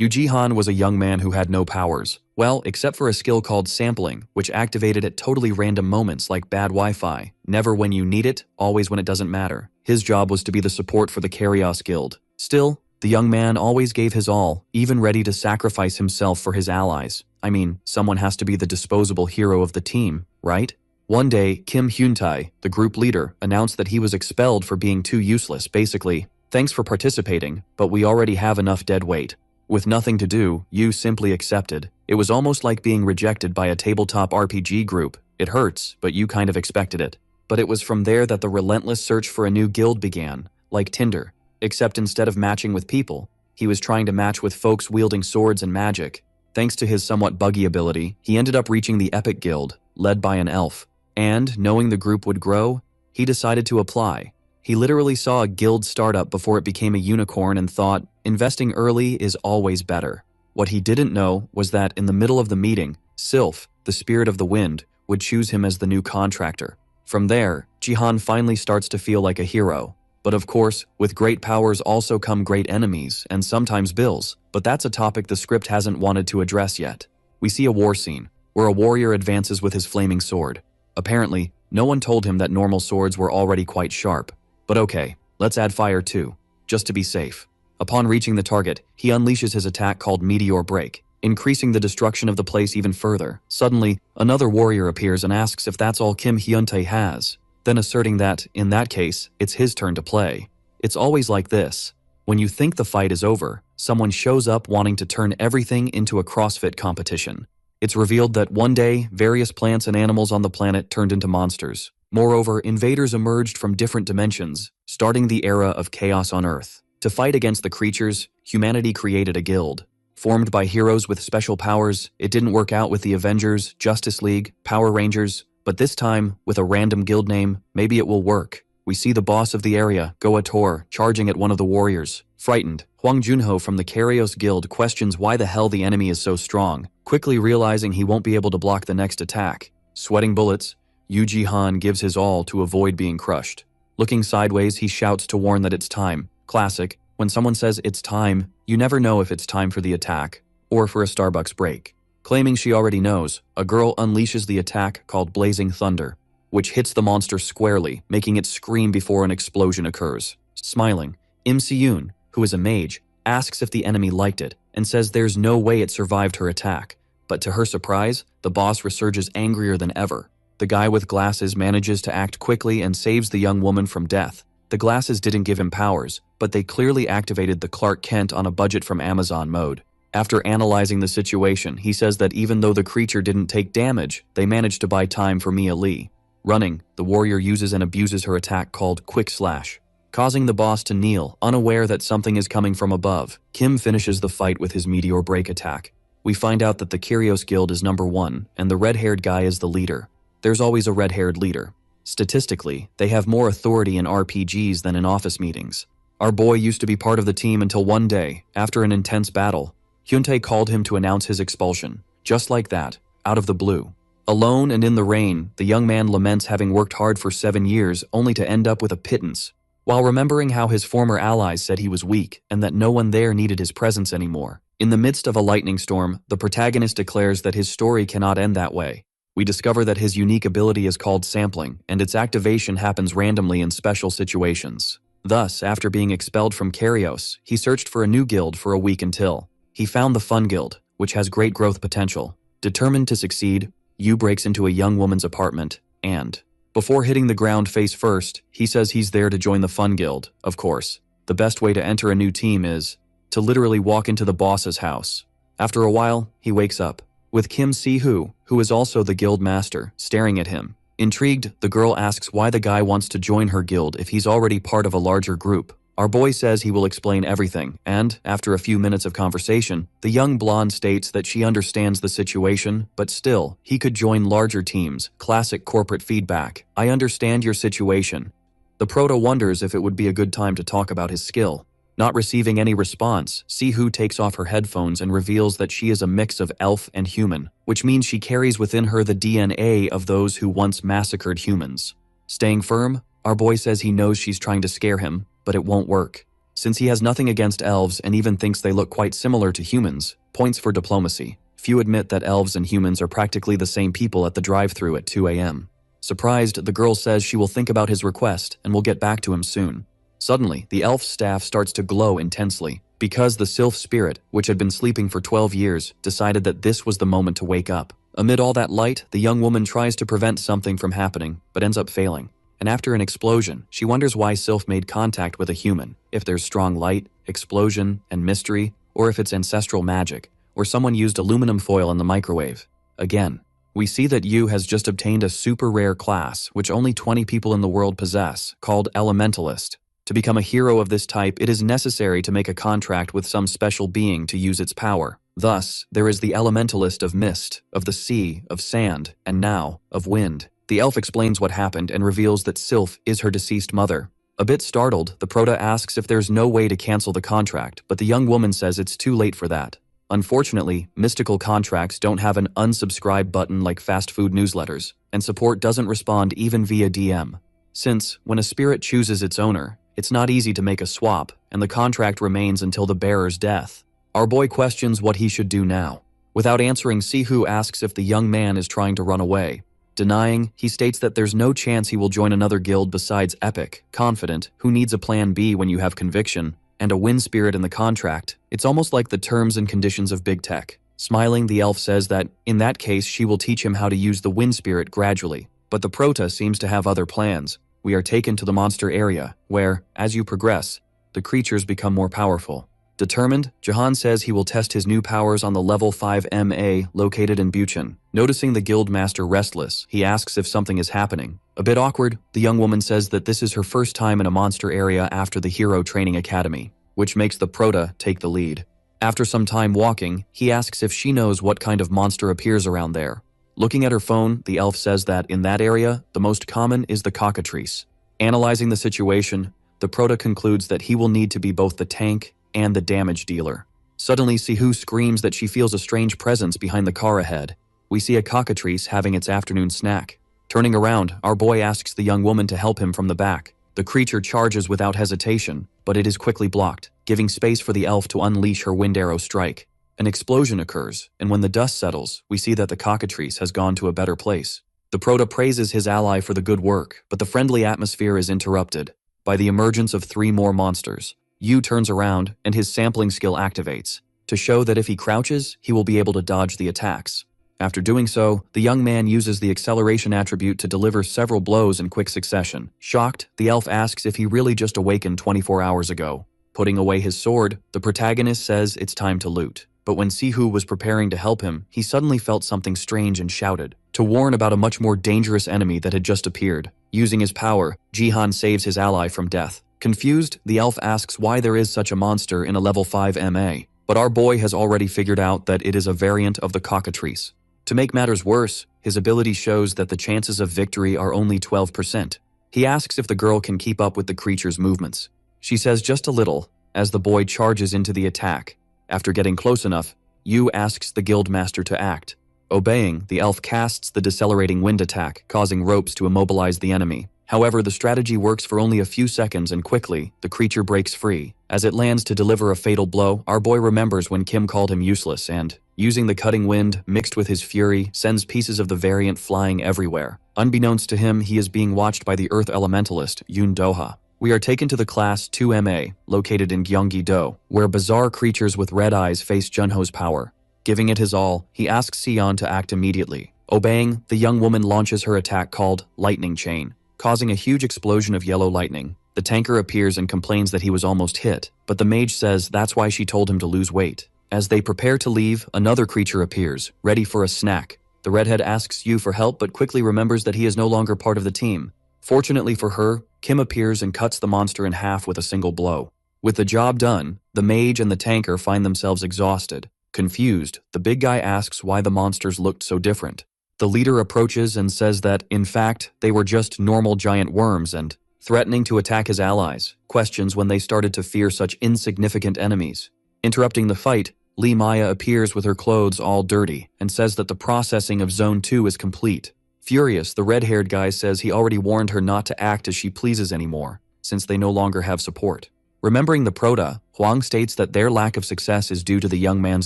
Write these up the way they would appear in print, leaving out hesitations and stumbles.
Yu-Jihan was a young man who had no powers. Well, except for a skill called sampling, which activated at totally random moments like bad Wi-Fi. Never when you need it, always when it doesn't matter. His job was to be the support for the Chaos Guild. Still, the young man always gave his all, even ready to sacrifice himself for his allies. I mean, someone has to be the disposable hero of the team, right? One day, Kim Hyun-tae, the group leader, announced that he was expelled for being too useless. Basically, thanks for participating, but we already have enough dead weight. With nothing to do, Yu simply accepted. It was almost like being rejected by a tabletop RPG group. It hurts, but you kind of expected it. But it was from there that the relentless search for a new guild began, like Tinder. Except instead of matching with people, he was trying to match with folks wielding swords and magic. Thanks to his somewhat buggy ability, he ended up reaching the Epic Guild, led by an elf. And, knowing the group would grow, he decided to apply. He literally saw a guild startup before it became a unicorn and thought, investing early is always better. What he didn't know was that in the middle of the meeting, Sylph, the spirit of the wind, would choose him as the new contractor. From there, Jihan finally starts to feel like a hero. But of course, with great powers also come great enemies, and sometimes bills. But that's a topic the script hasn't wanted to address yet. We see a war scene, where a warrior advances with his flaming sword. Apparently, no one told him that normal swords were already quite sharp. But okay, let's add fire too, just to be safe. Upon reaching the target, he unleashes his attack called Meteor Break, increasing the destruction of the place even further. Suddenly, another warrior appears and asks if that's all Kim Hyun-tae has, then asserting that, in that case, it's his turn to play. It's always like this. When you think the fight is over, someone shows up wanting to turn everything into a CrossFit competition. It's revealed that one day, various plants and animals on the planet turned into monsters. Moreover, invaders emerged from different dimensions, starting the era of chaos on Earth. To fight against the creatures, humanity created a guild. Formed by heroes with special powers, it didn't work out with the Avengers, Justice League, Power Rangers, but this time, with a random guild name, maybe it will work. We see the boss of the area, Goator, charging at one of the warriors. Frightened, Hwang Junho from the Chaos Guild questions why the hell the enemy is so strong, quickly realizing he won't be able to block the next attack. Sweating bullets, Yu Jihan gives his all to avoid being crushed. Looking sideways, he shouts to warn that it's time. Classic, when someone says it's time, you never know if it's time for the attack, or for a Starbucks break. Claiming she already knows, a girl unleashes the attack called Blazing Thunder, which hits the monster squarely, making it scream before an explosion occurs. Smiling, Im Si-yoon, who is a mage, asks if the enemy liked it, and says there's no way it survived her attack. But to her surprise, the boss resurges angrier than ever. The guy with glasses manages to act quickly and saves the young woman from death. The glasses didn't give him powers, but they clearly activated the Clark Kent on a budget from Amazon mode. After analyzing the situation, he says that even though the creature didn't take damage, they managed to buy time for Mia Lee. Running, the warrior uses and abuses her attack called Quick Slash, causing the boss to kneel, unaware that something is coming from above. Kim finishes the fight with his Meteor Break attack. We find out that the Chaos Guild is number 1, and the red-haired guy is the leader. There's always a red-haired leader. Statistically, they have more authority in RPGs than in office meetings. Our boy used to be part of the team until one day, after an intense battle, Hyun-tae called him to announce his expulsion. Just like that, out of the blue. Alone and in the rain, the young man laments having worked hard for 7 years only to end up with a pittance, while remembering how his former allies said he was weak and that no one there needed his presence anymore. In the midst of a lightning storm, the protagonist declares that his story cannot end that way. We discover that his unique ability is called sampling, and its activation happens randomly in special situations. Thus, after being expelled from Chaos, he searched for a new guild for a week until he found the Fun Guild, which has great growth potential. Determined to succeed, Yu breaks into a young woman's apartment, and before hitting the ground face first, he says he's there to join the Fun Guild. Of course, the best way to enter a new team is to literally walk into the boss's house. After a while, he wakes up with Kim Si-hoo, who is also the guild master, staring at him. Intrigued, the girl asks why the guy wants to join her guild if he's already part of a larger group. Our boy says he will explain everything, and, after a few minutes of conversation, the young blonde states that she understands the situation, but still, he could join larger teams. Classic corporate feedback. I understand your situation. The proto wonders if it would be a good time to talk about his skill. Not receiving any response, Si-hoo takes off her headphones and reveals that she is a mix of elf and human, which means she carries within her the DNA of those who once massacred humans. Staying firm, our boy says he knows she's trying to scare him, but it won't work. since he has nothing against elves and even thinks they look quite similar to humans. Points for diplomacy. Few admit that elves and humans are practically the same people at the drive-thru at 2 a.m. Surprised, the girl says she will think about his request and will get back to him soon. Suddenly, the elf staff starts to glow intensely because the sylph spirit, which had been sleeping for 12 years, decided that this was the moment to wake up. Amid all that light, the young woman tries to prevent something from happening, but ends up failing. And after an explosion, she wonders why sylph made contact with a human, if there's strong light, explosion, and mystery, or if it's ancestral magic, or someone used aluminum foil in the microwave. Again, we see that Yu has just obtained a super rare class, which only 20 people in the world possess, called Elementalist. To become a hero of this type, it is necessary to make a contract with some special being to use its power. Thus, there is the Elementalist of mist, of the sea, of sand, and now, of wind. The elf explains what happened and reveals that Sylph is her deceased mother. A bit startled, the Proto asks if there's no way to cancel the contract, but the young woman says it's too late for that. Unfortunately, mystical contracts don't have an unsubscribe button like fast food newsletters, and support doesn't respond even via DM. Since, when a spirit chooses its owner, it's not easy to make a swap, and the contract remains until the bearer's death. Our boy questions what he should do now. Without answering, Sihu asks if the young man is trying to run away. Denying, he states that there's no chance he will join another guild besides Epic, confident, who needs a plan B when you have conviction, and a wind spirit in the contract. It's almost like the terms and conditions of big tech. Smiling, the elf says that, in that case, she will teach him how to use the wind spirit gradually. But the Prota seems to have other plans. We are taken to the monster area, where, as you progress, the creatures become more powerful. Determined, Jahan says he will test his new powers on the level 5 MA located in Buchan. Noticing the guild master restless, he asks if something is happening. A bit awkward, the young woman says that this is her first time in a monster area after the Hero Training Academy, which makes the Prota take the lead. After some time walking, he asks if she knows what kind of monster appears around there. Looking at her phone, the elf says that in that area, the most common is the cockatrice. Analyzing the situation, the Prota concludes that he will need to be both the tank and the damage dealer. Suddenly, Sihu screams that she feels a strange presence behind the car ahead. We see a cockatrice having its afternoon snack. Turning around, our boy asks the young woman to help him from the back. The creature charges without hesitation, but it is quickly blocked, giving space for the elf to unleash her wind arrow strike. An explosion occurs, and when the dust settles, we see that the cockatrice has gone to a better place. The Prota praises his ally for the good work, but the friendly atmosphere is interrupted by the emergence of 3 more monsters. Yu turns around, and his sampling skill activates, to show that if he crouches, he will be able to dodge the attacks. After doing so, the young man uses the acceleration attribute to deliver several blows in quick succession. Shocked, the elf asks if he really just awakened 24 hours ago. Putting away his sword, the protagonist says it's time to loot. But when Sihu was preparing to help him, he suddenly felt something strange and shouted, to warn about a much more dangerous enemy that had just appeared. Using his power, Jihan saves his ally from death. Confused, the elf asks why there is such a monster in a level 5 MA, but our boy has already figured out that it is a variant of the cockatrice. To make matters worse, his ability shows that the chances of victory are only 12%. He asks if the girl can keep up with the creature's movements. She says just a little, as the boy charges into the attack. After getting close enough, Yu asks the guildmaster to act. Obeying, the elf casts the decelerating wind attack, causing ropes to immobilize the enemy. However, the strategy works for only a few seconds and quickly, the creature breaks free. As it lands to deliver a fatal blow, our boy remembers when Kim called him useless and, using the cutting wind, mixed with his fury, sends pieces of the variant flying everywhere. Unbeknownst to him, he is being watched by the Earth Elementalist, Yun Doha. We are taken to the class 2MA, located in Gyeonggi-do, where bizarre creatures with red eyes face Junho's power. Giving it his all, he asks Sion to act immediately. Obeying, the young woman launches her attack called Lightning Chain, causing a huge explosion of yellow lightning. The tanker appears and complains that he was almost hit, but the mage says that's why she told him to lose weight. As they prepare to leave, another creature appears, ready for a snack. The redhead asks Yu for help but quickly remembers that he is no longer part of the team. Fortunately for her, Kim appears and cuts the monster in half with a single blow. With the job done, the mage and the tanker find themselves exhausted. Confused, the big guy asks why the monsters looked so different. The leader approaches and says that, in fact, they were just normal giant worms and, threatening to attack his allies, questions when they started to fear such insignificant enemies. Interrupting the fight, Lee Maya appears with her clothes all dirty and says that the processing of Zone 2 is complete. Furious, the red-haired guy says he already warned her not to act as she pleases anymore, since they no longer have support. Remembering the Prota, Huang states that their lack of success is due to the young man's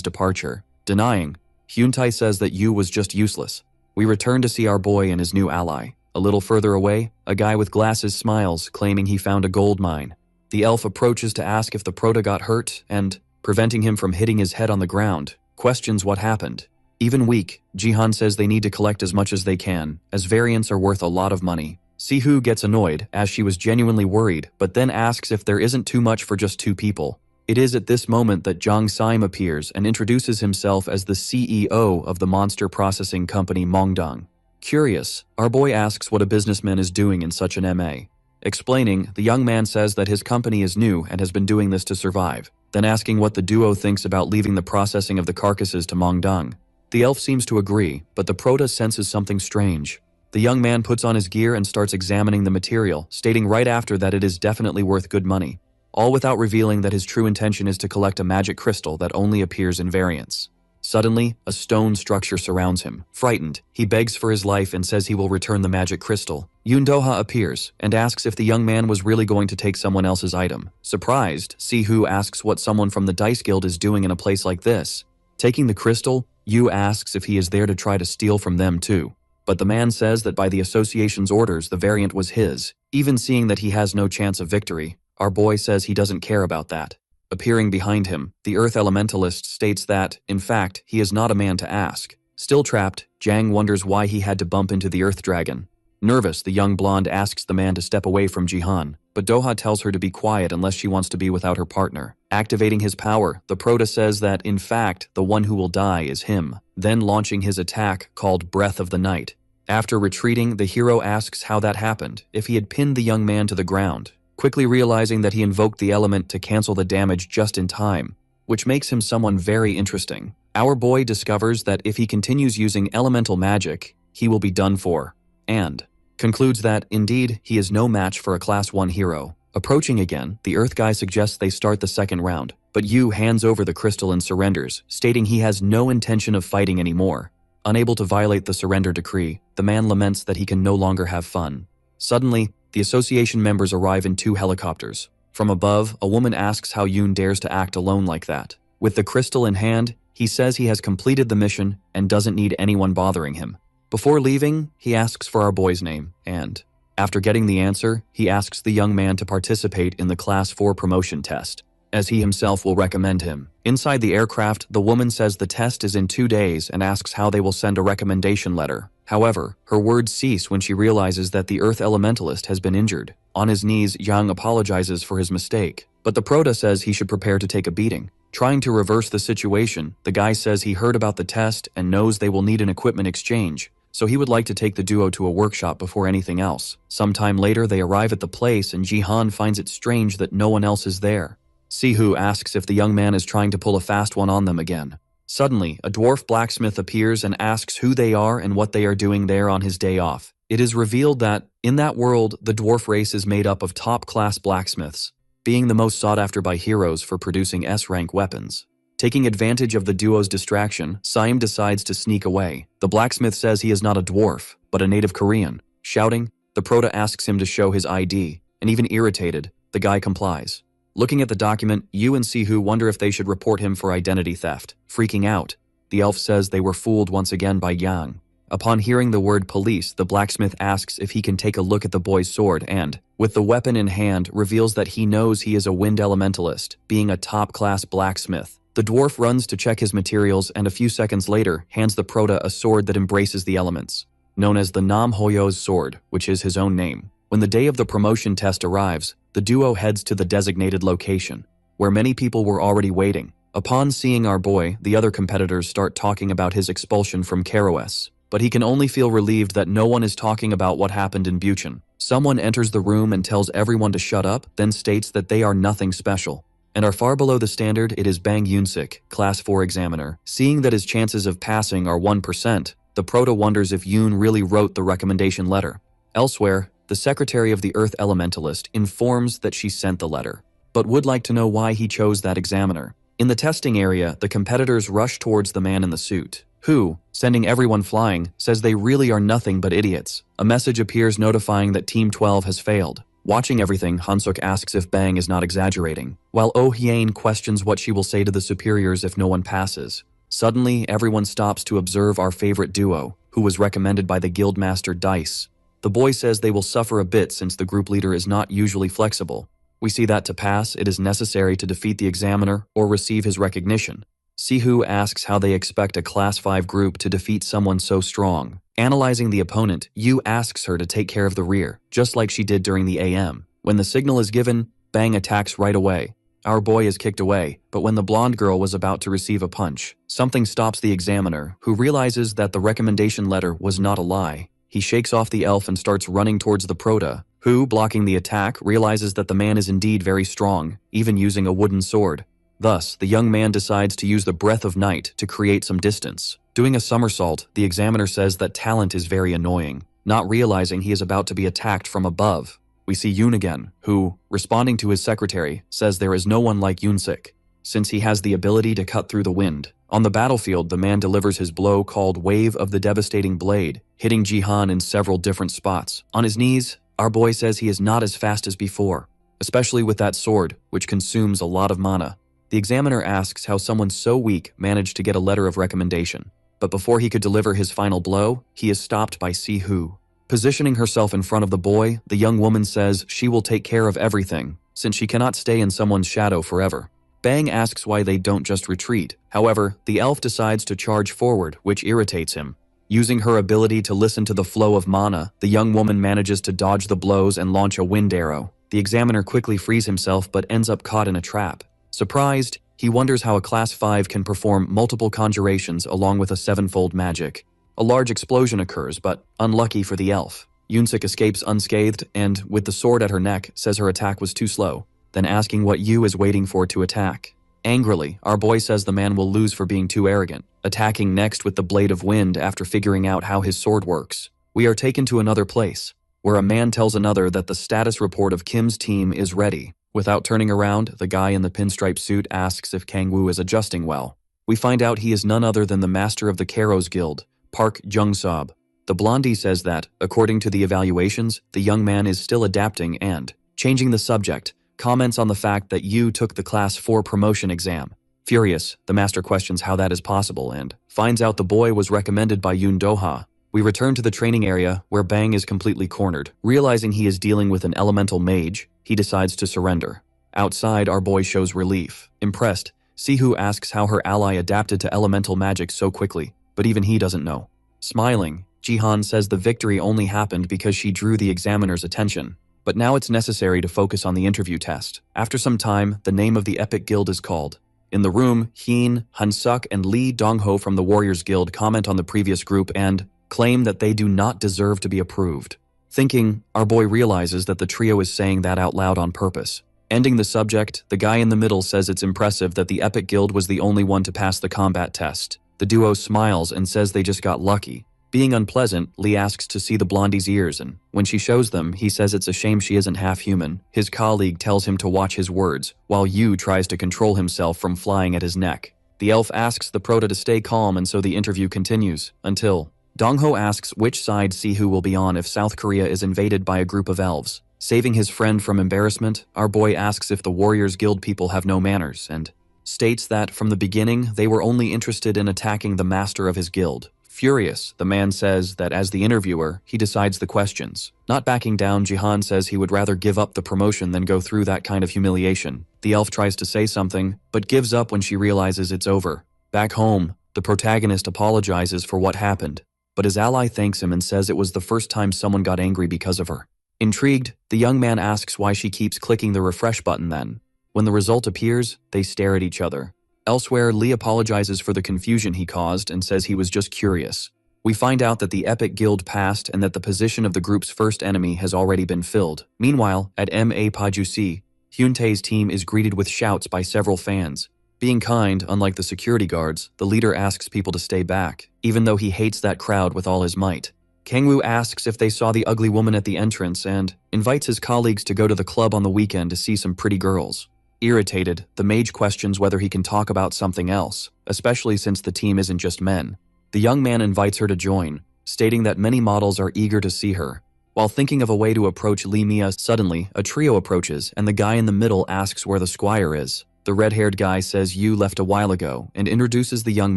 departure. Denying, Hyuntai says that Yu was just useless. We return to see our boy and his new ally. A little further away, a guy with glasses smiles, claiming he found a gold mine. The elf approaches to ask if the Prota got hurt and, preventing him from hitting his head on the ground, questions what happened. Even weak, Jihan says they need to collect as much as they can, as variants are worth a lot of money. Sihu gets annoyed, as she was genuinely worried, but then asks if there isn't too much for just 2 people. It is at this moment that Zhang Saim appears and introduces himself as the CEO of the monster processing company Mongdong. Curious, our boy asks what a businessman is doing in such an MA. Explaining, the young man says that his company is new and has been doing this to survive, then asking what the duo thinks about leaving the processing of the carcasses to Mongdong. The elf seems to agree, but the Prota senses something strange. The young man puts on his gear and starts examining the material, stating right after that it is definitely worth good money, all without revealing that his true intention is to collect a magic crystal that only appears in variants. Suddenly, a stone structure surrounds him. Frightened, he begs for his life and says he will return the magic crystal. Yundoha appears and asks if the young man was really going to take someone else's item. Surprised, Sihu asks what someone from the Dice Guild is doing in a place like this. Taking the crystal, Yu asks if he is there to try to steal from them too. But the man says that by the association's orders, the variant was his. Even seeing that he has no chance of victory, our boy says he doesn't care about that. Appearing behind him, the Earth Elementalist states that, in fact, he is not a man to ask. Still trapped, Jang wonders why he had to bump into the Earth Dragon. Nervous, the young blonde asks the man to step away from Jihan, but Doha tells her to be quiet unless she wants to be without her partner. Activating his power, the Prota says that, in fact, the one who will die is him, then launching his attack called Breath of the Night. After retreating, the hero asks how that happened, if he had pinned the young man to the ground, quickly realizing that he invoked the element to cancel the damage just in time, which makes him someone very interesting. Our boy discovers that if he continues using elemental magic, he will be done for, and concludes that, indeed, he is no match for a Class 1 hero. Approaching again, the Earth guy suggests they start the second round, but Yu hands over the crystal and surrenders, stating he has no intention of fighting anymore. Unable to violate the surrender decree, the man laments that he can no longer have fun. Suddenly, the association members arrive in 2 helicopters. From above, a woman asks how Yoon dares to act alone like that. With the crystal in hand, he says he has completed the mission and doesn't need anyone bothering him. Before leaving, he asks for our boy's name, and after getting the answer, he asks the young man to participate in the Class 4 promotion test, as he himself will recommend him. Inside the aircraft, the woman says the test is in 2 days and asks how they will send a recommendation letter. However, her words cease when she realizes that the Earth Elementalist has been injured. On his knees, Yang apologizes for his mistake, but the Prota says he should prepare to take a beating. Trying to reverse the situation, the guy says he heard about the test and knows they will need an equipment exchange, so he would like to take the duo to a workshop before anything else. Sometime later, they arrive at the place and Jihan finds it strange that no one else is there. Sihu asks if the young man is trying to pull a fast one on them again. Suddenly, a dwarf blacksmith appears and asks who they are and what they are doing there on his day off. It is revealed that, in that world, the dwarf race is made up of top-class blacksmiths, being the most sought after by heroes for producing S-rank weapons. Taking advantage of the duo's distraction, Saim decides to sneak away. The blacksmith says he is not a dwarf, but a native Korean. Shouting, the Prota asks him to show his ID, and even irritated, the guy complies. Looking at the document, Yu and Sihu wonder if they should report him for identity theft. Freaking out, the elf says they were fooled once again by Yang. Upon hearing the word police, the blacksmith asks if he can take a look at the boy's sword and, with the weapon in hand, reveals that he knows he is a wind elementalist, being a top-class blacksmith. The dwarf runs to check his materials and a few seconds later hands the Prota a sword that embraces the elements, known as the Nam Hoyo's sword, which is his own name. When the day of the promotion test arrives, the duo heads to the designated location, where many people were already waiting. Upon seeing our boy, the other competitors start talking about his expulsion from Karos, but he can only feel relieved that no one is talking about what happened in Bucheon. Someone enters the room and tells everyone to shut up, then states that they are nothing special, and are far below the standard. It is Bang Yoon-sik, Class 4 examiner. Seeing that his chances of passing are 1%, the Prota wonders if Yoon really wrote the recommendation letter. Elsewhere, the secretary of the Earth Elementalist informs that she sent the letter, but would like to know why he chose that examiner. In the testing area, the competitors rush towards the man in the suit, who, sending everyone flying, says they really are nothing but idiots. A message appears notifying that Team 12 has failed. Watching everything, Hansuk asks if Bang is not exaggerating, while Oh Hyun questions what she will say to the superiors if no one passes. Suddenly, everyone stops to observe our favorite duo, who was recommended by the guildmaster Dice. The boy says they will suffer a bit since the group leader is not usually flexible. We see that to pass, it is necessary to defeat the examiner or receive his recognition. Sihu asks how they expect a Class 5 group to defeat someone so strong. Analyzing the opponent, Yu asks her to take care of the rear, just like she did during the AM. When the signal is given, Bang attacks right away. Our boy is kicked away, but when the blonde girl was about to receive a punch, something stops the examiner, who realizes that the recommendation letter was not a lie. He shakes off the elf and starts running towards the prota, who, blocking the attack, realizes that the man is indeed very strong, even using a wooden sword. Thus, the young man decides to use the breath of night to create some distance. Doing a somersault, the examiner says that talent is very annoying, not realizing he is about to be attacked from above. We see Yoon again, who, responding to his secretary, says there is no one like Yoonsik, since he has the ability to cut through the wind. On the battlefield, the man delivers his blow called Wave of the Devastating Blade, hitting Jihan in several different spots. On his knees, our boy says he is not as fast as before, especially with that sword, which consumes a lot of mana. The examiner asks how someone so weak managed to get a letter of recommendation, but before he could deliver his final blow, he is stopped by Sihu. Positioning herself in front of the boy, the young woman says she will take care of everything, since she cannot stay in someone's shadow forever. Bang asks why they don't just retreat. However, the elf decides to charge forward, which irritates him. Using her ability to listen to the flow of mana, the young woman manages to dodge the blows and launch a wind arrow. The examiner quickly frees himself but ends up caught in a trap. Surprised, he wonders how a Class 5 can perform multiple conjurations along with a 7-fold magic. A large explosion occurs, but unlucky for the elf. Yoonsik escapes unscathed and, with the sword at her neck, says her attack was too slow, then asking what Yu is waiting for to attack. Angrily, our boy says the man will lose for being too arrogant, attacking next with the Blade of Wind after figuring out how his sword works. We are taken to another place, where a man tells another that the status report of Kim's team is ready. Without turning around, the guy in the pinstripe suit asks if Kang-woo is adjusting well. We find out he is none other than the master of the Karos Guild, Park Jung-sob. The blondie says that, according to the evaluations, the young man is still adapting and, changing the subject, comments on the fact that Yu took the Class 4 promotion exam. Furious, the master questions how that is possible and finds out the boy was recommended by Yoon Do-ha. We return to the training area where Bang is completely cornered. Realizing he is dealing with an elemental mage, he decides to surrender. Outside, our boy shows relief. Impressed, Sihu asks how her ally adapted to elemental magic so quickly, but even he doesn't know. Smiling, Jihan says the victory only happened because she drew the examiner's attention. But now it's necessary to focus on the interview test. After some time, the name of the Epic Guild is called. In the room, Heen, Han-suk, and Lee Dong-ho from the Warriors Guild comment on the previous group and claim that they do not deserve to be approved. Thinking, our boy realizes that the trio is saying that out loud on purpose. Ending the subject, the guy in the middle says it's impressive that the Epic Guild was the only one to pass the combat test. The duo smiles and says they just got lucky. Being unpleasant, Lee asks to see the blondie's ears, and when she shows them, he says it's a shame she isn't half human. His colleague tells him to watch his words, while Yu tries to control himself from flying at his neck. The elf asks the prota to stay calm, and so the interview continues, until Dong-ho asks which side Sihu will be on if South Korea is invaded by a group of elves. Saving his friend from embarrassment, our boy asks if the Warriors Guild people have no manners, and states that from the beginning they were only interested in attacking the master of his guild. Furious, the man says that as the interviewer, he decides the questions. Not backing down, Jihan says he would rather give up the promotion than go through that kind of humiliation. The elf tries to say something, but gives up when she realizes it's over. Back home, the protagonist apologizes for what happened, but his ally thanks him and says it was the first time someone got angry because of her. Intrigued, the young man asks why she keeps clicking the refresh button then. When the result appears, they stare at each other. Elsewhere, Lee apologizes for the confusion he caused and says he was just curious. We find out that the Epic Guild passed and that the position of the group's first enemy has already been filled. Meanwhile, at MA Pajusi, Hyuntae's team is greeted with shouts by several fans. Being kind, unlike the security guards, the leader asks people to stay back, even though he hates that crowd with all his might. Kangwoo asks if they saw the ugly woman at the entrance and invites his colleagues to go to the club on the weekend to see some pretty girls. Irritated, the mage questions whether he can talk about something else, especially since the team isn't just men. The young man invites her to join, stating that many models are eager to see her. While thinking of a way to approach Li Mia, suddenly, a trio approaches and the guy in the middle asks where the squire is. The red-haired guy says you left a while ago and introduces the young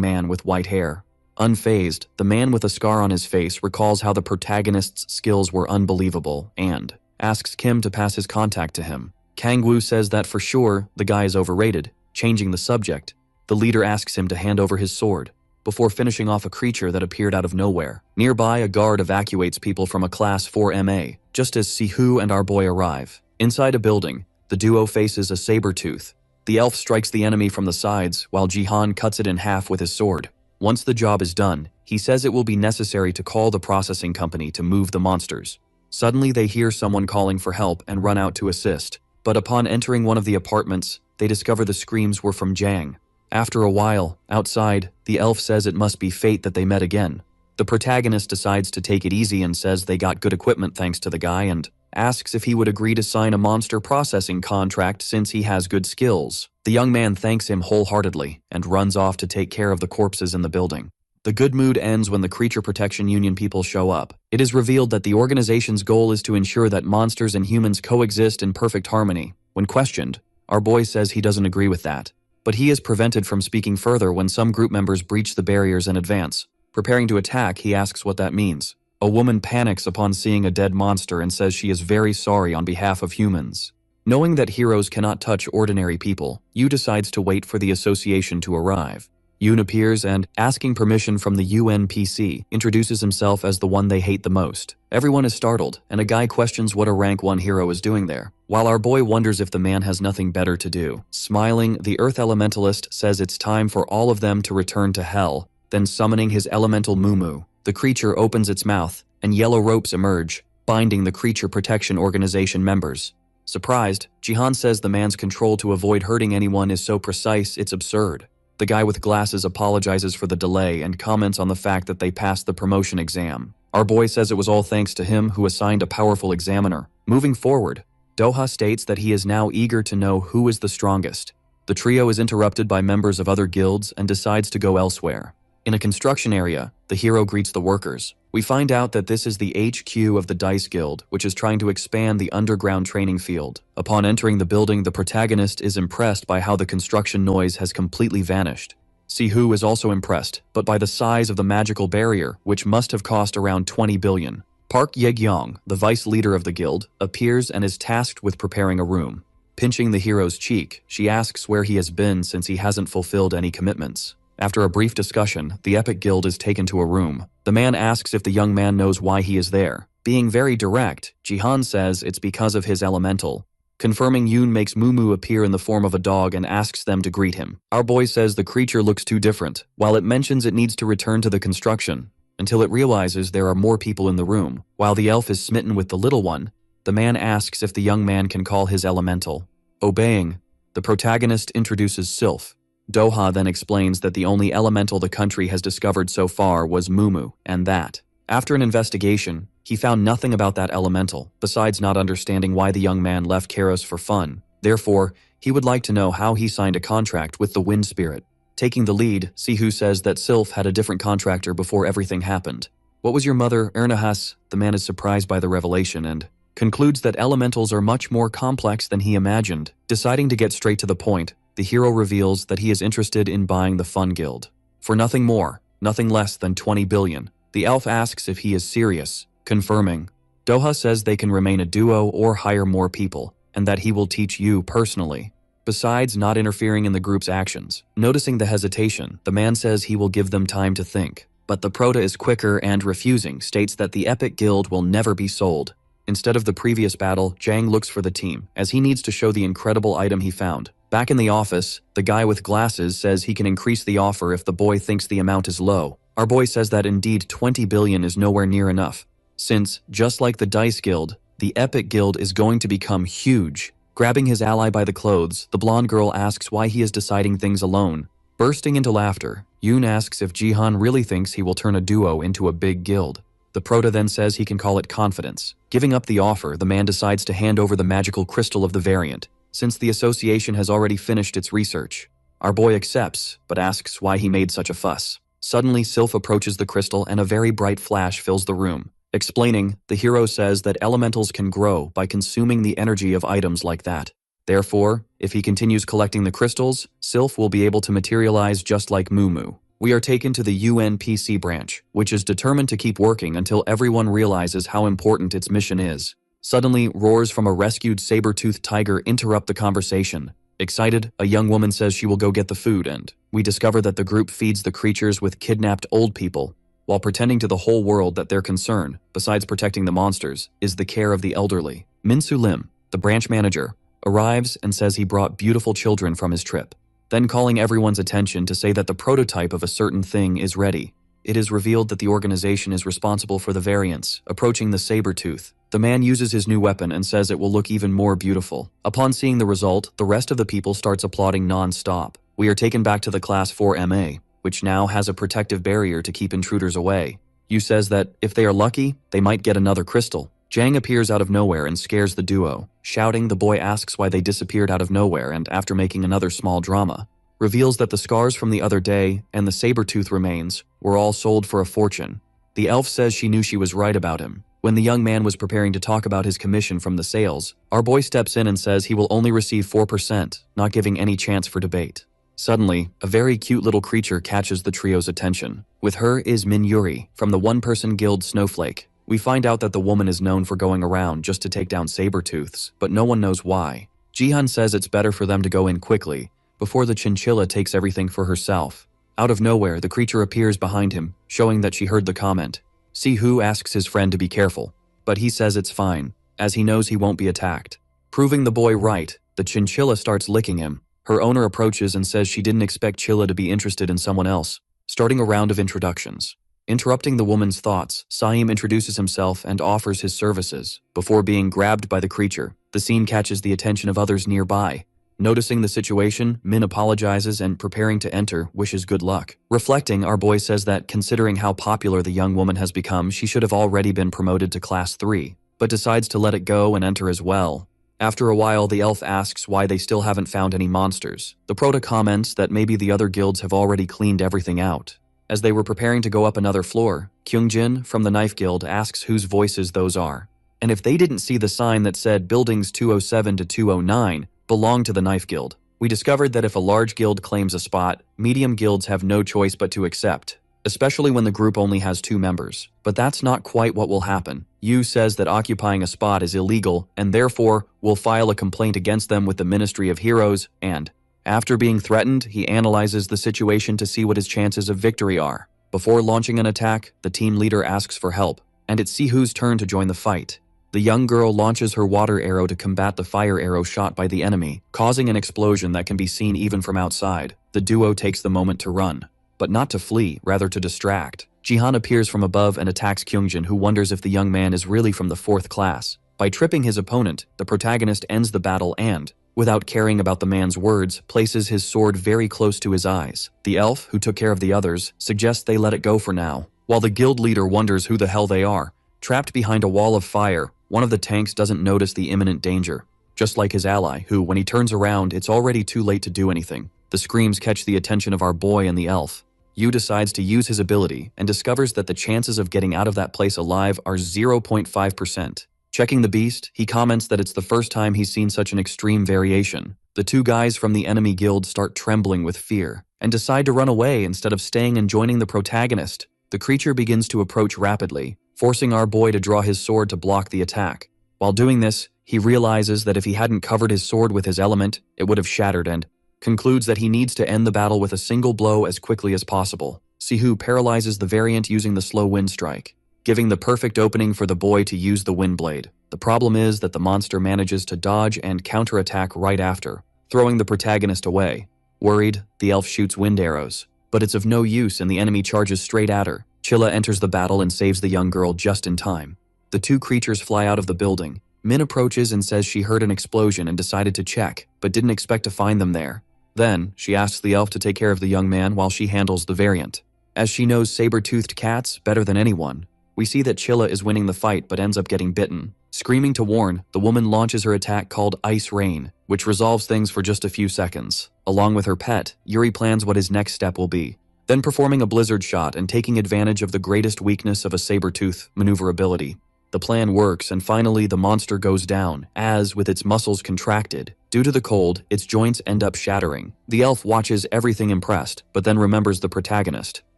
man with white hair. Unfazed, the man with a scar on his face recalls how the protagonist's skills were unbelievable and asks Kim to pass his contact to him. Kang-woo says that for sure, the guy is overrated. Changing the subject, the leader asks him to hand over his sword, before finishing off a creature that appeared out of nowhere. Nearby, a guard evacuates people from a Class 4 MA, just as Sihu and our boy arrive. Inside a building, the duo faces a saber-tooth. The elf strikes the enemy from the sides, while Jihan cuts it in half with his sword. Once the job is done, he says it will be necessary to call the processing company to move the monsters. Suddenly they hear someone calling for help and run out to assist. But upon entering one of the apartments, they discover the screams were from Jang. After a while, outside, the elf says it must be fate that they met again. The protagonist decides to take it easy and says they got good equipment thanks to the guy and asks if he would agree to sign a monster processing contract since he has good skills. The young man thanks him wholeheartedly and runs off to take care of the corpses in the building. The good mood ends when the Creature Protection Union people show up. It is revealed that the organization's goal is to ensure that monsters and humans coexist in perfect harmony. When questioned, our boy says he doesn't agree with that. But he is prevented from speaking further when some group members breach the barriers and advance. Preparing to attack, he asks what that means. A woman panics upon seeing a dead monster and says she is very sorry on behalf of humans. Knowing that heroes cannot touch ordinary people, Yu decides to wait for the association to arrive. Yoon appears and, asking permission from the UNPC, introduces himself as the one they hate the most. Everyone is startled, and a guy questions what a rank 1 hero is doing there, while our boy wonders if the man has nothing better to do. Smiling, the Earth Elementalist says it's time for all of them to return to hell, then summoning his elemental Mumu. The creature opens its mouth, and yellow ropes emerge, binding the Creature Protection Organization members. Surprised, Jihan says the man's control to avoid hurting anyone is so precise it's absurd. The guy with glasses apologizes for the delay and comments on the fact that they passed the promotion exam. Our boy says it was all thanks to him who assigned a powerful examiner. Moving forward, Doha states that he is now eager to know who is the strongest. The trio is interrupted by members of other guilds and decides to go elsewhere. In a construction area, the hero greets the workers. We find out that this is the HQ of the Dice Guild, which is trying to expand the underground training field. Upon entering the building, the protagonist is impressed by how the construction noise has completely vanished. Sihu is also impressed, but by the size of the magical barrier, which must have cost around 20 billion. Park Yegyong, the vice leader of the guild, appears and is tasked with preparing a room. Pinching the hero's cheek, she asks where he has been since he hasn't fulfilled any commitments. After a brief discussion, the Epic Guild is taken to a room. The man asks if the young man knows why he is there. Being very direct, Jihan says it's because of his elemental. Confirming, Yoon makes Mumu appear in the form of a dog and asks them to greet him. Our boy says the creature looks too different, while it mentions it needs to return to the construction, until it realizes there are more people in the room. While the elf is smitten with the little one, the man asks if the young man can call his elemental. Obeying, the protagonist introduces Sylph. Doha then explains that the only elemental the country has discovered so far was Mumu, and that, after an investigation, he found nothing about that elemental, besides not understanding why the young man left Karos for fun. Therefore, he would like to know how he signed a contract with the Wind Spirit. Taking the lead, Sihu says that Sylph had a different contractor before everything happened. What was your mother, Ernahas? The man is surprised by the revelation and concludes that elementals are much more complex than he imagined. Deciding to get straight to the point, the hero reveals that he is interested in buying the Fun Guild. For nothing more, nothing less than 20 billion. The elf asks if he is serious, confirming. Doha says they can remain a duo or hire more people, and that he will teach you personally. Besides not interfering in the group's actions. Noticing the hesitation, the man says he will give them time to think. But the prota is quicker and refusing, states that the Epic Guild will never be sold. Instead of the previous battle, Jang looks for the team, as he needs to show the incredible item he found. Back in the office, the guy with glasses says he can increase the offer if the boy thinks the amount is low. Our boy says that indeed 20 billion is nowhere near enough, since, just like the Dice Guild, the Epic Guild is going to become huge. Grabbing his ally by the clothes, the blonde girl asks why he is deciding things alone. Bursting into laughter, Yoon asks if Jihan really thinks he will turn a duo into a big guild. The prota then says he can call it confidence. Giving up the offer, the man decides to hand over the magical crystal of the variant, since the association has already finished its research. Our boy accepts, but asks why he made such a fuss. Suddenly, Sylph approaches the crystal and a very bright flash fills the room. Explaining, the hero says that elementals can grow by consuming the energy of items like that. Therefore, if he continues collecting the crystals, Sylph will be able to materialize just like Mumu. We are taken to the UNPC branch, which is determined to keep working until everyone realizes how important its mission is. Suddenly, roars from a rescued saber-toothed tiger interrupt the conversation. Excited, a young woman says she will go get the food, and we discover that the group feeds the creatures with kidnapped old people, while pretending to the whole world that their concern, besides protecting the monsters, is the care of the elderly. Minsu Lim, the branch manager, arrives and says he brought beautiful children from his trip, then calling everyone's attention to say that the prototype of a certain thing is ready. It is revealed that the organization is responsible for the variants, approaching the saber-tooth. The man uses his new weapon and says it will look even more beautiful. Upon seeing the result, the rest of the people starts applauding non-stop. We are taken back to the Class 4 MA, which now has a protective barrier to keep intruders away. Yu says that if they are lucky, they might get another crystal. Jang appears out of nowhere and scares the duo. Shouting, the boy asks why they disappeared out of nowhere, and after making another small drama, reveals that the scars from the other day and the saber-tooth remains were all sold for a fortune. The elf says she knew she was right about him. When the young man was preparing to talk about his commission from the sales, our boy steps in and says he will only receive 4%, not giving any chance for debate. Suddenly, a very cute little creature catches the trio's attention. With her is Min Yuri, from the one-person guild Snowflake. We find out that the woman is known for going around just to take down saber-tooths, but no one knows why. Jihan says it's better for them to go in quickly, before the chinchilla takes everything for herself. Out of nowhere, the creature appears behind him, showing that she heard the comment. Sihu asks his friend to be careful, but he says it's fine, as he knows he won't be attacked. Proving the boy right, the chinchilla starts licking him. Her owner approaches and says she didn't expect Chilla to be interested in someone else, starting a round of introductions. Interrupting the woman's thoughts, Saim introduces himself and offers his services. Before being grabbed by the creature, the scene catches the attention of others nearby. Noticing the situation, Min apologizes and, preparing to enter, wishes good luck. Reflecting, our boy says that considering how popular the young woman has become, she should have already been promoted to Class 3, but decides to let it go and enter as well. After a while, the elf asks why they still haven't found any monsters. The prota comments that maybe the other guilds have already cleaned everything out. As they were preparing to go up another floor, Kyungjin from the Knife Guild asks whose voices those are, and if they didn't see the sign that said Buildings 207 to 209 belong to the Knife Guild. We discovered that if a large guild claims a spot, medium guilds have no choice but to accept, especially when the group only has 2 members. But that's not quite what will happen. Yu says that occupying a spot is illegal and therefore will file a complaint against them with the Ministry of Heroes, and after being threatened, he analyzes the situation to see what his chances of victory are. Before launching an attack, the team leader asks for help, and it's Sihu's turn to join the fight. The young girl launches her water arrow to combat the fire arrow shot by the enemy, causing an explosion that can be seen even from outside. The duo takes the moment to run, but not to flee, rather to distract. Jihan appears from above and attacks Kyungjin, who wonders if the young man is really from the 4th class. By tripping his opponent, the protagonist ends the battle and, without caring about the man's words, places his sword very close to his eyes. The elf, who took care of the others, suggests they let it go for now, while the guild leader wonders who the hell they are. Trapped behind a wall of fire, one of the tanks doesn't notice the imminent danger, just like his ally, who, when he turns around, it's already too late to do anything. The screams catch the attention of our boy and the elf. Yu decides to use his ability and discovers that the chances of getting out of that place alive are 0.5%. Checking the beast, he comments that it's the first time he's seen such an extreme variation. The 2 guys from the enemy guild start trembling with fear and decide to run away instead of staying and joining the protagonist. The creature begins to approach rapidly, forcing our boy to draw his sword to block the attack. While doing this, he realizes that if he hadn't covered his sword with his element, it would have shattered, and concludes that he needs to end the battle with a single blow as quickly as possible. Sihu paralyzes the variant using the slow wind strike, giving the perfect opening for the boy to use the wind blade. The problem is that the monster manages to dodge and counterattack right after, throwing the protagonist away. Worried, the elf shoots wind arrows, but it's of no use and the enemy charges straight at her. Chilla enters the battle and saves the young girl just in time. The 2 creatures fly out of the building. Min approaches and says she heard an explosion and decided to check, but didn't expect to find them there. Then, she asks the elf to take care of the young man while she handles the variant. As she knows saber-toothed cats better than anyone, we see that Chilla is winning the fight but ends up getting bitten. Screaming to warn, the woman launches her attack called Ice Rain, which resolves things for just a few seconds. Along with her pet, Yuri plans what his next step will be. then performing a blizzard shot and taking advantage of the greatest weakness of a saber-tooth, maneuverability. The plan works, and finally the monster goes down, as, with its muscles contracted, due to the cold, its joints end up shattering. The elf watches everything impressed, but then remembers the protagonist,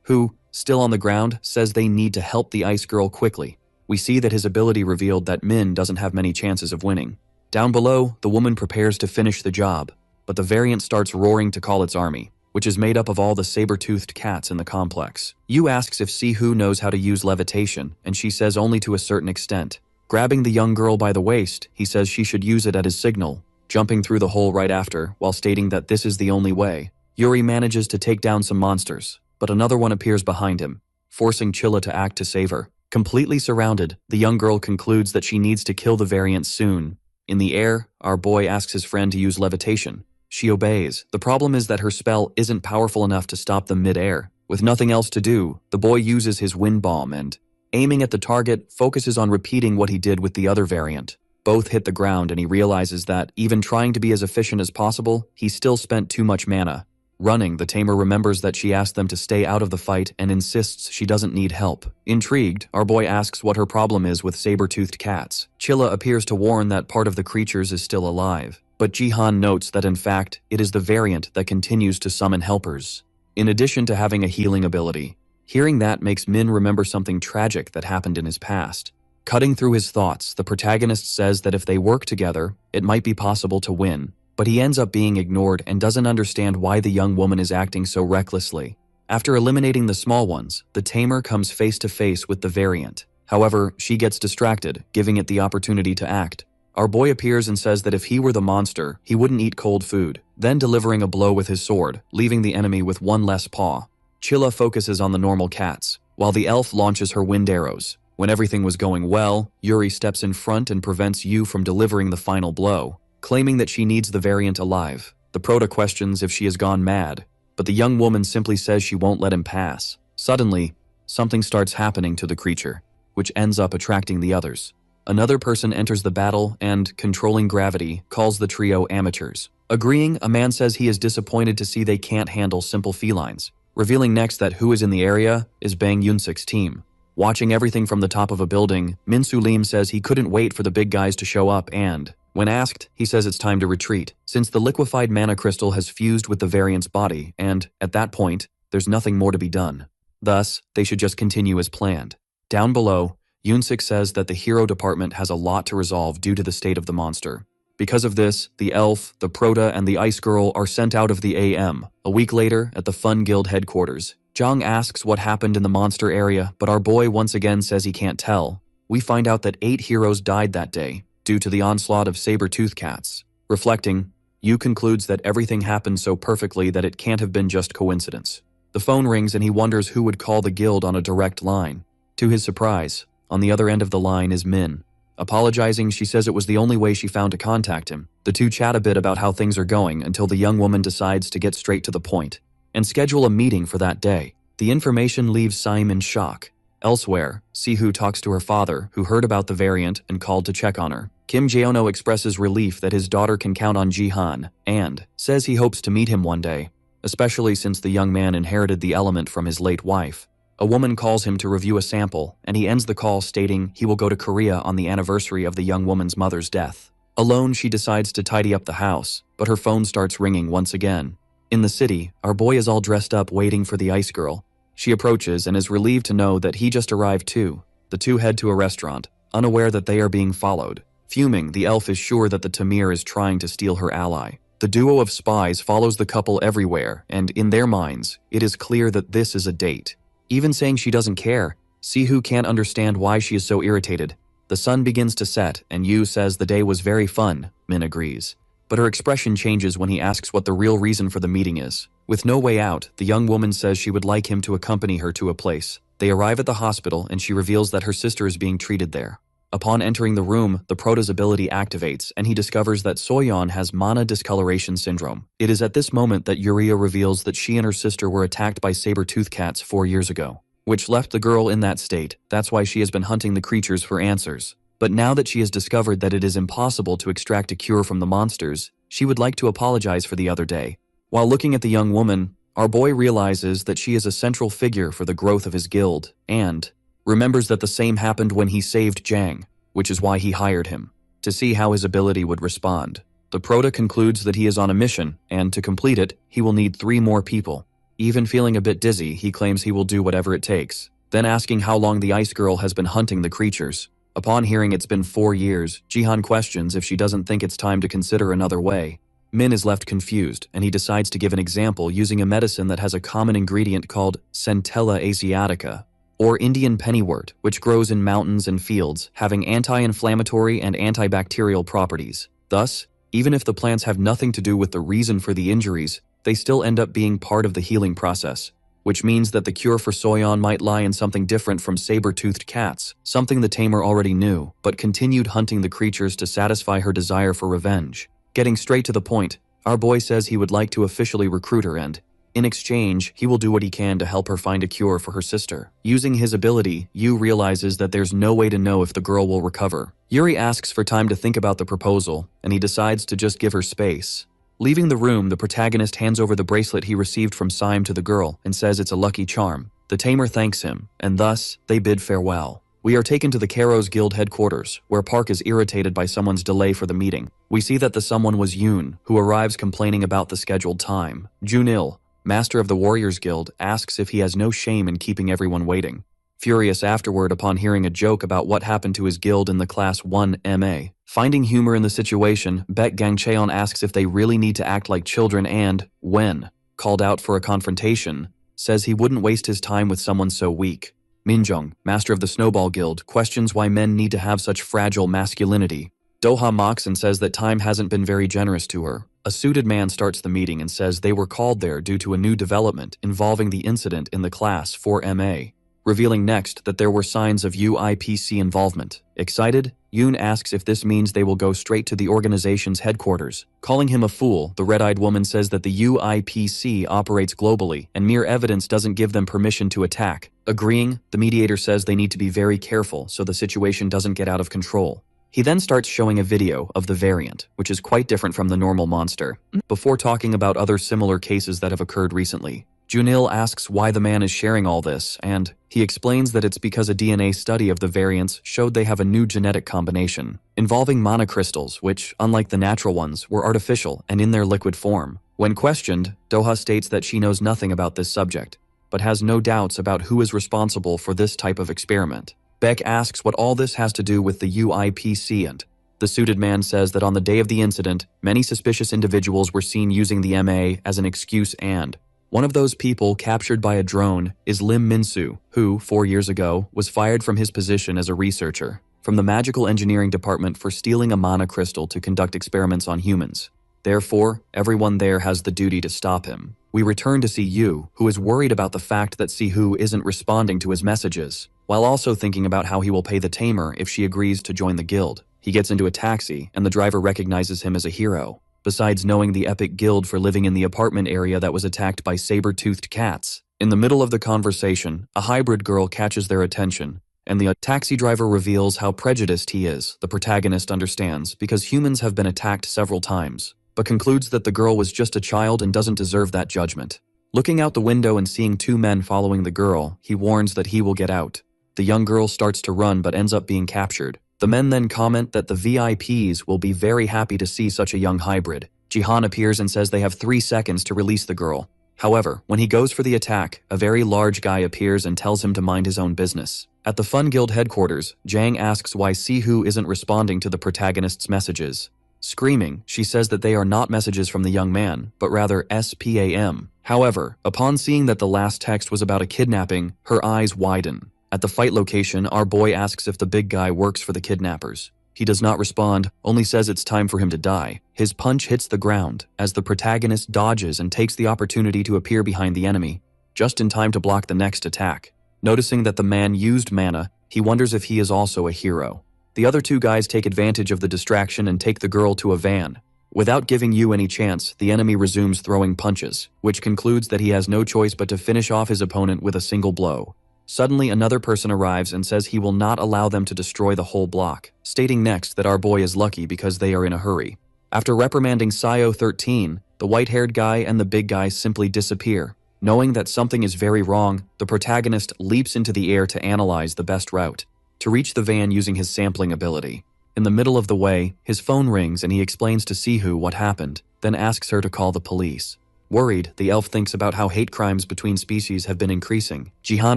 who, still on the ground, says they need to help the ice girl quickly. We see that his ability revealed that Min doesn't have many chances of winning. Down below, the woman prepares to finish the job, but the variant starts roaring to call its army, which is made up of all the saber-toothed cats in the complex. Yu asks if Sihu knows how to use levitation, and she says only to a certain extent. Grabbing the young girl by the waist, he says she should use it at his signal, jumping through the hole right after, while stating that this is the only way. Yuri manages to take down some monsters, but another one appears behind him, forcing Chilla to act to save her. Completely surrounded, the young girl concludes that she needs to kill the variant soon. In the air, our boy asks his friend to use levitation. She obeys. The problem is that her spell isn't powerful enough to stop them mid-air. With nothing else to do, the boy uses his wind bomb and, aiming at the target, focuses on repeating what he did with the other variant. Both hit the ground, and he realizes that, even trying to be as efficient as possible, he still spent too much mana. Running, the tamer remembers that she asked them to stay out of the fight and insists she doesn't need help. Intrigued, our boy asks what her problem is with saber-toothed cats. Chilla appears to warn that part of the creatures is still alive, but Jihan notes that in fact, it is the variant that continues to summon helpers, in addition to having a healing ability. Hearing that makes Min remember something tragic that happened in his past. Cutting through his thoughts, the protagonist says that if they work together, it might be possible to win. But he ends up being ignored and doesn't understand why the young woman is acting so recklessly. After eliminating the small ones, the tamer comes face to face with the variant. However, she gets distracted, giving it the opportunity to act. Our boy appears and says that if he were the monster, he wouldn't eat cold food, then delivering a blow with his sword, leaving the enemy with one less paw. Chilla focuses on the normal cats, while the elf launches her wind arrows. When everything was going well, Yuri steps in front and prevents Yu from delivering the final blow, claiming that she needs the variant alive. The Proto questions if she has gone mad, but the young woman simply says she won't let him pass. Suddenly, something starts happening to the creature, which ends up attracting the others. Another person enters the battle and, controlling gravity, calls the trio amateurs. Agreeing, a man says he is disappointed to see they can't handle simple felines, revealing next that who is in the area is Bang Yunsik's team. Watching everything from the top of a building, Min Su Lim says he couldn't wait for the big guys to show up and, when asked, he says it's time to retreat, since the liquefied mana crystal has fused with the variant's body and, at that point, there's nothing more to be done. Thus, they should just continue as planned. Down below, Yunsik says that the hero department has a lot to resolve due to the state of the monster. Because of this, the elf, the Prota, and the ice girl are sent out of the AM. A week later, at the Fun Guild headquarters, Zhang asks what happened in the monster area, but our boy once again says he can't tell. We find out that 8 heroes died that day, due to the onslaught of saber-tooth cats. Reflecting, Yu concludes that everything happened so perfectly that it can't have been just coincidence. The phone rings and he wonders who would call the guild on a direct line. To his surprise, on the other end of the line is Min. Apologizing, she says it was the only way she found to contact him. The two chat a bit about how things are going until the young woman decides to get straight to the point and schedule a meeting for that day. The information leaves Saim in shock. Elsewhere, Sihu talks to her father, who heard about the variant and called to check on her. Kim Jaeono expresses relief that his daughter can count on Jihan and says he hopes to meet him one day, especially since the young man inherited the element from his late wife. A woman calls him to review a sample, and he ends the call stating he will go to Korea on the anniversary of the young woman's mother's death. Alone, she decides to tidy up the house, but her phone starts ringing once again. In the city, our boy is all dressed up waiting for the ice girl. She approaches and is relieved to know that he just arrived too. The two head to a restaurant, unaware that they are being followed. Fuming, the elf is sure that the Tamir is trying to steal her ally. The duo of spies follows the couple everywhere, and in their minds, it is clear that this is a date. Even saying she doesn't care, Sihu can't understand why she is so irritated. The sun begins to set, and Yu says the day was very fun. Min agrees. But her expression changes when he asks what the real reason for the meeting is. With no way out, the young woman says she would like him to accompany her to a place. They arrive at the hospital, and she reveals that her sister is being treated there. Upon entering the room, the Prota's ability activates, and he discovers that Soyeon has mana discoloration syndrome. It is at this moment that Yuria reveals that she and her sister were attacked by saber-tooth cats 4 years ago, which left the girl in that state. That's why she has been hunting the creatures for answers. But now that she has discovered that it is impossible to extract a cure from the monsters, she would like to apologize for the other day. While looking at the young woman, Our boy realizes that she is a central figure for the growth of his guild, and remembers that the same happened when he saved Jang, which is why he hired him, to see how his ability would respond. The prota concludes that he is on a mission, and to complete it, he will need 3 more people. Even feeling a bit dizzy, he claims he will do whatever it takes, then asking how long the ice girl has been hunting the creatures. Upon hearing it's been 4 years, Jihan questions if she doesn't think it's time to consider another way. Min is left confused, and he decides to give an example using a medicine that has a common ingredient called Centella asiatica, or Indian pennywort, which grows in mountains and fields, having anti-inflammatory and antibacterial properties. Thus, even if the plants have nothing to do with the reason for the injuries, they still end up being part of the healing process, which means that the cure for Soyeon might lie in something different from saber-toothed cats, something the tamer already knew, but continued hunting the creatures to satisfy her desire for revenge. Getting straight to the point, our boy says he would like to officially recruit her and, in exchange, he will do what he can to help her find a cure for her sister. Using his ability, Yu realizes that there's no way to know if the girl will recover. Yuri asks for time to think about the proposal, and he decides to just give her space. Leaving the room, the protagonist hands over the bracelet he received from Syme to the girl and says it's a lucky charm. The tamer thanks him, and thus, they bid farewell. We are taken to the Karos Guild headquarters, where Park is irritated by someone's delay for the meeting. We see that the someone was Yoon, who arrives complaining about the scheduled time. Junil, master of the Warriors Guild, asks if he has no shame in keeping everyone waiting. Furious afterward upon hearing a joke about what happened to his guild in the Class 1 MA. Finding humor in the situation, Baek Gangcheon asks if they really need to act like children and, when called out for a confrontation, says he wouldn't waste his time with someone so weak. Minjung, master of the Snowball Guild, questions why men need to have such fragile masculinity. Doha mocks and says that time hasn't been very generous to her. A suited man starts the meeting and says they were called there due to a new development involving the incident in the Class 4 MA, revealing next that there were signs of UIPC involvement. Excited, Yoon asks if this means they will go straight to the organization's headquarters. Calling him a fool, the red-eyed woman says that the UIPC operates globally and mere evidence doesn't give them permission to attack. Agreeing, the mediator says they need to be very careful so the situation doesn't get out of control. He then starts showing a video of the variant, which is quite different from the normal monster, before talking about other similar cases that have occurred recently. Junil asks why the man is sharing all this, and he explains that it's because a DNA study of the variants showed they have a new genetic combination, involving mana crystals, which, unlike the natural ones, were artificial and in their liquid form. When questioned, Doha states that she knows nothing about this subject, but has no doubts about who is responsible for this type of experiment. Beck asks what all this has to do with the UIPC, and the suited man says that on the day of the incident, many suspicious individuals were seen using the MA as an excuse, and one of those people captured by a drone is Lim Min-soo, who, 4 years ago, was fired from his position as a researcher from the Magical Engineering Department for stealing a mana crystal to conduct experiments on humans. Therefore, everyone there has the duty to stop him. We return to see Yu, who is worried about the fact that Sihu isn't responding to his messages, while also thinking about how he will pay the tamer if she agrees to join the guild. He gets into a taxi, and the driver recognizes him as a hero, besides knowing the epic guild for living in the apartment area that was attacked by saber-toothed cats. In the middle of the conversation, a hybrid girl catches their attention, and the taxi driver reveals how prejudiced he is. The protagonist understands because humans have been attacked several times, but concludes that the girl was just a child and doesn't deserve that judgment. Looking out the window and seeing 2 men following the girl, he warns that he will get out. The young girl starts to run but ends up being captured. The men then comment that the VIPs will be very happy to see such a young hybrid. Jihan appears and says they have 3 seconds to release the girl. However, when he goes for the attack, a very large guy appears and tells him to mind his own business. At the Fun Guild headquarters, Jang asks why Sihu isn't responding to the protagonist's messages. Screaming, she says that they are not messages from the young man, but rather SPAM. However, upon seeing that the last text was about a kidnapping, her eyes widen. At the fight location, our boy asks if the big guy works for the kidnappers. He does not respond, only says it's time for him to die. His punch hits the ground, as the protagonist dodges and takes the opportunity to appear behind the enemy, just in time to block the next attack. Noticing that the man used mana, he wonders if he is also a hero. The other 2 guys take advantage of the distraction and take the girl to a van. Without giving Yu any chance, the enemy resumes throwing punches, which concludes that he has no choice but to finish off his opponent with a single blow. Suddenly, another person arrives and says he will not allow them to destroy the whole block, stating next that our boy is lucky because they are in a hurry. After reprimanding Sio 13, the white-haired guy and the big guy simply disappear. Knowing that something is very wrong, the protagonist leaps into the air to analyze the best route to reach the van using his sampling ability. In the middle of the way, his phone rings and he explains to Sihu what happened, then asks her to call the police. Worried, the elf thinks about how hate crimes between species have been increasing. Jihan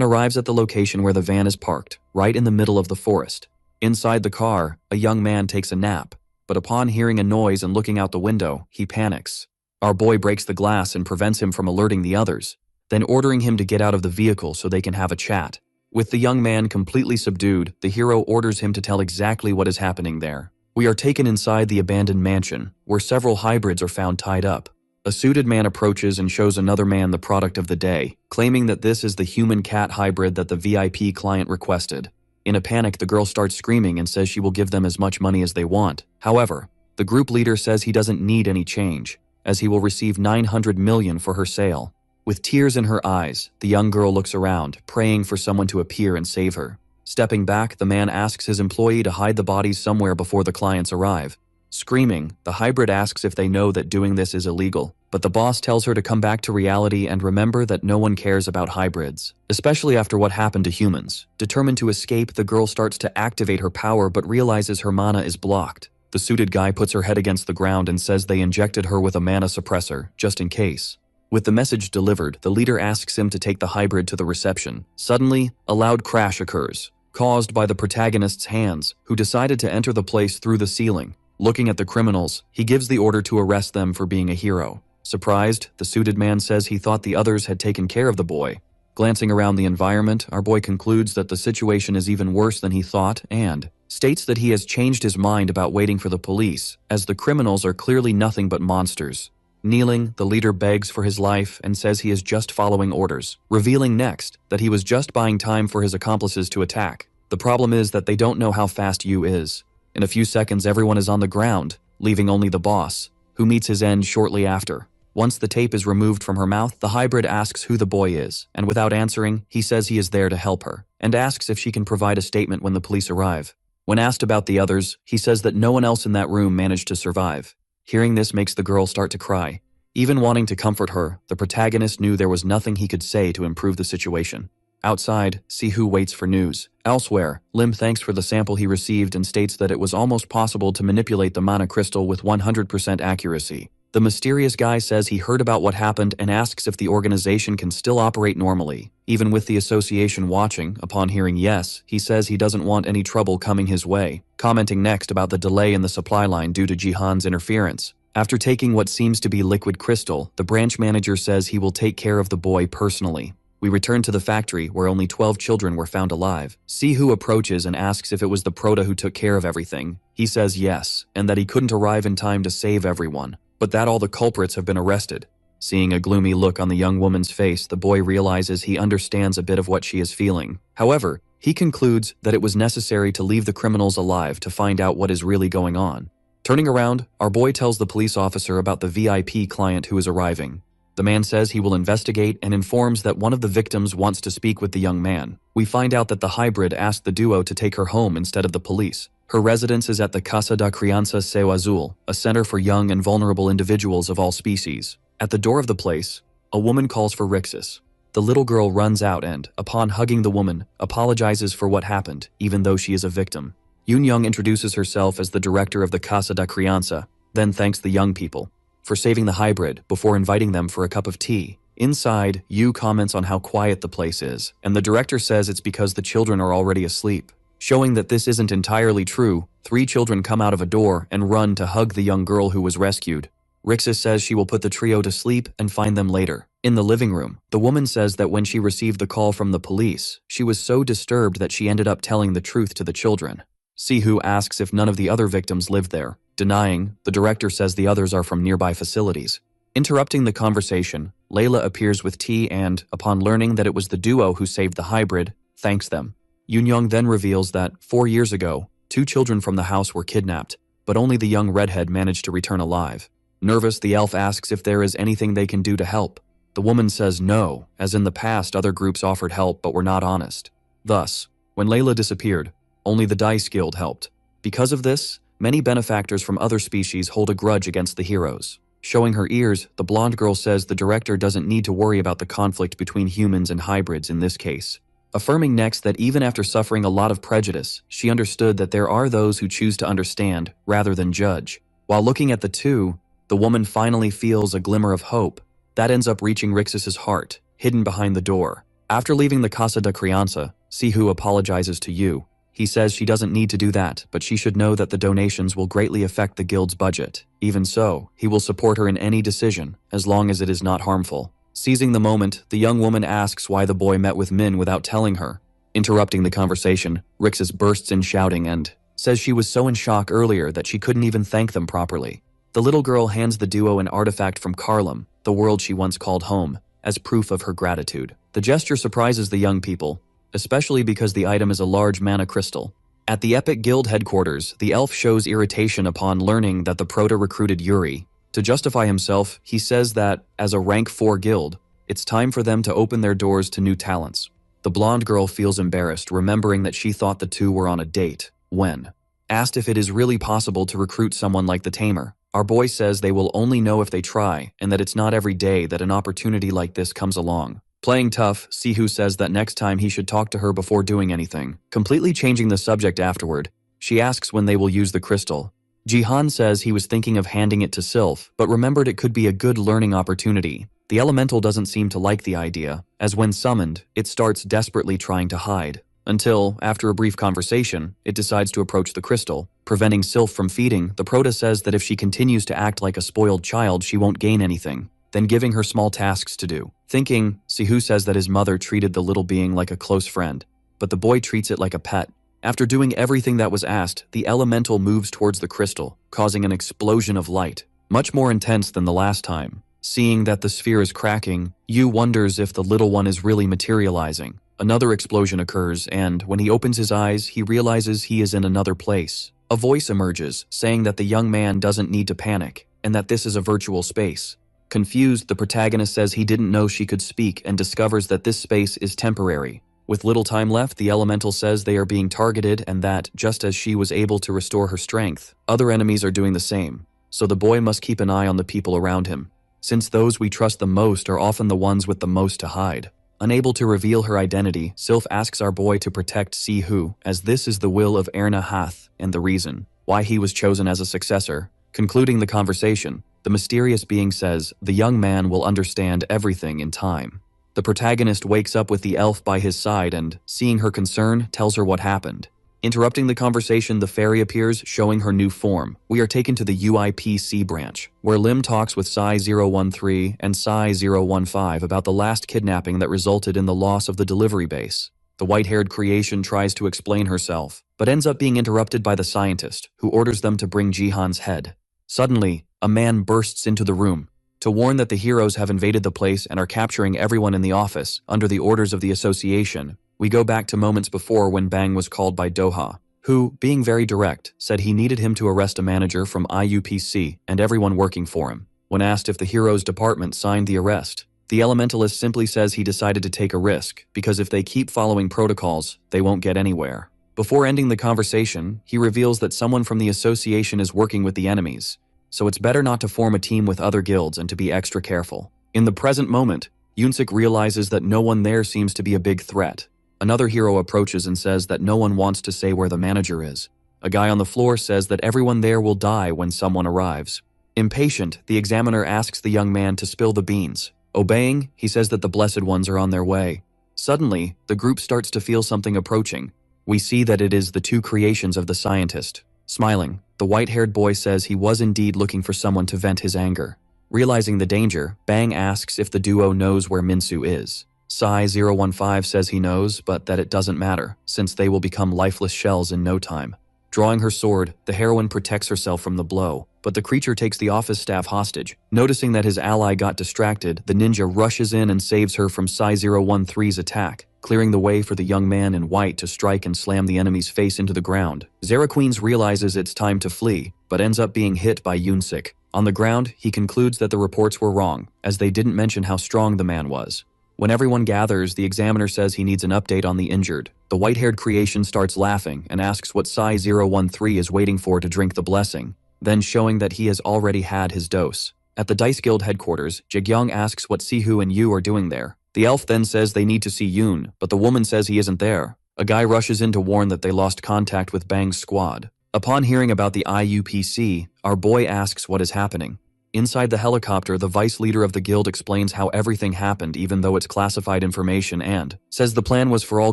arrives at the location where the van is parked, right in the middle of the forest. Inside the car, a young man takes a nap, but upon hearing a noise and looking out the window, he panics. Our boy breaks the glass and prevents him from alerting the others, then ordering him to get out of the vehicle so they can have a chat. With the young man completely subdued, the hero orders him to tell exactly what is happening there. We are taken inside the abandoned mansion, where several hybrids are found tied up. A suited man approaches and shows another man the product of the day, claiming that this is the human-cat hybrid that the VIP client requested. In a panic, the girl starts screaming and says she will give them as much money as they want. However, the group leader says he doesn't need any change, as he will receive 900 million for her sale. With tears in her eyes, the young girl looks around, praying for someone to appear and save her. Stepping back, the man asks his employee to hide the bodies somewhere before the clients arrive. Screaming, the hybrid asks if they know that doing this is illegal, but the boss tells her to come back to reality and remember that no one cares about hybrids, especially after what happened to humans. Determined to escape, the girl starts to activate her power but realizes her mana is blocked. The suited guy puts her head against the ground and says they injected her with a mana suppressor, just in case. With the message delivered, the leader asks him to take the hybrid to the reception. Suddenly, a loud crash occurs, caused by the protagonist's hands, who decided to enter the place through the ceiling. Looking at the criminals, he gives the order to arrest them for being a hero. Surprised, the suited man says he thought the others had taken care of the boy. Glancing around the environment, our boy concludes that the situation is even worse than he thought and states that he has changed his mind about waiting for the police, as the criminals are clearly nothing but monsters. Kneeling, the leader begs for his life and says he is just following orders, revealing next that he was just buying time for his accomplices to attack. The problem is that they don't know how fast Yu is. In a few seconds, everyone is on the ground, leaving only the boss, who meets his end shortly after. Once the tape is removed from her mouth, the hybrid asks who the boy is, and without answering, he says he is there to help her, and asks if she can provide a statement when the police arrive. When asked about the others, he says that no one else in that room managed to survive. Hearing this makes the girl start to cry. Even wanting to comfort her, the protagonist knew there was nothing he could say to improve the situation. Outside, Sihu waits for news. Elsewhere, Lim thanks for the sample he received and states that it was almost possible to manipulate the mana crystal with 100% accuracy. The mysterious guy says he heard about what happened and asks if the organization can still operate normally. Even with the association watching, upon hearing yes, he says he doesn't want any trouble coming his way, commenting next about the delay in the supply line due to Jihan's interference. After taking what seems to be liquid crystal, the branch manager says he will take care of the boy personally. We return to the factory where only 12 children were found alive. Sihu approaches and asks if it was the Prota who took care of everything. He says yes, and that he couldn't arrive in time to save everyone, but that all the culprits have been arrested. Seeing a gloomy look on the young woman's face, the boy realizes he understands a bit of what she is feeling. However, he concludes that it was necessary to leave the criminals alive to find out what is really going on. Turning around, our boy tells the police officer about the VIP client who is arriving. The man says he will investigate and informs that one of the victims wants to speak with the young man. We find out that the hybrid asked the duo to take her home instead of the police. Her residence is at the Casa da Criança Seu Azul, a center for young and vulnerable individuals of all species. At the door of the place, a woman calls for Rixus. The little girl runs out and, upon hugging the woman, apologizes for what happened, even though she is a victim. Yoon Young introduces herself as the director of the Casa da Criança, then thanks the young people for saving the hybrid before inviting them for a cup of tea. Inside, Yu comments on how quiet the place is, and the director says it's because the children are already asleep. Showing that this isn't entirely true, 3 children come out of a door and run to hug the young girl who was rescued. Rixus says she will put the trio to sleep and find them later. In the living room, the woman says that when she received the call from the police, she was so disturbed that she ended up telling the truth to the children. Sihu asks if none of the other victims lived there. Denying, the director says the others are from nearby facilities. Interrupting the conversation, Layla appears with tea and, upon learning that it was the duo who saved the hybrid, thanks them. Yoon Young then reveals that, 4 years ago, 2 children from the house were kidnapped, but only the young redhead managed to return alive. Nervous, the elf asks if there is anything they can do to help. The woman says no, as in the past other groups offered help but were not honest. Thus, when Layla disappeared, only the Dice Guild helped. Because of this, many benefactors from other species hold a grudge against the heroes. Showing her ears, the blonde girl says the director doesn't need to worry about the conflict between humans and hybrids in this case. Affirming next that even after suffering a lot of prejudice, she understood that there are those who choose to understand rather than judge. While looking at the two, the woman finally feels a glimmer of hope. That ends up reaching Rixus's heart, hidden behind the door. After leaving the Casa de Crianza, Sihu apologizes to Yu. He says she doesn't need to do that, but she should know that the donations will greatly affect the guild's budget. Even so, he will support her in any decision, as long as it is not harmful. Seizing the moment, the young woman asks why the boy met with Min without telling her. Interrupting the conversation, Rixus bursts in shouting and says she was so in shock earlier that she couldn't even thank them properly. The little girl hands the duo an artifact from Karlum, the world she once called home, as proof of her gratitude. The gesture surprises the young people, especially because the item is a large mana crystal. At the Epic Guild headquarters, the elf shows irritation upon learning that the Prota recruited Yuri. To justify himself, he says that, as a rank 4 guild, it's time for them to open their doors to new talents. The blonde girl feels embarrassed, remembering that she thought the two were on a date. When asked if it is really possible to recruit someone like the Tamer, our boy says they will only know if they try, and that it's not every day that an opportunity like this comes along. Playing tough, Sihu says that next time he should talk to her before doing anything. Completely changing the subject afterward, she asks when they will use the crystal. Jihan says he was thinking of handing it to Sylph, but remembered it could be a good learning opportunity. The elemental doesn't seem to like the idea, as when summoned, it starts desperately trying to hide. Until, after a brief conversation, it decides to approach the crystal. Preventing Sylph from feeding, the Prota says that if she continues to act like a spoiled child, she won't gain anything, then giving her small tasks to do. Thinking, Sihu says that his mother treated the little being like a close friend, but the boy treats it like a pet. After doing everything that was asked, the elemental moves towards the crystal, causing an explosion of light, much more intense than the last time. Seeing that the sphere is cracking, Yu wonders if the little one is really materializing. Another explosion occurs, and when he opens his eyes, he realizes he is in another place. A voice emerges, saying that the young man doesn't need to panic, and that this is a virtual space. Confused, the protagonist says he didn't know she could speak and discovers that this space is temporary. With little time left, the elemental says they are being targeted and that, just as she was able to restore her strength, other enemies are doing the same. So the boy must keep an eye on the people around him, since those we trust the most are often the ones with the most to hide. Unable to reveal her identity, Sylph asks our boy to protect Sihu, as this is the will of Erna Hath and the reason why he was chosen as a successor. Concluding the conversation, the mysterious being says the young man will understand everything in time. The protagonist wakes up with the elf by his side and, seeing her concern, tells her what happened. Interrupting the conversation, the fairy appears, showing her new form. We are taken to the UIPC branch, where Lim talks with Psi-013 and Psi-015 about the last kidnapping that resulted in the loss of the delivery base. The white-haired creation tries to explain herself, but ends up being interrupted by the scientist, who orders them to bring Jihan's head. Suddenly, a man bursts into the room to warn that the heroes have invaded the place and are capturing everyone in the office under the orders of the association. We go back to moments before when Bang was called by Doha, who, being very direct, said he needed him to arrest a manager from IUPC and everyone working for him. When asked if the heroes' department signed the arrest, the elementalist simply says he decided to take a risk because if they keep following protocols, they won't get anywhere. Before ending the conversation, he reveals that someone from the association is working with the enemies, so it's better not to form a team with other guilds and to be extra careful. In the present moment, Yunsik realizes that no one there seems to be a big threat. Another hero approaches and says that no one wants to say where the manager is. A guy on the floor says that everyone there will die when someone arrives. Impatient, the examiner asks the young man to spill the beans. Obeying, he says that the blessed ones are on their way. Suddenly, the group starts to feel something approaching. We see that it is the two creations of the scientist. Smiling, the white-haired boy says he was indeed looking for someone to vent his anger. Realizing the danger, Bang asks if the duo knows where Minsu is. Psi-015 says he knows, but that it doesn't matter, since they will become lifeless shells in no time. Drawing her sword, the heroine protects herself from the blow, but the creature takes the office staff hostage. Noticing that his ally got distracted, the ninja rushes in and saves her from Psi-013's attack, clearing the way for the young man in white to strike and slam the enemy's face into the ground. Zeraqueens realizes it's time to flee, but ends up being hit by Yunsik. On the ground, he concludes that the reports were wrong, as they didn't mention how strong the man was. When everyone gathers, the examiner says he needs an update on the injured. The white-haired creation starts laughing and asks what Psi-013 is waiting for to drink the blessing, then showing that he has already had his dose. At the Dice Guild headquarters, Jigyong asks what Sihu and Yu are doing there. The elf then says they need to see Yoon, but the woman says he isn't there. A guy rushes in to warn that they lost contact with Bang's squad. Upon hearing about the IUPC, our boy asks what is happening. Inside the helicopter, the vice leader of the guild explains how everything happened even though it's classified information and says the plan was for all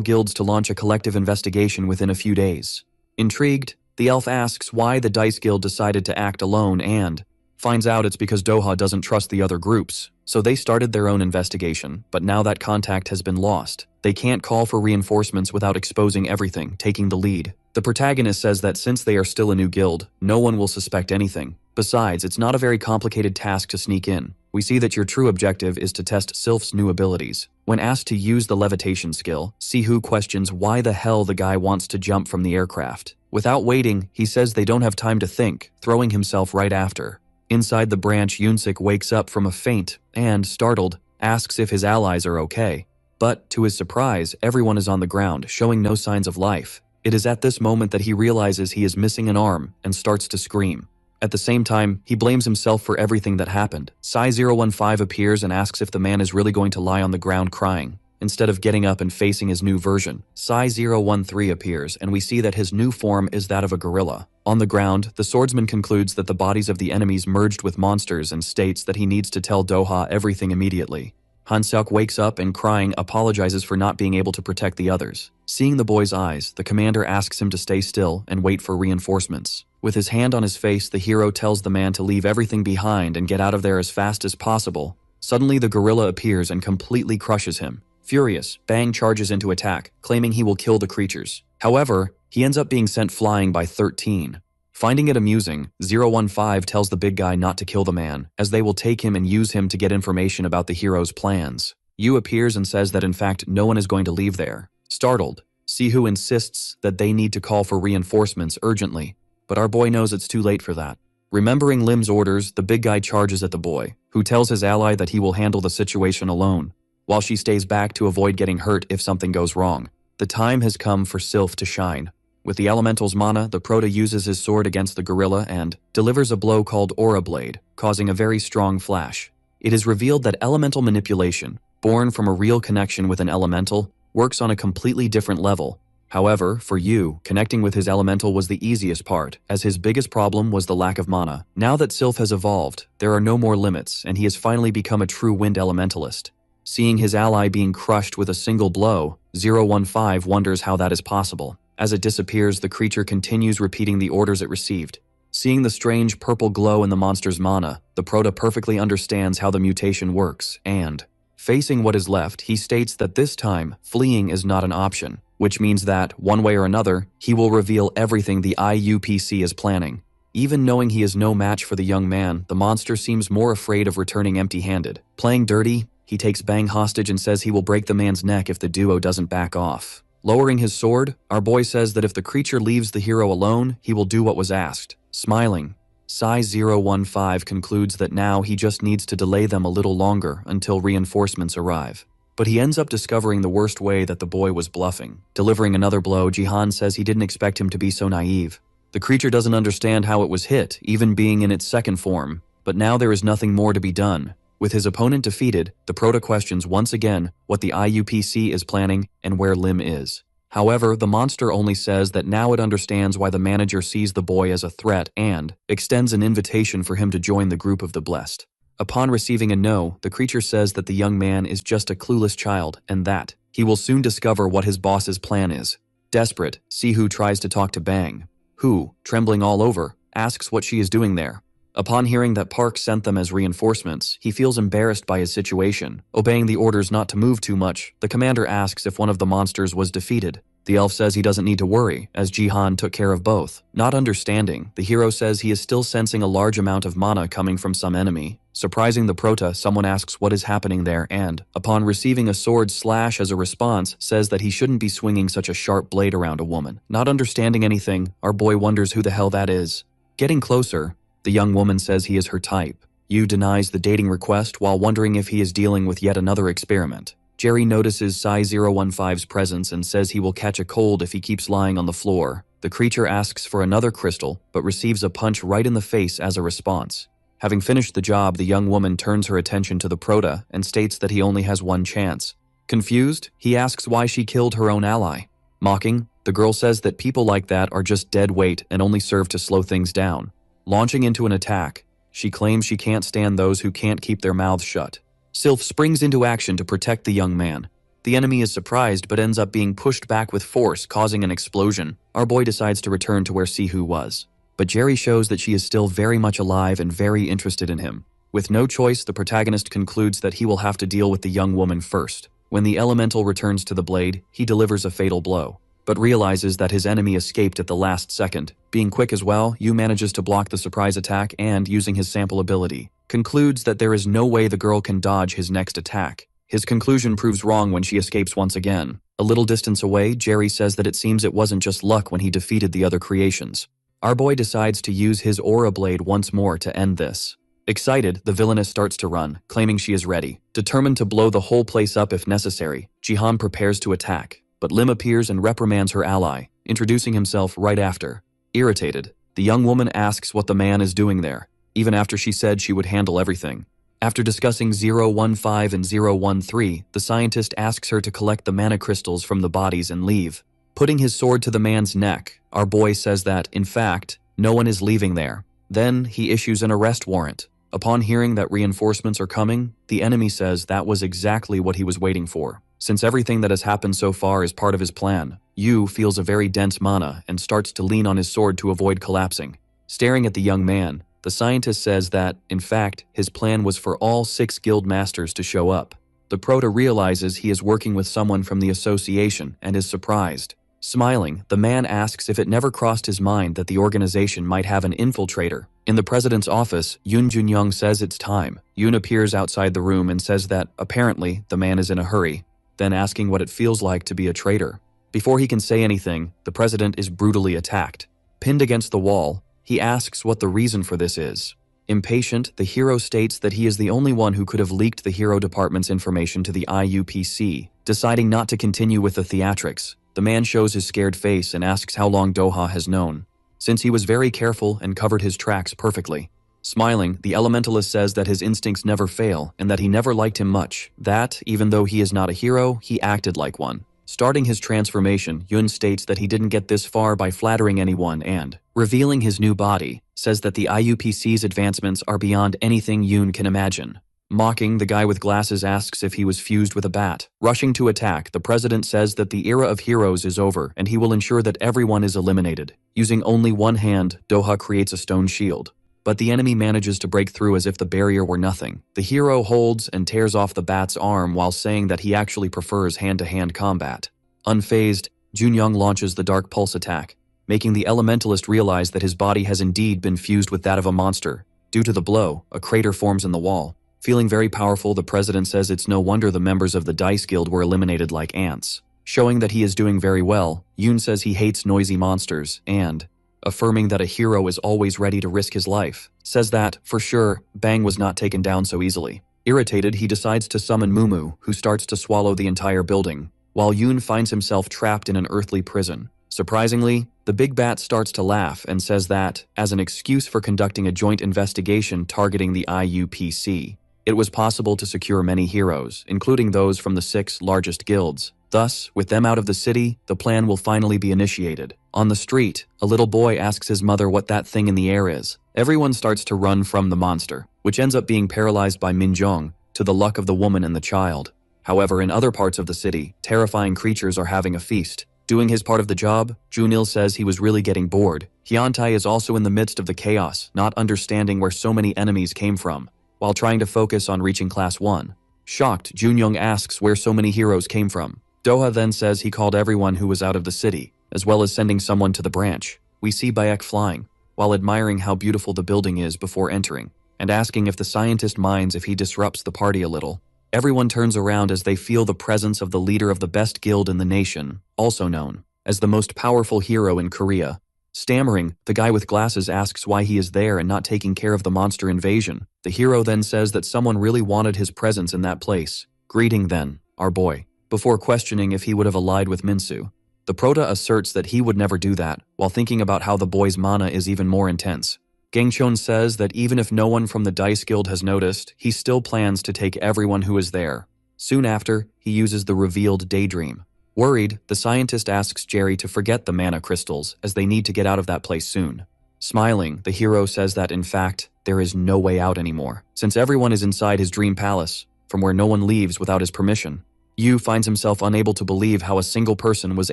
guilds to launch a collective investigation within a few days. Intrigued, the elf asks why the Dice Guild decided to act alone and finds out it's because Doha doesn't trust the other groups. So they started their own investigation, but now that contact has been lost. They can't call for reinforcements without exposing everything, taking the lead. The protagonist says that since they are still a new guild, no one will suspect anything. Besides, it's not a very complicated task to sneak in. We see that your true objective is to test Sylph's new abilities. When asked to use the levitation skill, Sihu questions why the hell the guy wants to jump from the aircraft. Without waiting, he says they don't have time to think, throwing himself right after. Inside the branch, Yunsik wakes up from a faint and, startled, asks if his allies are okay. But, to his surprise, everyone is on the ground, showing no signs of life. It is at this moment that he realizes he is missing an arm and starts to scream. At the same time, he blames himself for everything that happened. Psi-015 appears and asks if the man is really going to lie on the ground crying, instead of getting up and facing his new version. Psi-013 appears, and we see that his new form is that of a gorilla. On the ground, the swordsman concludes that the bodies of the enemies merged with monsters and states that he needs to tell Doha everything immediately. Han-seok wakes up and, crying, apologizes for not being able to protect the others. Seeing the boy's eyes, the commander asks him to stay still and wait for reinforcements. With his hand on his face, the hero tells the man to leave everything behind and get out of there as fast as possible. Suddenly, the gorilla appears and completely crushes him. Furious, Bang charges into attack, claiming he will kill the creatures. However, he ends up being sent flying by 13. Finding it amusing, 015 tells the big guy not to kill the man, as they will take him and use him to get information about the hero's plans. Yu appears and says that in fact no one is going to leave there. Startled, Sihu insists that they need to call for reinforcements urgently, but our boy knows it's too late for that. Remembering Lim's orders, the big guy charges at the boy, who tells his ally that he will handle the situation alone, while she stays back to avoid getting hurt if something goes wrong. The time has come for Sylph to shine. With the elemental's mana, the Prota uses his sword against the gorilla and delivers a blow called Aura Blade, causing a very strong flash. It is revealed that elemental manipulation, born from a real connection with an elemental, works on a completely different level. However, for Yu, connecting with his elemental was the easiest part, as his biggest problem was the lack of mana. Now that Sylph has evolved, there are no more limits, and he has finally become a true wind elementalist. Seeing his ally being crushed with a single blow, 015 wonders how that is possible. As it disappears, the creature continues repeating the orders it received. Seeing the strange purple glow in the monster's mana, the Prota perfectly understands how the mutation works, and, facing what is left, he states that this time, fleeing is not an option, which means that, one way or another, he will reveal everything the IUPC is planning. Even knowing he is no match for the young man, the monster seems more afraid of returning empty-handed. Playing dirty, he takes Bang hostage and says he will break the man's neck if the duo doesn't back off. Lowering his sword, our boy says that if the creature leaves the hero alone, he will do what was asked. Smiling, Psi-015 concludes that now he just needs to delay them a little longer until reinforcements arrive. But he ends up discovering the worst way that the boy was bluffing. Delivering another blow, Jihan says he didn't expect him to be so naive. The creature doesn't understand how it was hit, even being in its second form, but now there is nothing more to be done. With his opponent defeated, the Prota questions once again what the IUPC is planning and where Lim is. However, the monster only says that now it understands why the manager sees the boy as a threat and extends an invitation for him to join the group of the blessed. Upon receiving a no, the creature says that the young man is just a clueless child and that he will soon discover what his boss's plan is. Desperate, Sihu tries to talk to Bang, who, trembling all over, asks what she is doing there. Upon hearing that Park sent them as reinforcements, he feels embarrassed by his situation. Obeying the orders not to move too much, the commander asks if one of the monsters was defeated. The elf says he doesn't need to worry, as Jihan took care of both. Not understanding, the hero says he is still sensing a large amount of mana coming from some enemy. Surprising the Prota, someone asks what is happening there and, upon receiving a sword slash as a response, says that he shouldn't be swinging such a sharp blade around a woman. Not understanding anything, our boy wonders who the hell that is. Getting closer, the young woman says he is her type. Yu denies the dating request while wondering if he is dealing with yet another experiment. Jerry notices Psi-015's presence and says he will catch a cold if he keeps lying on the floor. The creature asks for another crystal, but receives a punch right in the face as a response. Having finished the job, the young woman turns her attention to the prota and states that he only has one chance. Confused, he asks why she killed her own ally. Mocking, the girl says that people like that are just dead weight and only serve to slow things down. Launching into an attack, she claims she can't stand those who can't keep their mouths shut. Sylph springs into action to protect the young man. The enemy is surprised but ends up being pushed back with force, causing an explosion. Our boy decides to return to where Sihu was. But Jerry shows that she is still very much alive and very interested in him. With no choice, the protagonist concludes that he will have to deal with the young woman first. When the elemental returns to the blade, he delivers a fatal blow, but realizes that his enemy escaped at the last second. Being quick as well, Yu manages to block the surprise attack and, using his sample ability, concludes that there is no way the girl can dodge his next attack. His conclusion proves wrong when she escapes once again. A little distance away, Jerry says that it seems it wasn't just luck when he defeated the other creations. Our boy decides to use his aura blade once more to end this. Excited, the villainess starts to run, claiming she is ready. Determined to blow the whole place up if necessary, Jihan prepares to attack, but Lim appears and reprimands her ally, introducing himself right after. Irritated, the young woman asks what the man is doing there, even after she said she would handle everything. After discussing 015 and 013, the scientist asks her to collect the mana crystals from the bodies and leave. Putting his sword to the man's neck, our boy says that, in fact, no one is leaving there. Then he issues an arrest warrant. Upon hearing that reinforcements are coming, the enemy says that was exactly what he was waiting for. Since everything that has happened so far is part of his plan, Yu feels a very dense mana and starts to lean on his sword to avoid collapsing. Staring at the young man, the scientist says that, in fact, his plan was for all 6 guild masters to show up. The prota realizes he is working with someone from the association and is surprised. Smiling, the man asks if it never crossed his mind that the organization might have an infiltrator. In the president's office, Yoon Junyoung says it's time. Yoon appears outside the room and says that, apparently, the man is in a hurry, then asking what it feels like to be a traitor. Before he can say anything, the president is brutally attacked. Pinned against the wall, he asks what the reason for this is. Impatient, the hero states that he is the only one who could have leaked the hero department's information to the IUPC, deciding not to continue with the theatrics. The man shows his scared face and asks how long Doha has known, since he was very careful and covered his tracks perfectly. Smiling, the elementalist says that his instincts never fail and that he never liked him much, that, even though he is not a hero, he acted like one. Starting his transformation, Yun states that he didn't get this far by flattering anyone and, revealing his new body, says that the IUPC's advancements are beyond anything Yun can imagine. Mocking, the guy with glasses asks if he was fused with a bat. Rushing to attack, the president says that the era of heroes is over and he will ensure that everyone is eliminated. Using only one hand, Doha creates a stone shield. But the enemy manages to break through as if the barrier were nothing. The hero holds and tears off the bat's arm while saying that he actually prefers hand-to-hand combat. Unfazed, Junyoung launches the Dark Pulse attack, making the elementalist realize that his body has indeed been fused with that of a monster. Due to the blow, a crater forms in the wall. Feeling very powerful, the president says it's no wonder the members of the Dice Guild were eliminated like ants. Showing that he is doing very well, Yoon says he hates noisy monsters and, affirming that a hero is always ready to risk his life, says that, for sure, Bang was not taken down so easily. Irritated, he decides to summon Mumu, who starts to swallow the entire building, while Yoon finds himself trapped in an earthly prison. Surprisingly, the big bat starts to laugh and says that, as an excuse for conducting a joint investigation targeting the IUPC, it was possible to secure many heroes, including those from the 6 largest guilds. Thus, with them out of the city, the plan will finally be initiated. On the street, a little boy asks his mother what that thing in the air is. Everyone starts to run from the monster, which ends up being paralyzed by Minjong, to the luck of the woman and the child. However, in other parts of the city, terrifying creatures are having a feast. Doing his part of the job, Junil says he was really getting bored. Hyuntae is also in the midst of the chaos, not understanding where so many enemies came from, while trying to focus on reaching Class 1. Shocked, Junyoung asks where so many heroes came from. Doha then says he called everyone who was out of the city, as well as sending someone to the branch. We see Bayek flying, while admiring how beautiful the building is before entering, and asking if the scientist minds if he disrupts the party a little. Everyone turns around as they feel the presence of the leader of the best guild in the nation, also known as the most powerful hero in Korea. Stammering, the guy with glasses asks why he is there and not taking care of the monster invasion. The hero then says that someone really wanted his presence in that place. Greeting then, our boy, before questioning if he would have allied with Minsu. The prota asserts that he would never do that, while thinking about how the boy's mana is even more intense. Gangchun says that even if no one from the Dice Guild has noticed, he still plans to take everyone who is there. Soon after, he uses the revealed daydream. Worried, the scientist asks Jerry to forget the mana crystals as they need to get out of that place soon. Smiling, the hero says that in fact, there is no way out anymore, since everyone is inside his dream palace, from where no one leaves without his permission. Yu finds himself unable to believe how a single person was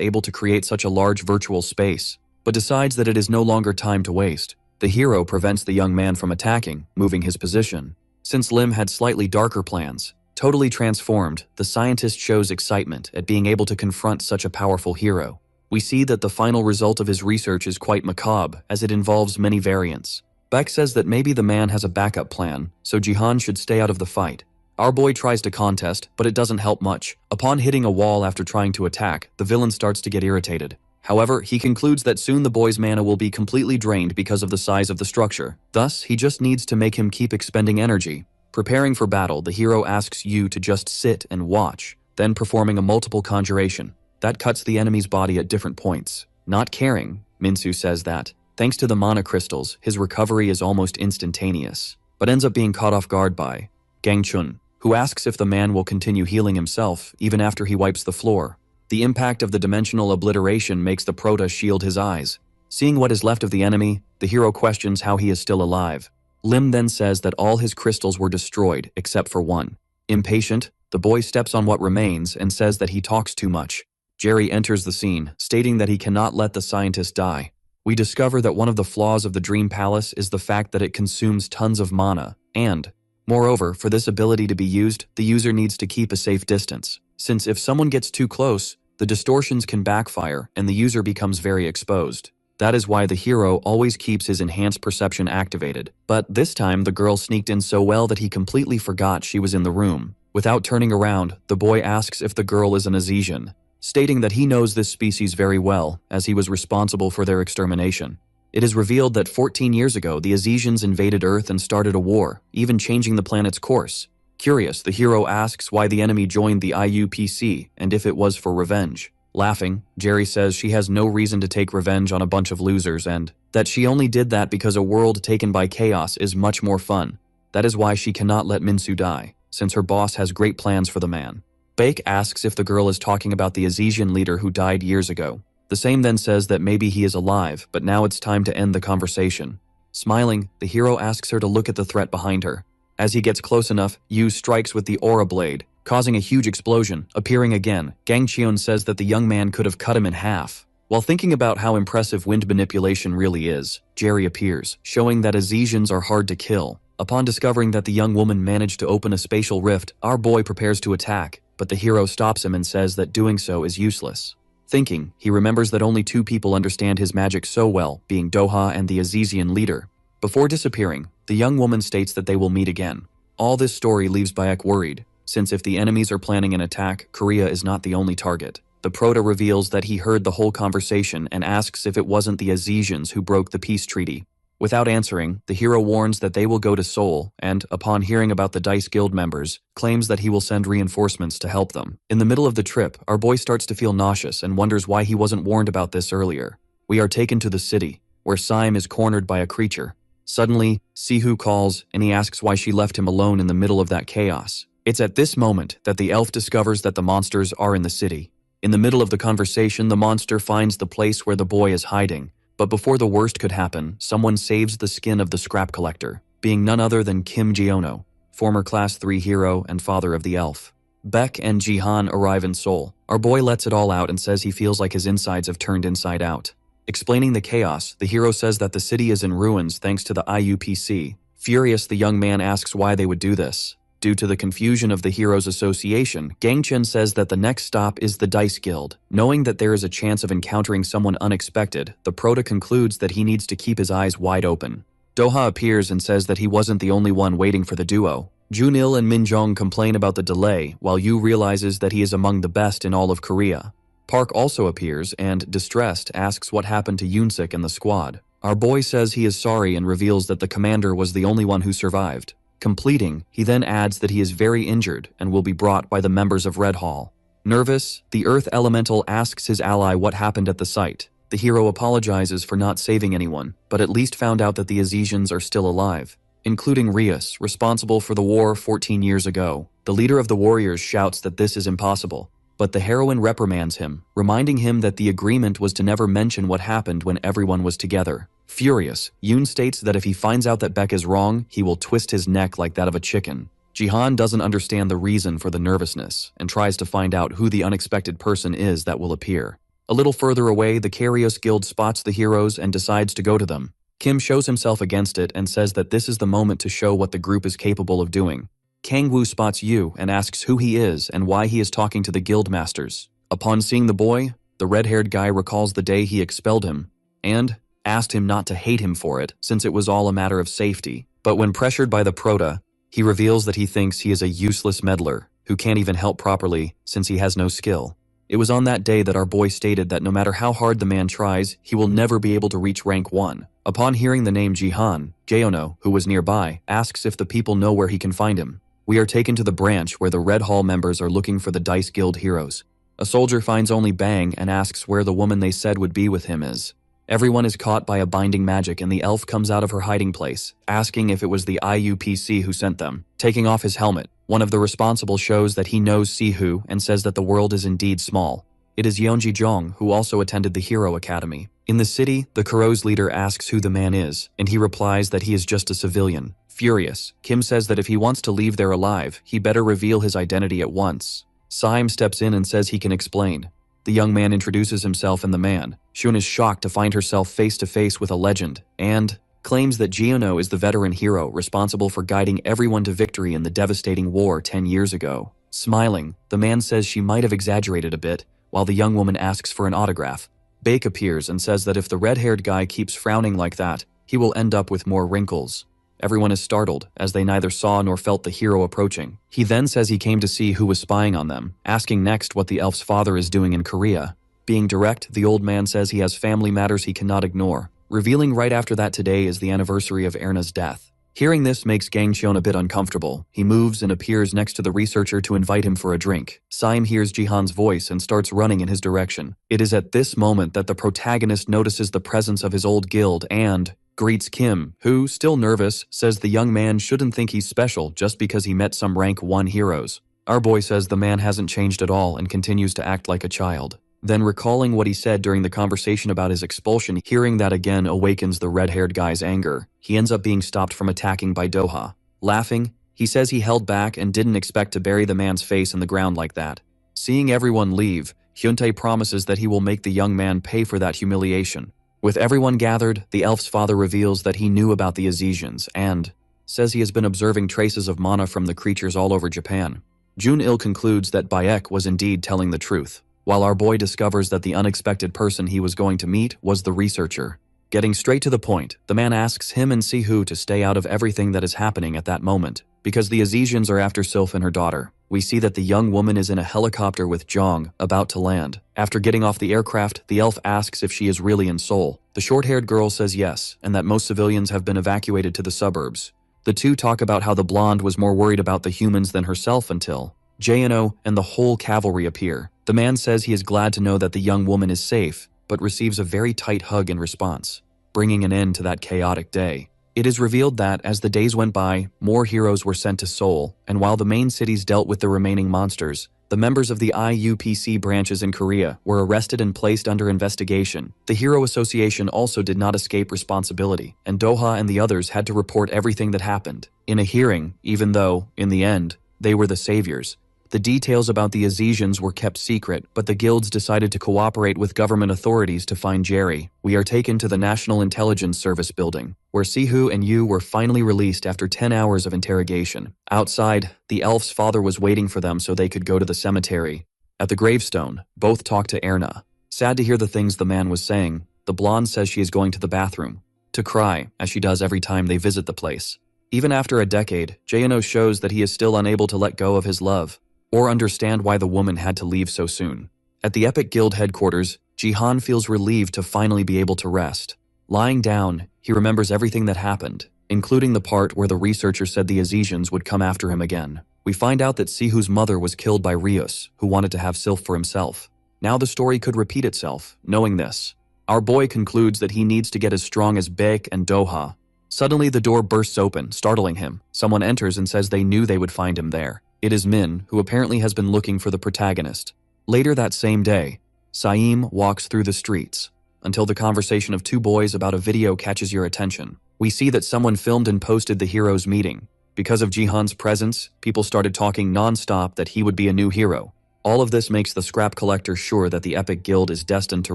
able to create such a large virtual space, but decides that it is no longer time to waste. The hero prevents the young man from attacking, moving his position. Since Lim had slightly darker plans, totally transformed, the scientist shows excitement at being able to confront such a powerful hero. We see that the final result of his research is quite macabre, as it involves many variants. Beck says that maybe the man has a backup plan, so Jihan should stay out of the fight. Our boy tries to contest, but it doesn't help much. Upon hitting a wall after trying to attack, the villain starts to get irritated. However, he concludes that soon the boy's mana will be completely drained because of the size of the structure. Thus, he just needs to make him keep expending energy. Preparing for battle, the hero asks Yu to just sit and watch, then performing a multiple conjuration. That cuts the enemy's body at different points. Not caring, Minsu says that, thanks to the mana crystals, his recovery is almost instantaneous, but ends up being caught off guard by Gangchun, who asks if the man will continue healing himself even after he wipes the floor. The impact of the dimensional obliteration makes the Prota shield his eyes. Seeing what is left of the enemy, the hero questions how he is still alive. Lim then says that all his crystals were destroyed except for one. Impatient, the boy steps on what remains and says that he talks too much. Jerry enters the scene, stating that he cannot let the scientist die. We discover that one of the flaws of the Dream Palace is the fact that it consumes tons of mana, and moreover, for this ability to be used, the user needs to keep a safe distance, since if someone gets too close, the distortions can backfire and the user becomes very exposed. That is why the hero always keeps his enhanced perception activated. But this time, the girl sneaked in so well that he completely forgot she was in the room. Without turning around, the boy asks if the girl is an Azesian, stating that he knows this species very well, as he was responsible for their extermination. It is revealed that 14 years ago, the Azesians invaded Earth and started a war, even changing the planet's course. Curious, the hero asks why the enemy joined the IUPC and if it was for revenge. Laughing, Jerry says she has no reason to take revenge on a bunch of losers and that she only did that because a world taken by chaos is much more fun. That is why she cannot let Minsu die, since her boss has great plans for the man. Bake asks if the girl is talking about the Azesian leader who died years ago. The same then says that maybe he is alive, but now it's time to end the conversation. Smiling, the hero asks her to look at the threat behind her. As he gets close enough, Yu strikes with the aura blade, causing a huge explosion. Appearing again, Gangcheon says that the young man could have cut him in half. While thinking about how impressive wind manipulation really is, Jerry appears, showing that Azesians are hard to kill. Upon discovering that the young woman managed to open a spatial rift, our boy prepares to attack, but the hero stops him and says that doing so is useless. Thinking, he remembers that only two people understand his magic so well, being Doha and the Azesian leader. Before disappearing, the young woman states that they will meet again. All this story leaves Bayek worried, since if the enemies are planning an attack, Korea is not the only target. The Prota reveals that he heard the whole conversation and asks if it wasn't the Azesians who broke the peace treaty. Without answering, the hero warns that they will go to Seoul and, upon hearing about the Dice Guild members, claims that he will send reinforcements to help them. In the middle of the trip, our boy starts to feel nauseous and wonders why he wasn't warned about this earlier. We are taken to the city, where Saim is cornered by a creature. Suddenly, Sihu calls and he asks why she left him alone in the middle of that chaos. It's at this moment that the elf discovers that the monsters are in the city. In the middle of the conversation, the monster finds the place where the boy is hiding. But before the worst could happen, someone saves the skin of the scrap collector, being none other than Kim Jiono, former Class 3 hero and father of the elf. Beck and Jihan arrive in Seoul. Our boy lets it all out and says he feels like his insides have turned inside out. Explaining the chaos, the hero says that the city is in ruins thanks to the IUPC. Furious, the young man asks why they would do this. Due to the confusion of the heroes' association, Gangchen says that the next stop is the Dice Guild. Knowing that there is a chance of encountering someone unexpected, the Prota concludes that he needs to keep his eyes wide open. Doha appears and says that he wasn't the only one waiting for the duo. Junil and Minjong complain about the delay, while Yu realizes that he is among the best in all of Korea. Park also appears and, distressed, asks what happened to Yoonsik and the squad. Our boy says he is sorry and reveals that the commander was the only one who survived. Completing, he then adds that he is very injured and will be brought by the members of Red Hall. Nervous, the Earth Elemental asks his ally what happened at the site. The hero apologizes for not saving anyone, but at least found out that the Azesians are still alive, including Rias, responsible for the war 14 years ago. The leader of the warriors shouts that this is impossible, but the heroine reprimands him, reminding him that the agreement was to never mention what happened when everyone was together. Furious, Yoon states that if he finds out that Beck is wrong, he will twist his neck like that of a chicken. Jihan doesn't understand the reason for the nervousness and tries to find out who the unexpected person is that will appear. A little further away, the Carius Guild spots the heroes and decides to go to them. Kim shows himself against it and says that this is the moment to show what the group is capable of doing. Kangwoo spots Yu and asks who he is and why he is talking to the guild masters. Upon seeing the boy, the red-haired guy recalls the day he expelled him and asked him not to hate him for it, since it was all a matter of safety. But when pressured by the Prota, he reveals that he thinks he is a useless meddler who can't even help properly since he has no skill. It was on that day that our boy stated that no matter how hard the man tries, he will never be able to reach rank 1. Upon hearing the name Jihan, Jaeono, who was nearby, asks if the people know where he can find him. We are taken to the branch where the Red Hall members are looking for the Dice Guild heroes. A soldier finds only Bang and asks where the woman they said would be with him is. Everyone is caught by a binding magic and the elf comes out of her hiding place, asking if it was the IUPC who sent them. Taking off his helmet, one of the responsible shows that he knows Sihu and says that the world is indeed small. It is Yeonji Jong, who also attended the Hero Academy. In the city, the Kuro's leader asks who the man is, and he replies that he is just a civilian. Furious, Kim says that if he wants to leave there alive, he better reveal his identity at once. Saim steps in and says he can explain. The young man introduces himself and the man. Shun is shocked to find herself face to face with a legend, and claims that Jiano is the veteran hero responsible for guiding everyone to victory in the devastating war 10 years ago. Smiling, the man says she might have exaggerated a bit, while the young woman asks for an autograph. Baek appears and says that if the red-haired guy keeps frowning like that, he will end up with more wrinkles. Everyone is startled, as they neither saw nor felt the hero approaching. He then says he came to see who was spying on them, asking next what the elf's father is doing in Korea. Being direct, the old man says he has family matters he cannot ignore, revealing right after that today is the anniversary of Erna's death. Hearing this makes Gangcheon a bit uncomfortable. He moves and appears next to the researcher to invite him for a drink. Saim hears Jihan's voice and starts running in his direction. It is at this moment that the protagonist notices the presence of his old guild and greets Kim, who, still nervous, says the young man shouldn't think he's special just because he met some rank 1 heroes. Our boy says the man hasn't changed at all and continues to act like a child. Then recalling what he said during the conversation about his expulsion, hearing that again awakens the red-haired guy's anger. He ends up being stopped from attacking by Doha. Laughing, he says he held back and didn't expect to bury the man's face in the ground like that. Seeing everyone leave, Hyuntae promises that he will make the young man pay for that humiliation. With everyone gathered, the elf's father reveals that he knew about the Azesians and says he has been observing traces of mana from the creatures all over Japan. Jun-il concludes that Baek was indeed telling the truth, while our boy discovers that the unexpected person he was going to meet was the researcher. Getting straight to the point, the man asks him and Sihu to stay out of everything that is happening at that moment, because the Azesians are after Sylph and her daughter. We see that the young woman is in a helicopter with Jong, about to land. After getting off the aircraft, the elf asks if she is really in Seoul. The short-haired girl says yes, and that most civilians have been evacuated to the suburbs. The two talk about how the blonde was more worried about the humans than herself until Jaeono and the whole cavalry appear. The man says he is glad to know that the young woman is safe, but receives a very tight hug in response, bringing an end to that chaotic day. It is revealed that, as the days went by, more heroes were sent to Seoul, and while the main cities dealt with the remaining monsters, the members of the IUPC branches in Korea were arrested and placed under investigation. The Hero Association also did not escape responsibility, and Doha and the others had to report everything that happened in a hearing, even though, in the end, they were the saviors. The details about the Azesians were kept secret, but the guilds decided to cooperate with government authorities to find Jerry. We are taken to the National Intelligence Service building, where Sihu and Yu were finally released after 10 hours of interrogation. Outside, the elf's father was waiting for them so they could go to the cemetery. At the gravestone, both talked to Erna. Sad to hear the things the man was saying, the blonde says she is going to the bathroom, to cry, as she does every time they visit the place. Even after a decade, Jaehono shows that he is still unable to let go of his love, or understand why the woman had to leave so soon. At the Epic Guild headquarters, Jihan feels relieved to finally be able to rest. Lying down, he remembers everything that happened, including the part where the researcher said the Azesians would come after him again. We find out that Sihu's mother was killed by Rios, who wanted to have Sylph for himself. Now the story could repeat itself, knowing this. Our boy concludes that he needs to get as strong as Baek and Doha. Suddenly the door bursts open, startling him. Someone enters and says they knew they would find him there. It is Min, who apparently has been looking for the protagonist. Later that same day, Saeem walks through the streets until the conversation of two boys about a video catches your attention. We see that someone filmed and posted the heroes' meeting. Because of Jihan's presence, people started talking non-stop that he would be a new hero. All of this makes the scrap collector sure that the epic guild is destined to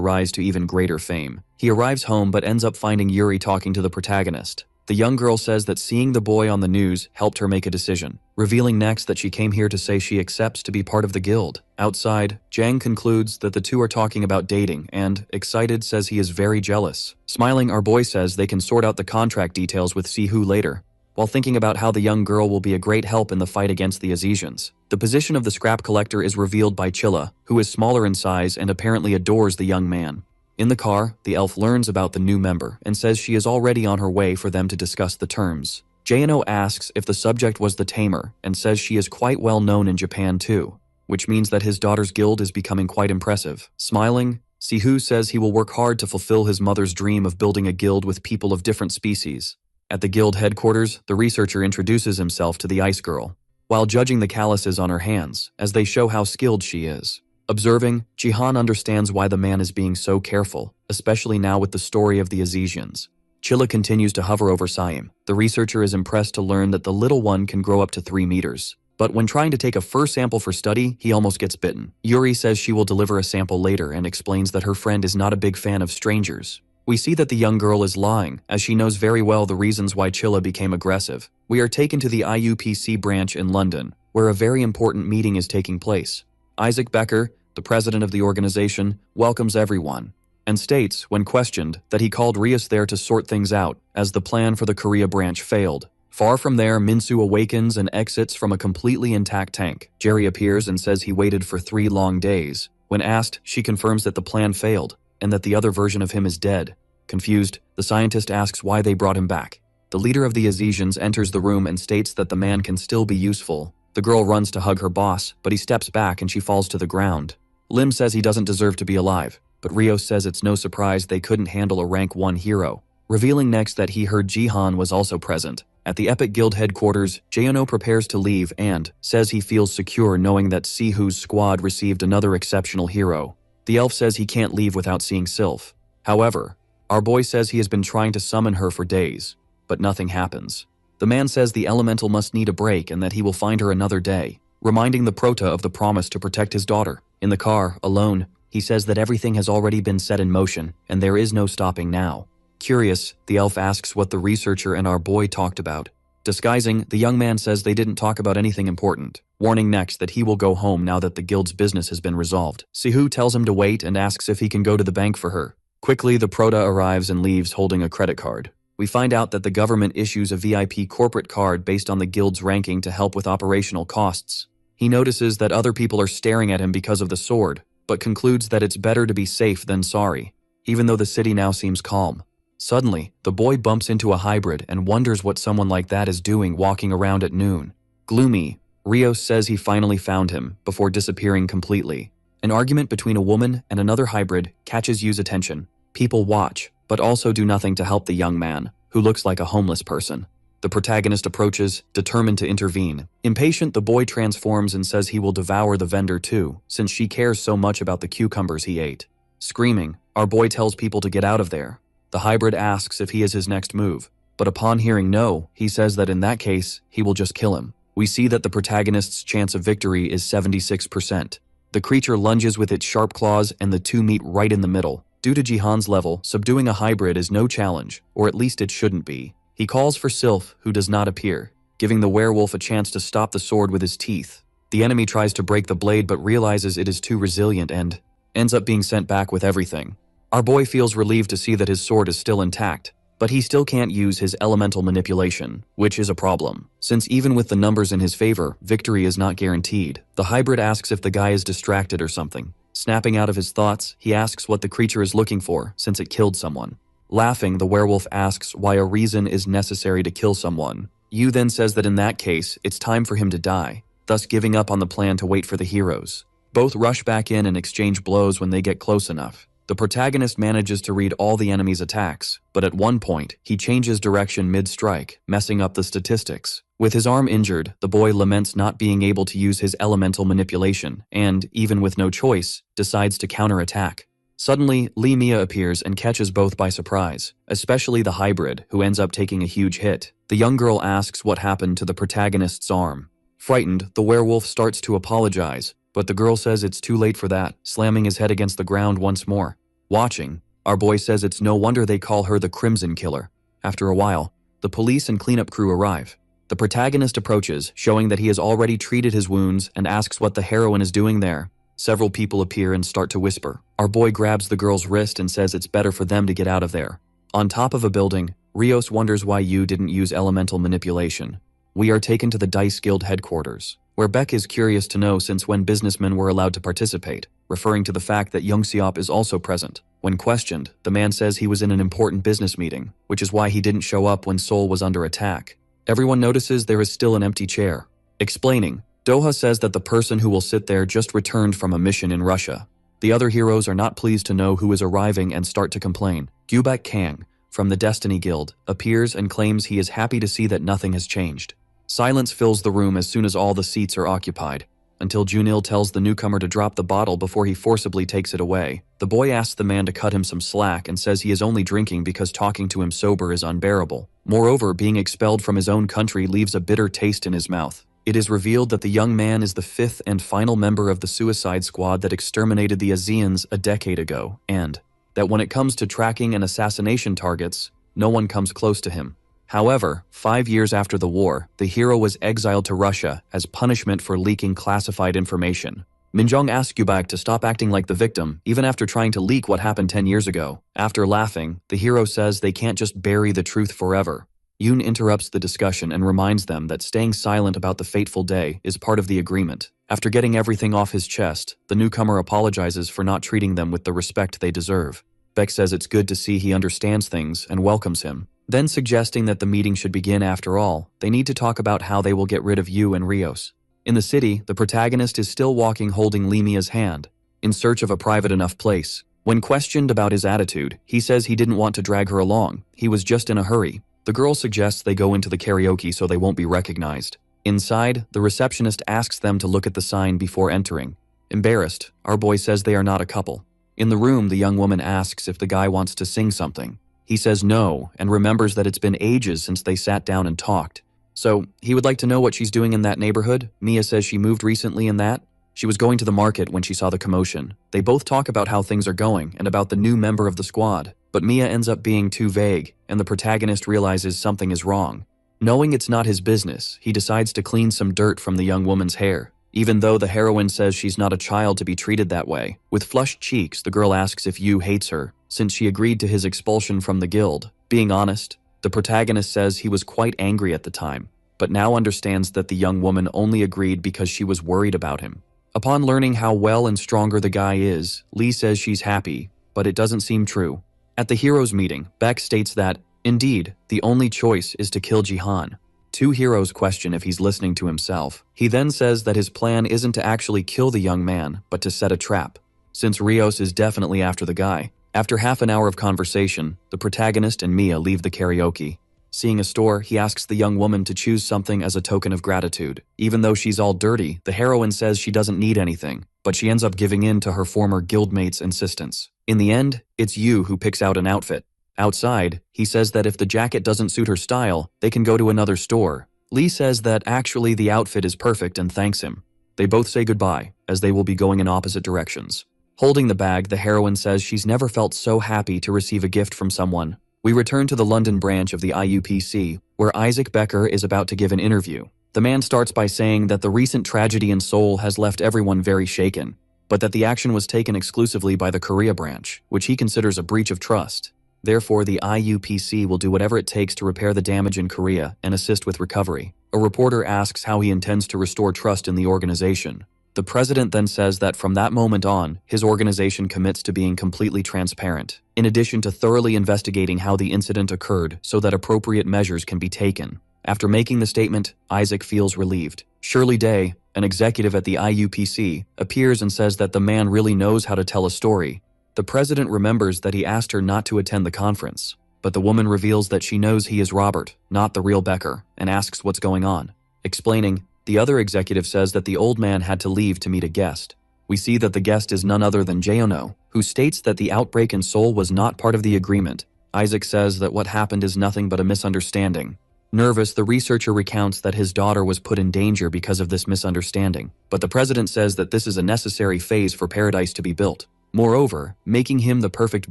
rise to even greater fame. He arrives home but ends up finding Yuri talking to the protagonist. The young girl says that seeing the boy on the news helped her make a decision, revealing next that she came here to say she accepts to be part of the guild. Outside, Jang concludes that the two are talking about dating and, excited, says he is very jealous. Smiling, our boy says they can sort out the contract details with Sihu later, while thinking about how the young girl will be a great help in the fight against the Azesians. The position of the scrap collector is revealed by Chilla, who is smaller in size and apparently adores the young man. In the car, the elf learns about the new member and says she is already on her way for them to discuss the terms. Jano asks if the subject was the tamer and says she is quite well known in Japan too, which means that his daughter's guild is becoming quite impressive. Smiling, Sihu says he will work hard to fulfill his mother's dream of building a guild with people of different species. At the guild headquarters, the researcher introduces himself to the ice girl, while judging the calluses on her hands, as they show how skilled she is. Observing, Jihan understands why the man is being so careful, especially now with the story of the Azesians. Chilla continues to hover over Saeem. The researcher is impressed to learn that the little one can grow up to 3 meters. But when trying to take a fur sample for study, he almost gets bitten. Yuri says she will deliver a sample later and explains that her friend is not a big fan of strangers. We see that the young girl is lying, as she knows very well the reasons why Chilla became aggressive. We are taken to the IUPC branch in London, where a very important meeting is taking place. Isaac Becker, the president of the organization, welcomes everyone, and states, when questioned, that he called Rios there to sort things out, as the plan for the Korea branch failed. Far from there, Minsu awakens and exits from a completely intact tank. Jerry appears and says he waited for 3 long days. When asked, she confirms that the plan failed, and that the other version of him is dead. Confused, the scientist asks why they brought him back. The leader of the Azesians enters the room and states that the man can still be useful. The girl runs to hug her boss, but he steps back and she falls to the ground. Lim says he doesn't deserve to be alive, but Rios says it's no surprise they couldn't handle a rank 1 hero, revealing next that he heard Jihan was also present. At the Epic Guild headquarters, Jaehono prepares to leave and says he feels secure knowing that Sihu's squad received another exceptional hero. The elf says he can't leave without seeing Sylph. However, our boy says he has been trying to summon her for days, but nothing happens. The man says the elemental must need a break and that he will find her another day, reminding the Prota of the promise to protect his daughter. In the car, alone, he says that everything has already been set in motion and there is no stopping now. Curious, the elf asks what the researcher and our boy talked about. Disguising, the young man says they didn't talk about anything important, warning next that he will go home now that the guild's business has been resolved. Sihu tells him to wait and asks if he can go to the bank for her. Quickly, the Prota arrives and leaves holding a credit card. We find out that the government issues a VIP corporate card based on the guild's ranking to help with operational costs. He notices that other people are staring at him because of the sword, but concludes that it's better to be safe than sorry, even though the city now seems calm. Suddenly, the boy bumps into a hybrid and wonders what someone like that is doing walking around at noon. Gloomy, Rios says he finally found him, before disappearing completely. An argument between a woman and another hybrid catches Yu's attention. People watch, but also do nothing to help the young man, who looks like a homeless person. The protagonist approaches, determined to intervene. Impatient, the boy transforms and says he will devour the vendor too, since she cares so much about the cucumbers he ate. Screaming, our boy tells people to get out of there. The hybrid asks if he is his next move, but upon hearing no, he says that in that case, he will just kill him. We see that the protagonist's chance of victory is 76%. The creature lunges with its sharp claws and the two meet right in the middle. Due to Jihan's level, subduing a hybrid is no challenge, or at least it shouldn't be. He calls for Sylph, who does not appear, giving the werewolf a chance to stop the sword with his teeth. The enemy tries to break the blade but realizes it is too resilient and ends up being sent back with everything. Our boy feels relieved to see that his sword is still intact, but he still can't use his elemental manipulation, which is a problem, since even with the numbers in his favor, victory is not guaranteed. The hybrid asks if the guy is distracted or something. Snapping out of his thoughts, he asks what the creature is looking for, since it killed someone. Laughing, the werewolf asks why a reason is necessary to kill someone. Yu then says that in that case, it's time for him to die, thus giving up on the plan to wait for the heroes. Both rush back in and exchange blows when they get close enough. The protagonist manages to read all the enemy's attacks, but at one point, he changes direction mid-strike, messing up the statistics. With his arm injured, the boy laments not being able to use his elemental manipulation and, even with no choice, decides to counterattack. Suddenly, Mia appears and catches both by surprise, especially the hybrid, who ends up taking a huge hit. The young girl asks what happened to the protagonist's arm. Frightened, the werewolf starts to apologize, but the girl says it's too late for that, slamming his head against the ground once more. Watching, our boy says it's no wonder they call her the Crimson Killer. After a while, the police and cleanup crew arrive. The protagonist approaches, showing that he has already treated his wounds, and asks what the heroine is doing there. Several people appear and start to whisper. Our boy grabs the girl's wrist and says it's better for them to get out of there. On top of a building, Rios wonders why you didn't use elemental manipulation. We are taken to the Dice Guild headquarters, where Beck is curious to know since when businessmen were allowed to participate, referring to the fact that Young Seop is also present. When questioned, the man says he was in an important business meeting, which is why he didn't show up when Seoul was under attack. Everyone notices there is still an empty chair. Explaining, Doha says that the person who will sit there just returned from a mission in Russia. The other heroes are not pleased to know who is arriving and start to complain. Gyubak Kang, from the Destiny Guild, appears and claims he is happy to see that nothing has changed. Silence fills the room as soon as all the seats are occupied, until Junil tells the newcomer to drop the bottle before he forcibly takes it away. The boy asks the man to cut him some slack and says he is only drinking because talking to him sober is unbearable. Moreover, being expelled from his own country leaves a bitter taste in his mouth. It is revealed that the young man is the fifth and final member of the suicide squad that exterminated the Azeans a decade ago, and that when it comes to tracking and assassination targets, no one comes close to him. However, 5 years after the war, the hero was exiled to Russia as punishment for leaking classified information. Minjong asks Gyubak to stop acting like the victim, even after trying to leak what happened 10 years ago. After laughing, the hero says they can't just bury the truth forever. Yoon interrupts the discussion and reminds them that staying silent about the fateful day is part of the agreement. After getting everything off his chest, the newcomer apologizes for not treating them with the respect they deserve. Beck says it's good to see he understands things and welcomes him. Then suggesting that the meeting should begin after all, they need to talk about how they will get rid of Yu and Rios. In the city, the protagonist is still walking holding Limia's hand, in search of a private enough place. When questioned about his attitude, he says he didn't want to drag her along, he was just in a hurry. The girl suggests they go into the karaoke so they won't be recognized. Inside, the receptionist asks them to look at the sign before entering. Embarrassed, our boy says they are not a couple. In the room, the young woman asks if the guy wants to sing something. He says no, and remembers that it's been ages since they sat down and talked. So, he would like to know what she's doing in that neighborhood. Mia says she moved recently in that. She was going to the market when she saw the commotion. They both talk about how things are going and about the new member of the squad, but Mia ends up being too vague, and the protagonist realizes something is wrong. Knowing it's not his business, he decides to clean some dirt from the young woman's hair, even though the heroine says she's not a child to be treated that way. With flushed cheeks, the girl asks if Yu hates her, since she agreed to his expulsion from the guild. Being honest, the protagonist says he was quite angry at the time, but now understands that the young woman only agreed because she was worried about him. Upon learning how well and stronger the guy is, Lee says she's happy, but it doesn't seem true. At the heroes meeting, Beck states that, indeed, the only choice is to kill Jihan. Two heroes question if he's listening to himself. He then says that his plan isn't to actually kill the young man, but to set a trap, since Rios is definitely after the guy. After half an hour of conversation, the protagonist and Mia leave the karaoke. Seeing a store, he asks the young woman to choose something as a token of gratitude. Even though she's all dirty, the heroine says she doesn't need anything, but she ends up giving in to her former guildmate's insistence. In the end, it's Yu who picks out an outfit. Outside, he says that if the jacket doesn't suit her style, they can go to another store. Lee says that actually the outfit is perfect and thanks him. They both say goodbye, as they will be going in opposite directions. Holding the bag, the heroine says she's never felt so happy to receive a gift from someone. We return to the London branch of the IUPC, where Isaac Becker is about to give an interview. The man starts by saying that the recent tragedy in Seoul has left everyone very shaken, but that the action was taken exclusively by the Korea branch, which he considers a breach of trust. Therefore, the IUPC will do whatever it takes to repair the damage in Korea and assist with recovery. A reporter asks how he intends to restore trust in the organization. The president then says that from that moment on, his organization commits to being completely transparent, in addition to thoroughly investigating how the incident occurred so that appropriate measures can be taken. After making the statement, Isaac feels relieved. Shirley Day, an executive at the IUPC, appears and says that the man really knows how to tell a story. The president remembers that he asked her not to attend the conference, but the woman reveals that she knows he is Robert, not the real Becker, and asks what's going on. Explaining, the other executive says that the old man had to leave to meet a guest. We see that the guest is none other than Jahello, who states that the outbreak in Seoul was not part of the agreement. Isaac says that what happened is nothing but a misunderstanding. Nervous, the researcher recounts that his daughter was put in danger because of this misunderstanding, but the president says that this is a necessary phase for paradise to be built. Moreover, making him the perfect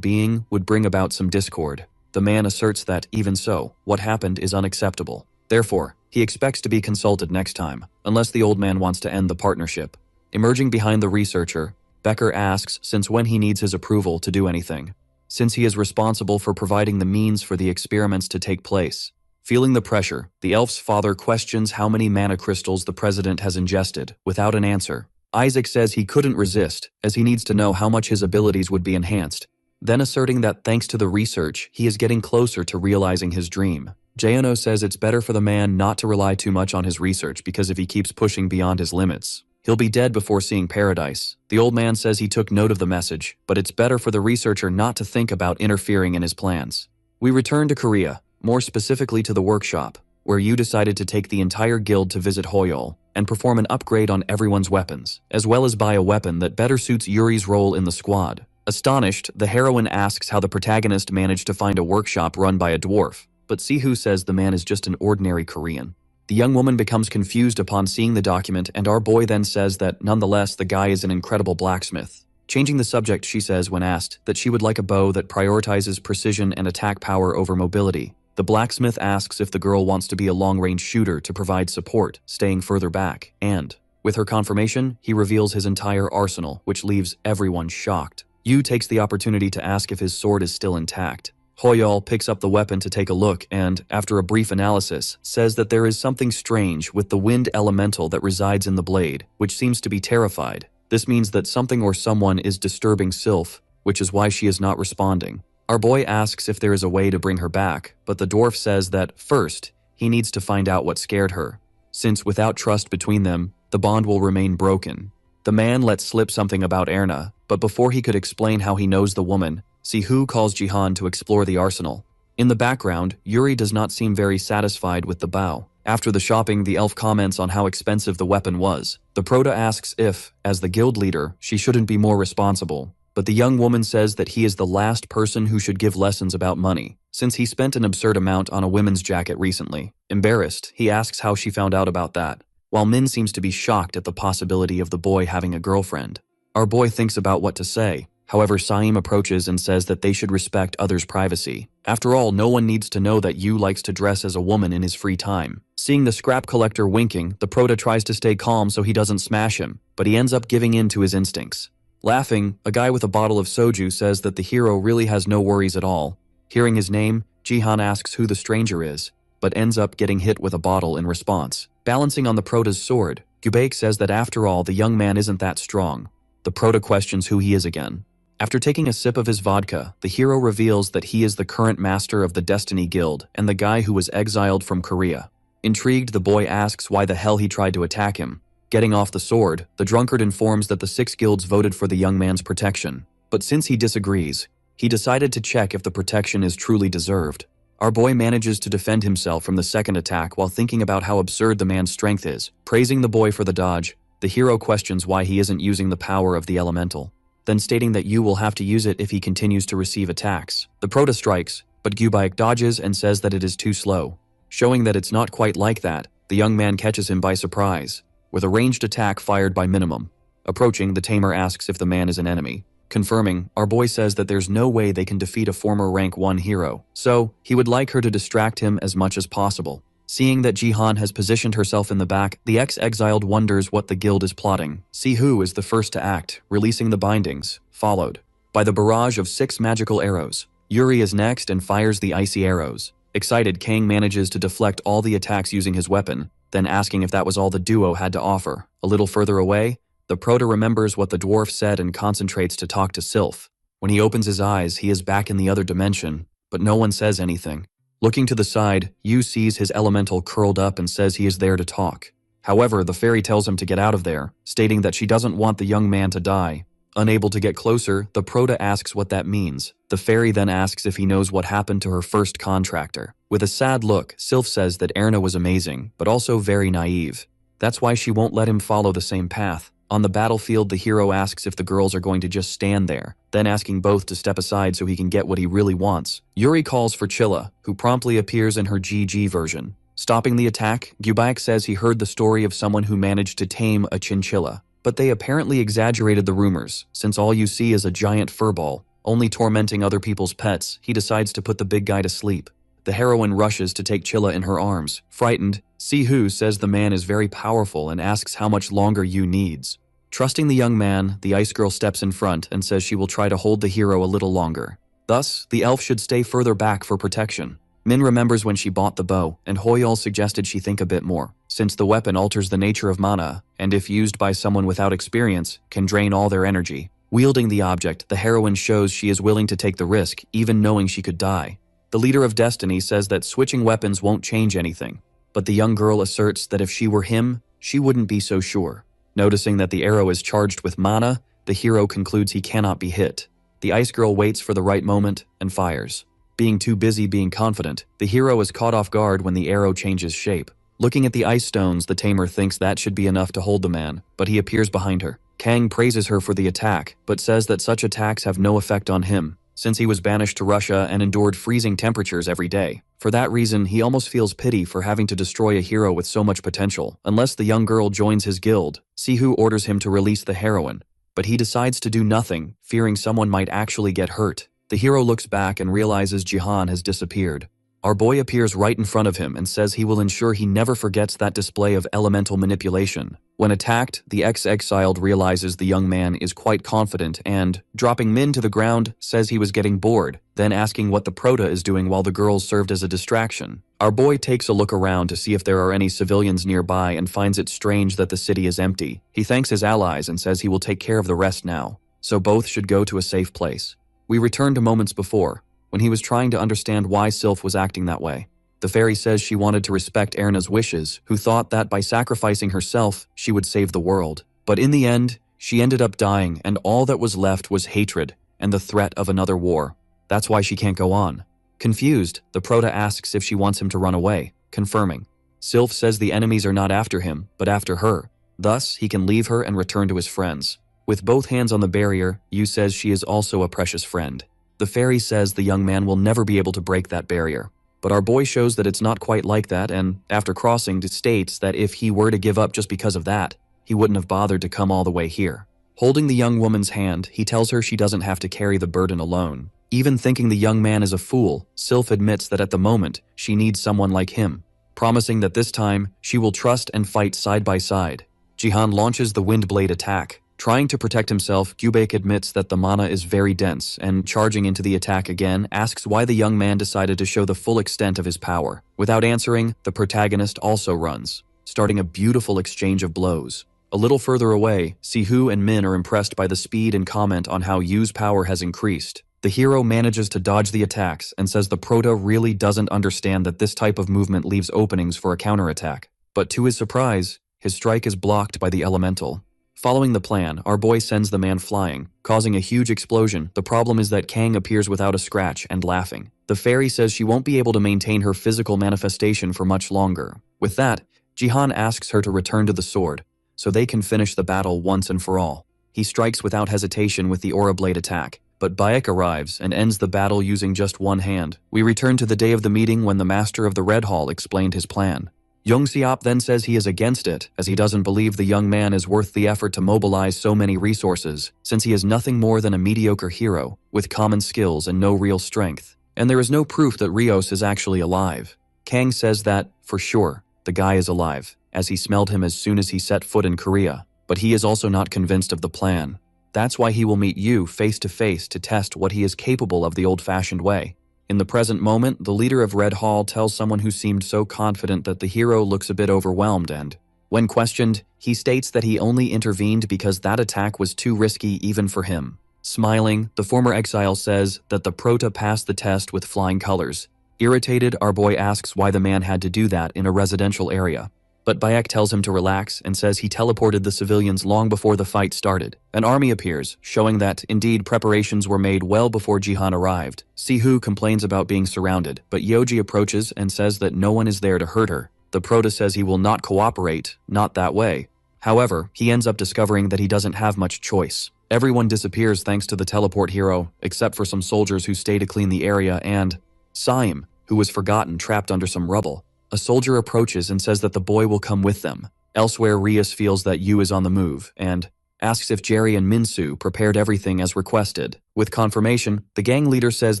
being would bring about some discord. The man asserts that, even so, what happened is unacceptable. Therefore, he expects to be consulted next time, unless the old man wants to end the partnership. Emerging behind the researcher, Becker asks since when he needs his approval to do anything, since he is responsible for providing the means for the experiments to take place. Feeling the pressure, the elf's father questions how many mana crystals the president has ingested, without an answer. Isaac says he couldn't resist, as he needs to know how much his abilities would be enhanced, then asserting that thanks to the research, he is getting closer to realizing his dream. Jahello says it's better for the man not to rely too much on his research because if he keeps pushing beyond his limits, he'll be dead before seeing paradise. The old man says he took note of the message, but it's better for the researcher not to think about interfering in his plans. We return to Korea, more specifically to the workshop, where you decided to take the entire guild to visit Hoyol and perform an upgrade on everyone's weapons, as well as buy a weapon that better suits Yuri's role in the squad. Astonished, the heroine asks how the protagonist managed to find a workshop run by a dwarf, but Sihu says the man is just an ordinary Korean. The young woman becomes confused upon seeing the document, and our boy then says that nonetheless the guy is an incredible blacksmith. Changing the subject, she says when asked that she would like a bow that prioritizes precision and attack power over mobility. The blacksmith asks if the girl wants to be a long-range shooter to provide support, staying further back, and, with her confirmation, he reveals his entire arsenal, which leaves everyone shocked. Yu takes the opportunity to ask if his sword is still intact. Hoyol picks up the weapon to take a look and, after a brief analysis, says that there is something strange with the wind elemental that resides in the blade, which seems to be terrified. This means that something or someone is disturbing Sylph, which is why she is not responding. Our boy asks if there is a way to bring her back, but the dwarf says that, first, he needs to find out what scared her, since without trust between them, the bond will remain broken. The man lets slip something about Erna, but before he could explain how he knows the woman, Sihu calls Jihan to explore the arsenal. In the background, Yuri does not seem very satisfied with the bow. After the shopping, the elf comments on how expensive the weapon was. The Proto asks if, as the guild leader, she shouldn't be more responsible. But the young woman says that he is the last person who should give lessons about money, since he spent an absurd amount on a women's jacket recently. Embarrassed, he asks how she found out about that, while Min seems to be shocked at the possibility of the boy having a girlfriend. Our boy thinks about what to say. However, Saim approaches and says that they should respect others' privacy. After all, no one needs to know that Yu likes to dress as a woman in his free time. Seeing the scrap collector winking, the Proto tries to stay calm so he doesn't smash him, but he ends up giving in to his instincts. Laughing, a guy with a bottle of soju says that the hero really has no worries at all. Hearing his name, Jihan asks who the stranger is, but ends up getting hit with a bottle in response. Balancing on the Proto's sword, Gubaik says that after all, the young man isn't that strong. The Proto questions who he is again. After taking a sip of his vodka, the hero reveals that he is the current master of the Destiny Guild and the guy who was exiled from Korea. Intrigued, the boy asks why the hell he tried to attack him. Getting off the sword, the drunkard informs that the 6 guilds voted for the young man's protection. But since he disagrees, he decided to check if the protection is truly deserved. Our boy manages to defend himself from the second attack while thinking about how absurd the man's strength is. Praising the boy for the dodge, the hero questions why he isn't using the power of the elemental, then stating that Yu will have to use it if he continues to receive attacks. The Proto strikes, but Gubaik dodges and says that it is too slow. Showing that it's not quite like that, the young man catches him by surprise, with a ranged attack fired by minimum. Approaching, the tamer asks if the man is an enemy. Confirming, our boy says that there's no way they can defeat a former rank 1 hero, so he would like her to distract him as much as possible. Seeing that Jihan has positioned herself in the back, the ex-exiled wonders what the guild is plotting. Sihu is the first to act, releasing the bindings, followed by the barrage of 6 magical arrows. Yuri is next and fires the icy arrows. Excited, Kang manages to deflect all the attacks using his weapon, then asking if that was all the duo had to offer. A little further away, the Proto remembers what the dwarf said and concentrates to talk to Sylph. When he opens his eyes, he is back in the other dimension, but no one says anything. Looking to the side, Yu sees his elemental curled up and says he is there to talk. However, the fairy tells him to get out of there, stating that she doesn't want the young man to die. Unable to get closer, the prota asks what that means. The fairy then asks if he knows what happened to her first contractor. With a sad look, Sylph says that Erna was amazing, but also very naive. That's why she won't let him follow the same path. On the battlefield, the hero asks if the girls are going to just stand there, then asking both to step aside so he can get what he really wants. Yuri calls for Chilla, who promptly appears in her GG version. Stopping the attack, Gubayak says he heard the story of someone who managed to tame a chinchilla. But they apparently exaggerated the rumors, since all you see is a giant furball. Only tormenting other people's pets, he decides to put the big guy to sleep. The heroine rushes to take Chilla in her arms. Frightened, Sihu says the man is very powerful and asks how much longer Yu needs. Trusting the young man, the ice girl steps in front and says she will try to hold the hero a little longer. Thus, the elf should stay further back for protection. Min remembers when she bought the bow, and Hoyol suggested she think a bit more, since the weapon alters the nature of mana, and if used by someone without experience, can drain all their energy. Wielding the object, the heroine shows she is willing to take the risk, even knowing she could die. The leader of Destiny says that switching weapons won't change anything, but the young girl asserts that if she were him, she wouldn't be so sure. Noticing that the arrow is charged with mana, the hero concludes he cannot be hit. The ice girl waits for the right moment and fires. Being too busy being confident, the hero is caught off guard when the arrow changes shape. Looking at the ice stones, the tamer thinks that should be enough to hold the man, but he appears behind her. Kang praises her for the attack, but says that such attacks have no effect on him, since he was banished to Russia and endured freezing temperatures every day. For that reason, he almost feels pity for having to destroy a hero with so much potential. Unless the young girl joins his guild, Sihu orders him to release the heroine, but he decides to do nothing, fearing someone might actually get hurt. The hero looks back and realizes Jihan has disappeared. Our boy appears right in front of him and says he will ensure he never forgets that display of elemental manipulation. When attacked, the ex-exiled realizes the young man is quite confident and, dropping Min to the ground, says he was getting bored, then asking what the prota is doing while the girls served as a distraction. Our boy takes a look around to see if there are any civilians nearby and finds it strange that the city is empty. He thanks his allies and says he will take care of the rest now, so both should go to a safe place. We return to moments before, when he was trying to understand why Sylph was acting that way. The fairy says she wanted to respect Erna's wishes, who thought that by sacrificing herself, she would save the world. But in the end, she ended up dying, and all that was left was hatred and the threat of another war. That's why she can't go on. Confused, the prota asks if she wants him to run away, confirming. Sylph says the enemies are not after him, but after her. Thus, he can leave her and return to his friends. With both hands on the barrier, Yu says she is also a precious friend. The fairy says the young man will never be able to break that barrier. But our boy shows that it's not quite like that and, after crossing, states that if he were to give up just because of that, he wouldn't have bothered to come all the way here. Holding the young woman's hand, he tells her she doesn't have to carry the burden alone. Even thinking the young man is a fool, Sylph admits that at the moment, she needs someone like him, promising that this time, she will trust and fight side by side. Jihan launches the wind blade attack. Trying to protect himself, Gubek admits that the mana is very dense and, charging into the attack again, asks why the young man decided to show the full extent of his power. Without answering, the protagonist also runs, starting a beautiful exchange of blows. A little further away, Sihu and Min are impressed by the speed and comment on how Yu's power has increased. The hero manages to dodge the attacks and says the prota really doesn't understand that this type of movement leaves openings for a counterattack. But to his surprise, his strike is blocked by the elemental. Following the plan, our boy sends the man flying, causing a huge explosion. The problem is that Kang appears without a scratch and laughing. The fairy says she won't be able to maintain her physical manifestation for much longer. With that, Jihan asks her to return to the sword, so they can finish the battle once and for all. He strikes without hesitation with the Aura Blade attack, but Bayek arrives and ends the battle using just one hand. We return to the day of the meeting when the master of the Red Hall explained his plan. Yongseop then says he is against it, as he doesn't believe the young man is worth the effort to mobilize so many resources, since he is nothing more than a mediocre hero, with common skills and no real strength. And there is no proof that Rios is actually alive. Kang says that, for sure, the guy is alive, as he smelled him as soon as he set foot in Korea, but he is also not convinced of the plan. That's why he will meet Yu face to face to test what he is capable of the old-fashioned way. In the present moment, the leader of Red Hall tells someone who seemed so confident that the hero looks a bit overwhelmed and, when questioned, he states that he only intervened because that attack was too risky even for him. Smiling, the former exile says that the prota passed the test with flying colors. Irritated, our boy asks why the man had to do that in a residential area. But Bayek tells him to relax and says he teleported the civilians long before the fight started. An army appears, showing that, indeed, preparations were made well before Jihan arrived. Sihu complains about being surrounded, but Yoji approaches and says that no one is there to hurt her. The Prota says he will not cooperate, not that way. However, he ends up discovering that he doesn't have much choice. Everyone disappears thanks to the teleport hero, except for some soldiers who stay to clean the area and Saim, who was forgotten trapped under some rubble. A soldier approaches and says that the boy will come with them. Elsewhere, Rias feels that Yu is on the move and asks if Jerry and Minsu prepared everything as requested. With confirmation, the gang leader says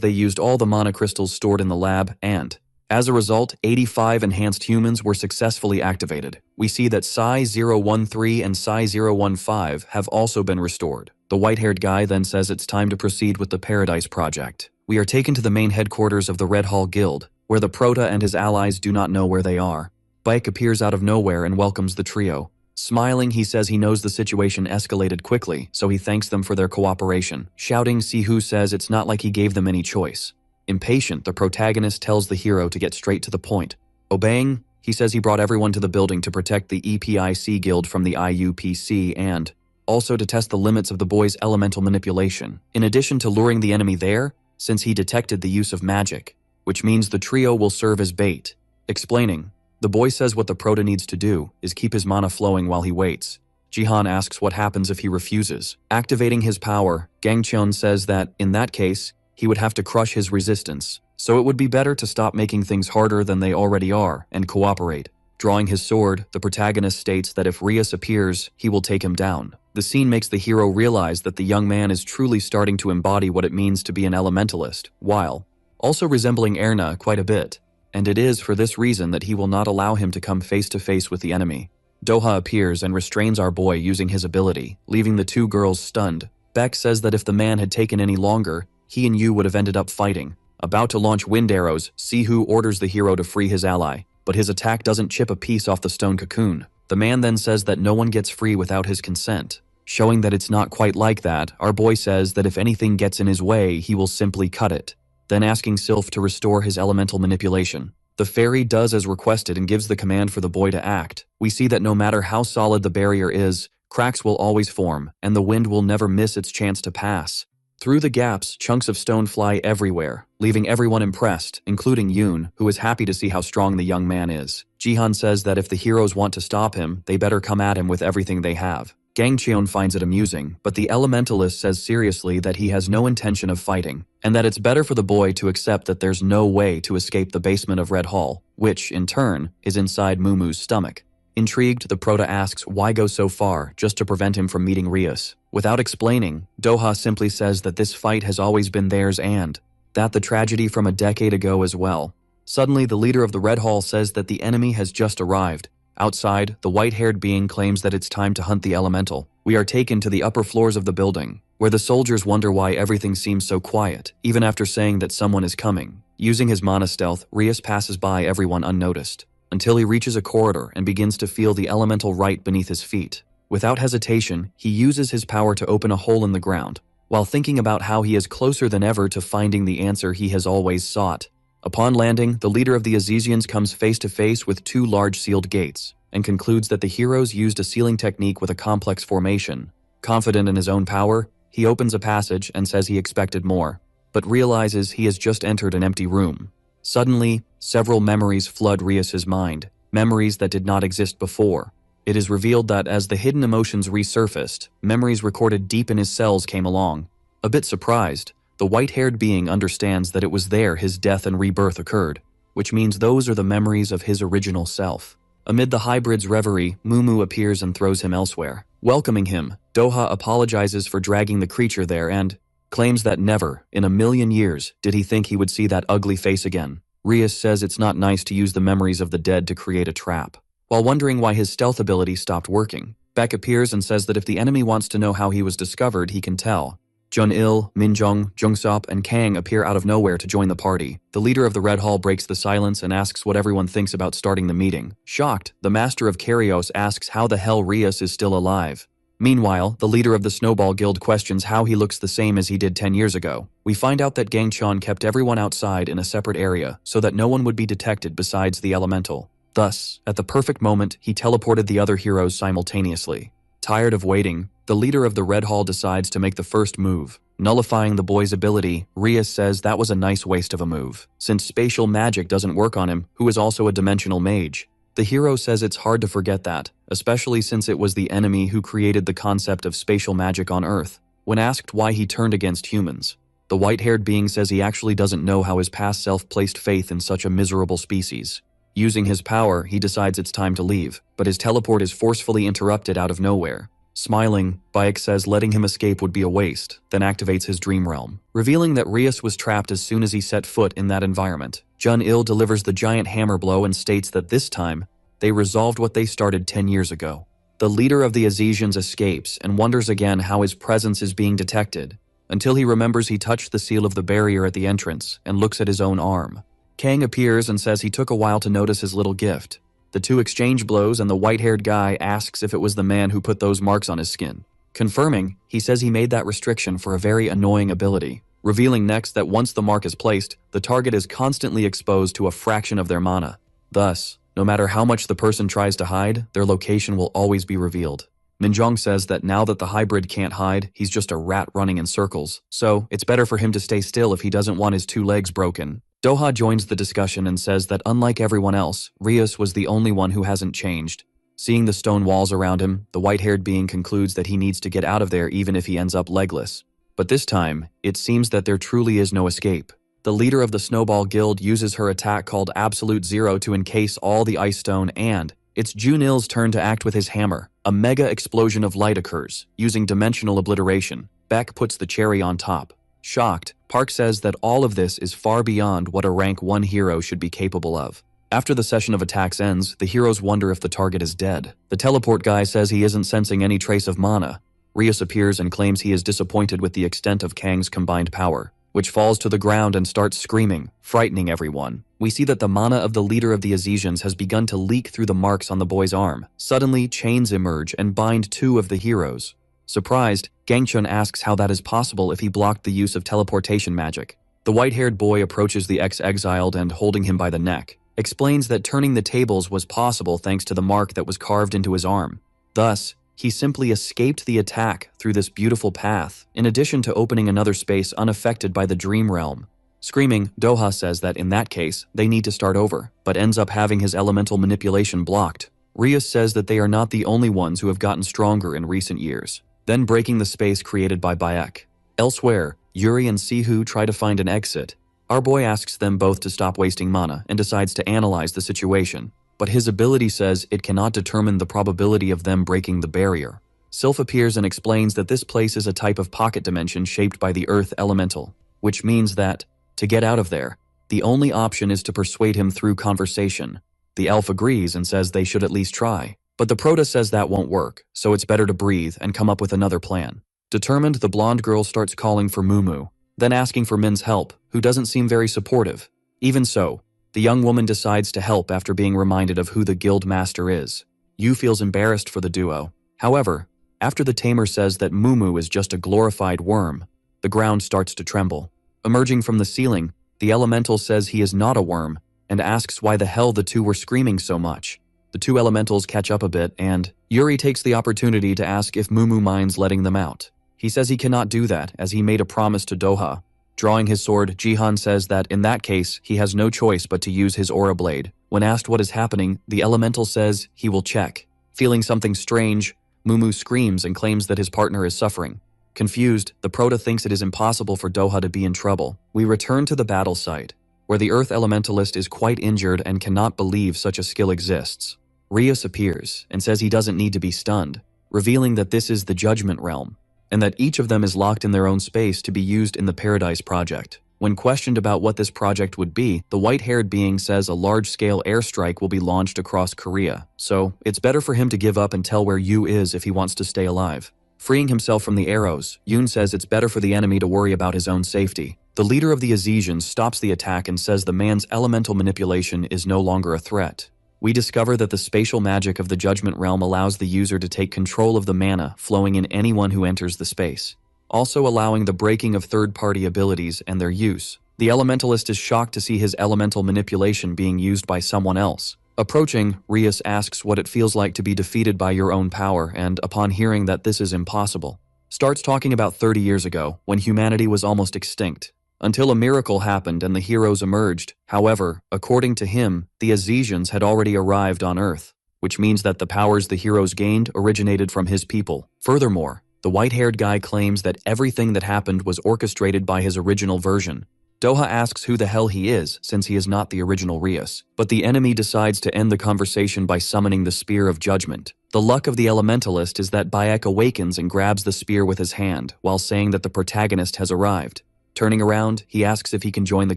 they used all the mana crystals stored in the lab and, as a result, 85 enhanced humans were successfully activated. We see that Psi-013 and Psi-015 have also been restored. The white-haired guy then says it's time to proceed with the Paradise Project. We are taken to the main headquarters of the Red Hall Guild, where the Prota and his allies do not know where they are. Bike appears out of nowhere and welcomes the trio. Smiling, he says he knows the situation escalated quickly, so he thanks them for their cooperation. Shouting, Sihu says it's not like he gave them any choice. Impatient, the protagonist tells the hero to get straight to the point. Obeying, he says he brought everyone to the building to protect the EPIC Guild from the IUPC and also to test the limits of the boy's elemental manipulation. In addition to luring the enemy there, since he detected the use of magic, which means the trio will serve as bait. Explaining, the boy says what the Prota needs to do is keep his mana flowing while he waits. Jihan asks what happens if he refuses. Activating his power, Gangcheon says that, in that case, he would have to crush his resistance, so it would be better to stop making things harder than they already are and cooperate. Drawing his sword, the protagonist states that if Rias appears, he will take him down. The scene makes the hero realize that the young man is truly starting to embody what it means to be an elementalist, while also resembling Erna quite a bit, and it is for this reason that he will not allow him to come face to face with the enemy. Doha appears and restrains our boy using his ability, leaving the two girls stunned. Beck says that if the man had taken any longer, he and Yu would have ended up fighting. About to launch wind arrows, Sihu orders the hero to free his ally, but his attack doesn't chip a piece off the stone cocoon. The man then says that no one gets free without his consent. Showing that it's not quite like that, our boy says that if anything gets in his way, he will simply cut it. Then asking Sylph to restore his elemental manipulation. The fairy does as requested and gives the command for the boy to act. We see that no matter how solid the barrier is, cracks will always form, and the wind will never miss its chance to pass. Through the gaps, chunks of stone fly everywhere, leaving everyone impressed, including Yoon, who is happy to see how strong the young man is. Jihan says that if the heroes want to stop him, they better come at him with everything they have. Gangcheon finds it amusing, but the elementalist says seriously that he has no intention of fighting, and that it's better for the boy to accept that there's no way to escape the basement of Red Hall, which, in turn, is inside Mumu's stomach. Intrigued, the Prota asks why go so far just to prevent him from meeting Rias. Without explaining, Doha simply says that this fight has always been theirs and that the tragedy from a decade ago as well. Suddenly, the leader of the Red Hall says that the enemy has just arrived. Outside, the white-haired being claims that it's time to hunt the elemental. We are taken to the upper floors of the building, where the soldiers wonder why everything seems so quiet, even after saying that someone is coming. Using his mana stealth, Rias passes by everyone unnoticed, until he reaches a corridor and begins to feel the elemental right beneath his feet. Without hesitation, he uses his power to open a hole in the ground, while thinking about how he is closer than ever to finding the answer he has always sought. Upon landing, the leader of the Azizians comes face to face with two large sealed gates, and concludes that the heroes used a sealing technique with a complex formation. Confident in his own power, he opens a passage and says he expected more, but realizes he has just entered an empty room. Suddenly, several memories flood Rias's mind, memories that did not exist before. It is revealed that as the hidden emotions resurfaced, memories recorded deep in his cells came along. A bit surprised, the white-haired being understands that it was there his death and rebirth occurred, which means those are the memories of his original self. Amid the hybrid's reverie, Mumu appears and throws him elsewhere. Welcoming him, Doha apologizes for dragging the creature there and claims that never, in a million years, did he think he would see that ugly face again. Rias says it's not nice to use the memories of the dead to create a trap. While wondering why his stealth ability stopped working, Beck appears and says that if the enemy wants to know how he was discovered, he can tell. Jun-il, Minjong, Jungsop, and Kang appear out of nowhere to join the party. The leader of the Red Hall breaks the silence and asks what everyone thinks about starting the meeting. Shocked, the master of Karios asks how the hell Rias is still alive. Meanwhile, the leader of the Snowball Guild questions how he looks the same as he did 10 years ago. We find out that Gangcheon kept everyone outside in a separate area so that no one would be detected besides the elemental. Thus, at the perfect moment, he teleported the other heroes simultaneously. Tired of waiting, the leader of the Red Hall decides to make the first move. Nullifying the boy's ability, Rias says that was a nice waste of a move, since spatial magic doesn't work on him, who is also a dimensional mage. The hero says it's hard to forget that, especially since it was the enemy who created the concept of spatial magic on Earth. When asked why he turned against humans, the white-haired being says he actually doesn't know how his past self placed faith in such a miserable species. Using his power, he decides it's time to leave, but his teleport is forcefully interrupted out of nowhere. Smiling, Bayek says letting him escape would be a waste, then activates his dream realm, revealing that Rias was trapped as soon as he set foot in that environment. Jun-il delivers the giant hammer blow and states that this time, they resolved what they started 10 years ago. The leader of the Azesians escapes and wonders again how his presence is being detected, until he remembers he touched the seal of the barrier at the entrance and looks at his own arm. Kang appears and says he took a while to notice his little gift. The two exchange blows and the white-haired guy asks if it was the man who put those marks on his skin. Confirming, he says he made that restriction for a very annoying ability, revealing next that once the mark is placed, the target is constantly exposed to a fraction of their mana. Thus, no matter how much the person tries to hide, their location will always be revealed. Minjong says that now that the hybrid can't hide, he's just a rat running in circles, so it's better for him to stay still if he doesn't want his 2 legs broken. Doha joins the discussion and says that unlike everyone else, Rias was the only one who hasn't changed. Seeing the stone walls around him, the white-haired being concludes that he needs to get out of there even if he ends up legless. But this time, it seems that there truly is no escape. The leader of the Snowball Guild uses her attack called Absolute Zero to encase all the ice stone, and it's Jun-il's turn to act with his hammer. A mega explosion of light occurs, using dimensional obliteration. Beck puts the cherry on top. Shocked, Park says that all of this is far beyond what a rank 1 hero should be capable of. After the session of attacks ends, the heroes wonder if the target is dead. The teleport guy says he isn't sensing any trace of mana. Rias appears and claims he is disappointed with the extent of Kang's combined power, which falls to the ground and starts screaming, frightening everyone. We see that the mana of the leader of the Azesians has begun to leak through the marks on the boy's arm. Suddenly, chains emerge and bind 2 of the heroes. Surprised, Gangchun asks how that is possible if he blocked the use of teleportation magic. The white-haired boy approaches the ex-exiled and, holding him by the neck, explains that turning the tables was possible thanks to the mark that was carved into his arm. Thus, he simply escaped the attack through this beautiful path, in addition to opening another space unaffected by the dream realm. Screaming, Doha says that in that case, they need to start over, but ends up having his elemental manipulation blocked. Rias says that they are not the only ones who have gotten stronger in recent years, then breaking the space created by Bayek. Elsewhere, Yuri and Sihu try to find an exit. Our boy asks them both to stop wasting mana and decides to analyze the situation, but his ability says it cannot determine the probability of them breaking the barrier. Sylph appears and explains that this place is a type of pocket dimension shaped by the Earth elemental, which means that, to get out of there, the only option is to persuade him through conversation. The elf agrees and says they should at least try. But the Proto says that won't work, so it's better to breathe and come up with another plan. Determined, the blonde girl starts calling for Mumu, then asking for Min's help, who doesn't seem very supportive. Even so, the young woman decides to help after being reminded of who the guild master is. Yu feels embarrassed for the duo. However, after the tamer says that Mumu is just a glorified worm, the ground starts to tremble. Emerging from the ceiling, the elemental says he is not a worm, and asks why the hell the two were screaming so much. The 2 elementals catch up a bit, and Yuri takes the opportunity to ask if Mumu minds letting them out. He says he cannot do that, as he made a promise to Doha. Drawing his sword, Jihan says that in that case, he has no choice but to use his aura blade. When asked what is happening, the elemental says he will check. Feeling something strange, Mumu screams and claims that his partner is suffering. Confused, the Proto thinks it is impossible for Doha to be in trouble. We return to the battle site, where the Earth Elementalist is quite injured and cannot believe such a skill exists. Rias appears and says he doesn't need to be stunned, revealing that this is the Judgment Realm, and that each of them is locked in their own space to be used in the Paradise Project. When questioned about what this project would be, the white-haired being says a large-scale airstrike will be launched across Korea, so it's better for him to give up and tell where Yu is if he wants to stay alive. Freeing himself from the arrows, Yoon says it's better for the enemy to worry about his own safety. The leader of the Azesians stops the attack and says the man's elemental manipulation is no longer a threat. We discover that the spatial magic of the Judgment Realm allows the user to take control of the mana flowing in anyone who enters the space, also allowing the breaking of third-party abilities and their use. The Elementalist is shocked to see his elemental manipulation being used by someone else. Approaching, Rias asks what it feels like to be defeated by your own power and, upon hearing that this is impossible, starts talking about 30 years ago when humanity was almost extinct, until a miracle happened and the heroes emerged. However, according to him, the Azesians had already arrived on Earth, which means that the powers the heroes gained originated from his people. Furthermore, the white-haired guy claims that everything that happened was orchestrated by his original version. Doha asks who the hell he is, since he is not the original Rias, but the enemy decides to end the conversation by summoning the Spear of Judgment. The luck of the elementalist is that Bayek awakens and grabs the spear with his hand, while saying that the protagonist has arrived. Turning around, he asks if he can join the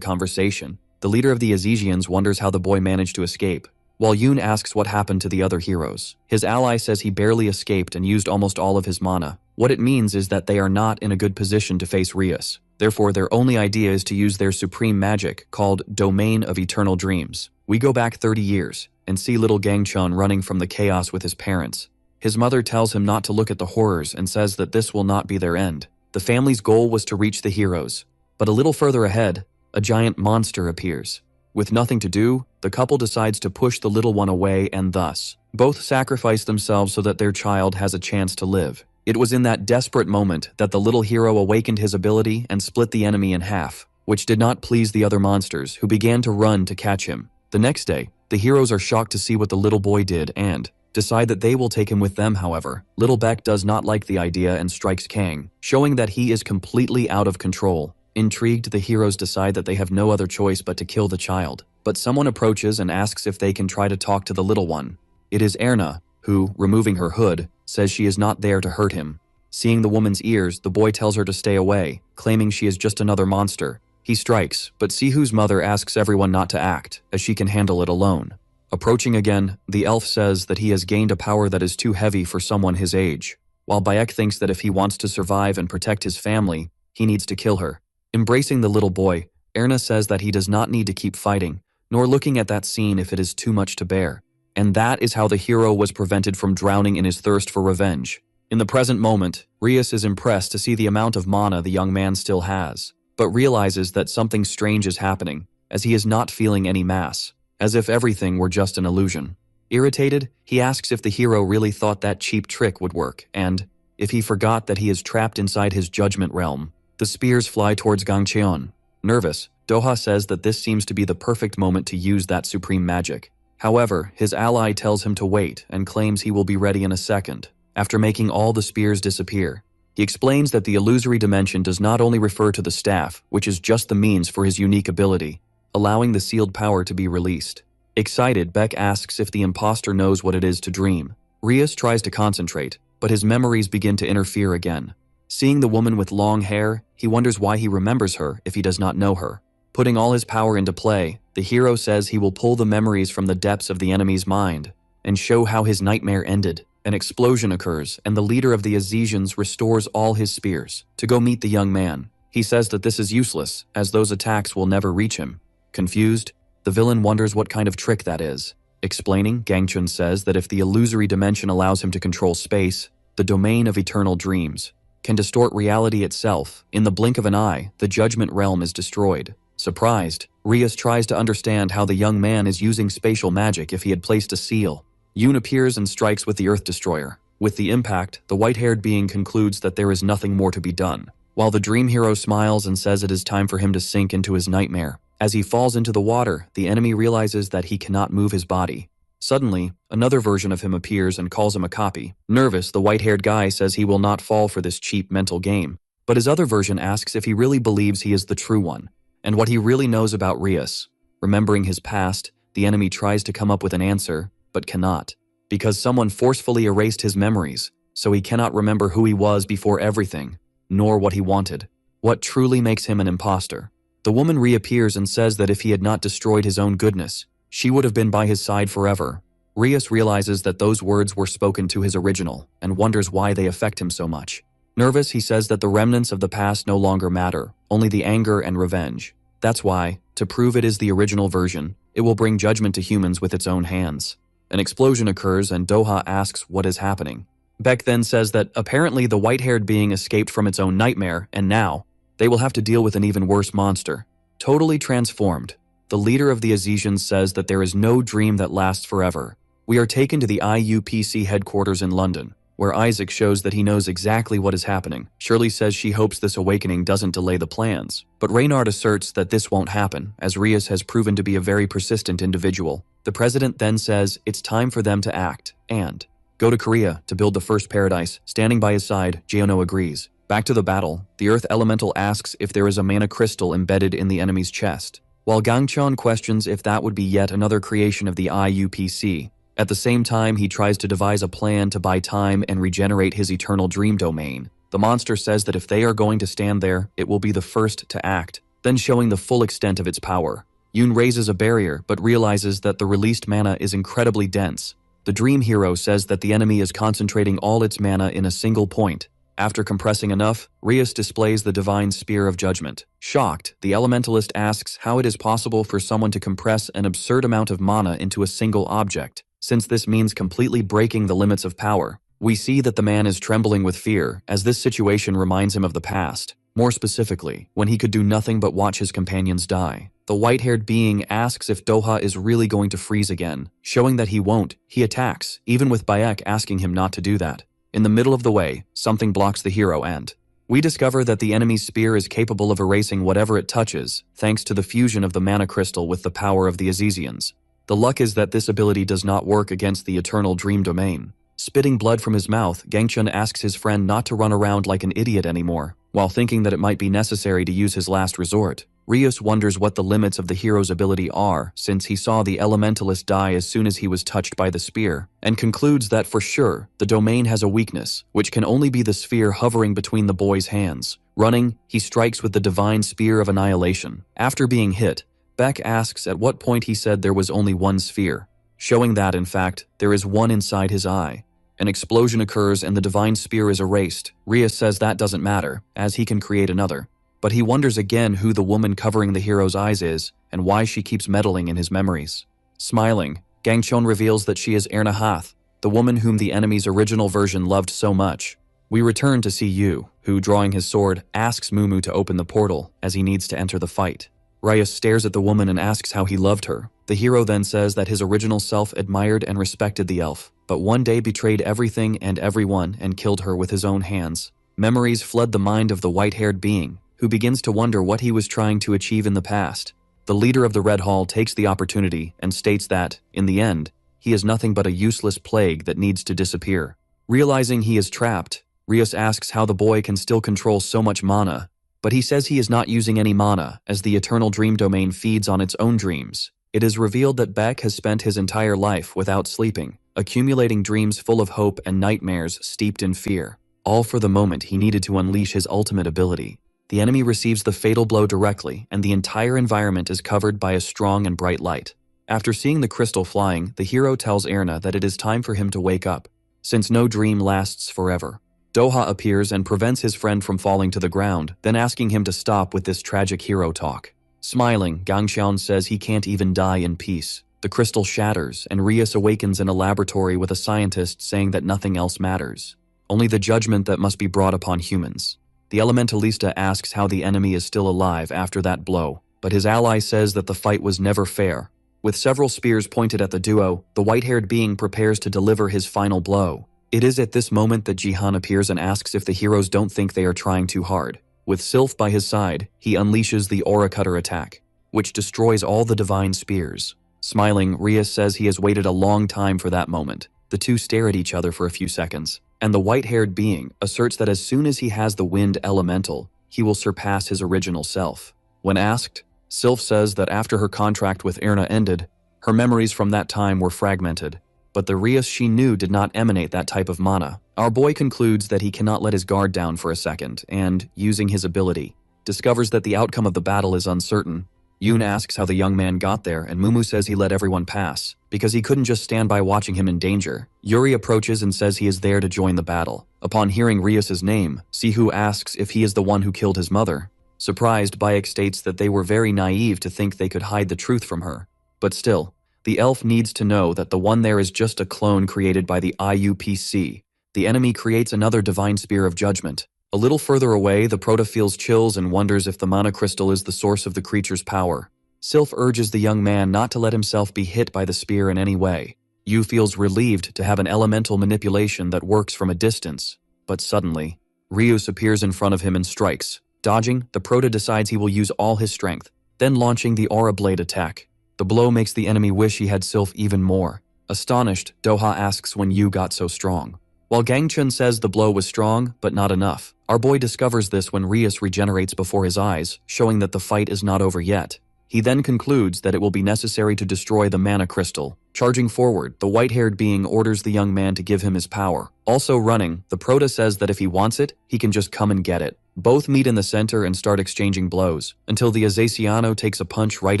conversation. The leader of the Azesians wonders how the boy managed to escape, while Yoon asks what happened to the other heroes. His ally says he barely escaped and used almost all of his mana. What it means is that they are not in a good position to face Rias. Therefore, their only idea is to use their supreme magic, called Domain of Eternal Dreams. We go back 30 years, and see little Gangchun running from the chaos with his parents. His mother tells him not to look at the horrors and says that this will not be their end. The family's goal was to reach the heroes. But a little further ahead, a giant monster appears. With nothing to do, the couple decides to push the little one away and thus, both sacrifice themselves so that their child has a chance to live. It was in that desperate moment that the little hero awakened his ability and split the enemy in half, which did not please the other monsters, who began to run to catch him. The next day, the heroes are shocked to see what the little boy did and decide that they will take him with them. However, little Beck does not like the idea and strikes Kang, showing that he is completely out of control. Intrigued, the heroes decide that they have no other choice but to kill the child. But someone approaches and asks if they can try to talk to the little one. It is Erna, who, removing her hood, says she is not there to hurt him. Seeing the woman's ears, the boy tells her to stay away, claiming she is just another monster. He strikes, but Sihu's mother asks everyone not to act, as she can handle it alone. Approaching again, the elf says that he has gained a power that is too heavy for someone his age, while Bayek thinks that if he wants to survive and protect his family, he needs to kill her. Embracing the little boy, Erna says that he does not need to keep fighting, nor looking at that scene if it is too much to bear. And that is how the hero was prevented from drowning in his thirst for revenge. In the present moment, Rias is impressed to see the amount of mana the young man still has, but realizes that something strange is happening, as he is not feeling any mass, as if everything were just an illusion. Irritated, he asks if the hero really thought that cheap trick would work, and if he forgot that he is trapped inside his judgment realm. The spears fly towards Gangcheon. Nervous, Doha says that this seems to be the perfect moment to use that supreme magic. However, his ally tells him to wait and claims he will be ready in a second, after making all the spears disappear. He explains that the illusory dimension does not only refer to the staff, which is just the means for his unique ability, allowing the sealed power to be released. Excited, Beck asks if the imposter knows what it is to dream. Rias tries to concentrate, but his memories begin to interfere again. Seeing the woman with long hair, he wonders why he remembers her if he does not know her. Putting all his power into play, the hero says he will pull the memories from the depths of the enemy's mind and show how his nightmare ended. An explosion occurs, and the leader of the Azesians restores all his spears to go meet the young man. He says that this is useless, as those attacks will never reach him. Confused, the villain wonders what kind of trick that is. Explaining, Gangchun says that if the illusory dimension allows him to control space, the domain of eternal dreams can distort reality itself. In the blink of an eye, the judgment realm is destroyed. Surprised, Rias tries to understand how the young man is using spatial magic if he had placed a seal. Yoon appears and strikes with the Earth Destroyer. With the impact, the white-haired being concludes that there is nothing more to be done, while the dream hero smiles and says it is time for him to sink into his nightmare. As he falls into the water, the enemy realizes that he cannot move his body. Suddenly, another version of him appears and calls him a copy. Nervous, the white-haired guy says he will not fall for this cheap mental game, but his other version asks if he really believes he is the true one, and what he really knows about Rias. Remembering his past, the enemy tries to come up with an answer, but cannot, because someone forcefully erased his memories, so he cannot remember who he was before everything, nor what he wanted. What truly makes him an imposter? The woman reappears and says that if he had not destroyed his own goodness, she would have been by his side forever. Rias realizes that those words were spoken to his original, and wonders why they affect him so much. Nervous, he says that the remnants of the past no longer matter, only the anger and revenge. That's why, to prove it is the original version, it will bring judgment to humans with its own hands. An explosion occurs and Doha asks what is happening. Beck then says that apparently the white-haired being escaped from its own nightmare, and now, they will have to deal with an even worse monster. Totally transformed, The leader of the Azesians says that there is no dream that lasts forever. We are taken to the IUPC headquarters in London, where Isaac shows that he knows exactly what is happening. Shirley says she hopes this awakening doesn't delay the plans, but Reynard asserts that this won't happen, as Rias has proven to be a very persistent individual. The president then says it's time for them to act, and go to Korea to build the first paradise. Standing by his side, Jeono agrees. Back to the battle, the Earth Elemental asks if there is a mana crystal embedded in the enemy's chest, while Gangcheon questions if that would be yet another creation of the IUPC. At the same time, he tries to devise a plan to buy time and regenerate his eternal dream domain. The monster says that if they are going to stand there, it will be the first to act, then showing the full extent of its power. Yoon raises a barrier, but realizes that the released mana is incredibly dense. The dream hero says that the enemy is concentrating all its mana in a single point. After compressing enough, Rias displays the divine spear of judgment. Shocked, the elementalist asks how it is possible for someone to compress an absurd amount of mana into a single object, since this means completely breaking the limits of power. We see that the man is trembling with fear, as this situation reminds him of the past, more specifically, when he could do nothing but watch his companions die. The white-haired being asks if Doha is really going to freeze again. Showing that he won't, he attacks, even with Bayek asking him not to do that. In the middle of the way, something blocks the hero and we discover that the enemy's spear is capable of erasing whatever it touches, thanks to the fusion of the mana crystal with the power of the Azesians. The luck is that this ability does not work against the eternal dream domain. Spitting blood from his mouth, Gangchun asks his friend not to run around like an idiot anymore, while thinking that it might be necessary to use his last resort. Rios wonders what the limits of the hero's ability are, since he saw the elementalist die as soon as he was touched by the spear, and concludes that for sure, the domain has a weakness, which can only be the sphere hovering between the boy's hands. Running, he strikes with the divine spear of annihilation. After being hit, Beck asks at what point he said there was only one sphere, showing that, in fact, there is one inside his eye. An explosion occurs and the divine spear is erased. Rias says that doesn't matter, as he can create another. But he wonders again who the woman covering the hero's eyes is, and why she keeps meddling in his memories. Smiling, Gangchon reveals that she is Erna Hath, the woman whom the enemy's original version loved so much. We return to see Yu, who, drawing his sword, asks Mumu to open the portal, as he needs to enter the fight. Rias stares at the woman and asks how he loved her. The hero then says that his original self admired and respected the elf, but one day betrayed everything and everyone and killed her with his own hands. Memories flood the mind of the white-haired being, who begins to wonder what he was trying to achieve in the past. The leader of the Red Hall takes the opportunity and states that, in the end, he is nothing but a useless plague that needs to disappear. Realizing he is trapped, Rios asks how the boy can still control so much mana, but he says he is not using any mana, as the eternal dream domain feeds on its own dreams. It is revealed that Beck has spent his entire life without sleeping, accumulating dreams full of hope and nightmares steeped in fear, all for the moment he needed to unleash his ultimate ability. The enemy receives the fatal blow directly, and the entire environment is covered by a strong and bright light. After seeing the crystal flying, the hero tells Erna that it is time for him to wake up, since no dream lasts forever. Doha appears and prevents his friend from falling to the ground, then asking him to stop with this tragic hero talk. Smiling, Gangxian says he can't even die in peace. The crystal shatters, and Rias awakens in a laboratory with a scientist saying that nothing else matters, only the judgment that must be brought upon humans. The Elementalista asks how the enemy is still alive after that blow, but his ally says that the fight was never fair. With several spears pointed at the duo, the white-haired being prepares to deliver his final blow. It is at this moment that Jihan appears and asks if the heroes don't think they are trying too hard. With Sylph by his side, he unleashes the Aura Cutter attack, which destroys all the divine spears. Smiling, Rias says he has waited a long time for that moment. The two stare at each other for a few seconds, and the white-haired being asserts that as soon as he has the wind elemental, he will surpass his original self. When asked, Sylph says that after her contract with Erna ended, her memories from that time were fragmented, but the Rias she knew did not emanate that type of mana. Our boy concludes that he cannot let his guard down for a second, and, using his ability, discovers that the outcome of the battle is uncertain. Yoon asks how the young man got there, and Mumu says he let everyone pass, because he couldn't just stand by watching him in danger. Yuri approaches and says he is there to join the battle. Upon hearing Rias's name, Sihu asks if he is the one who killed his mother. Surprised, Bayek states that they were very naive to think they could hide the truth from her. But still, the elf needs to know that the one there is just a clone created by the IUPC. The enemy creates another divine spear of judgment. A little further away, the Prota feels chills and wonders if the mana crystal is the source of the creature's power. Sylph urges the young man not to let himself be hit by the spear in any way. Yu feels relieved to have an elemental manipulation that works from a distance, but suddenly, Ryus appears in front of him and strikes. Dodging, the Prota decides he will use all his strength, then launching the Aura Blade attack. The blow makes the enemy wish he had Sylph even more. Astonished, Doha asks when Yu got so strong. While Gangchun says the blow was strong, but not enough, our boy discovers this when Ryus regenerates before his eyes, showing that the fight is not over yet. He then concludes that it will be necessary to destroy the mana crystal. Charging forward, the white-haired being orders the young man to give him his power. Also running, the Prota says that if he wants it, he can just come and get it. Both meet in the center and start exchanging blows, until the Azaciano takes a punch right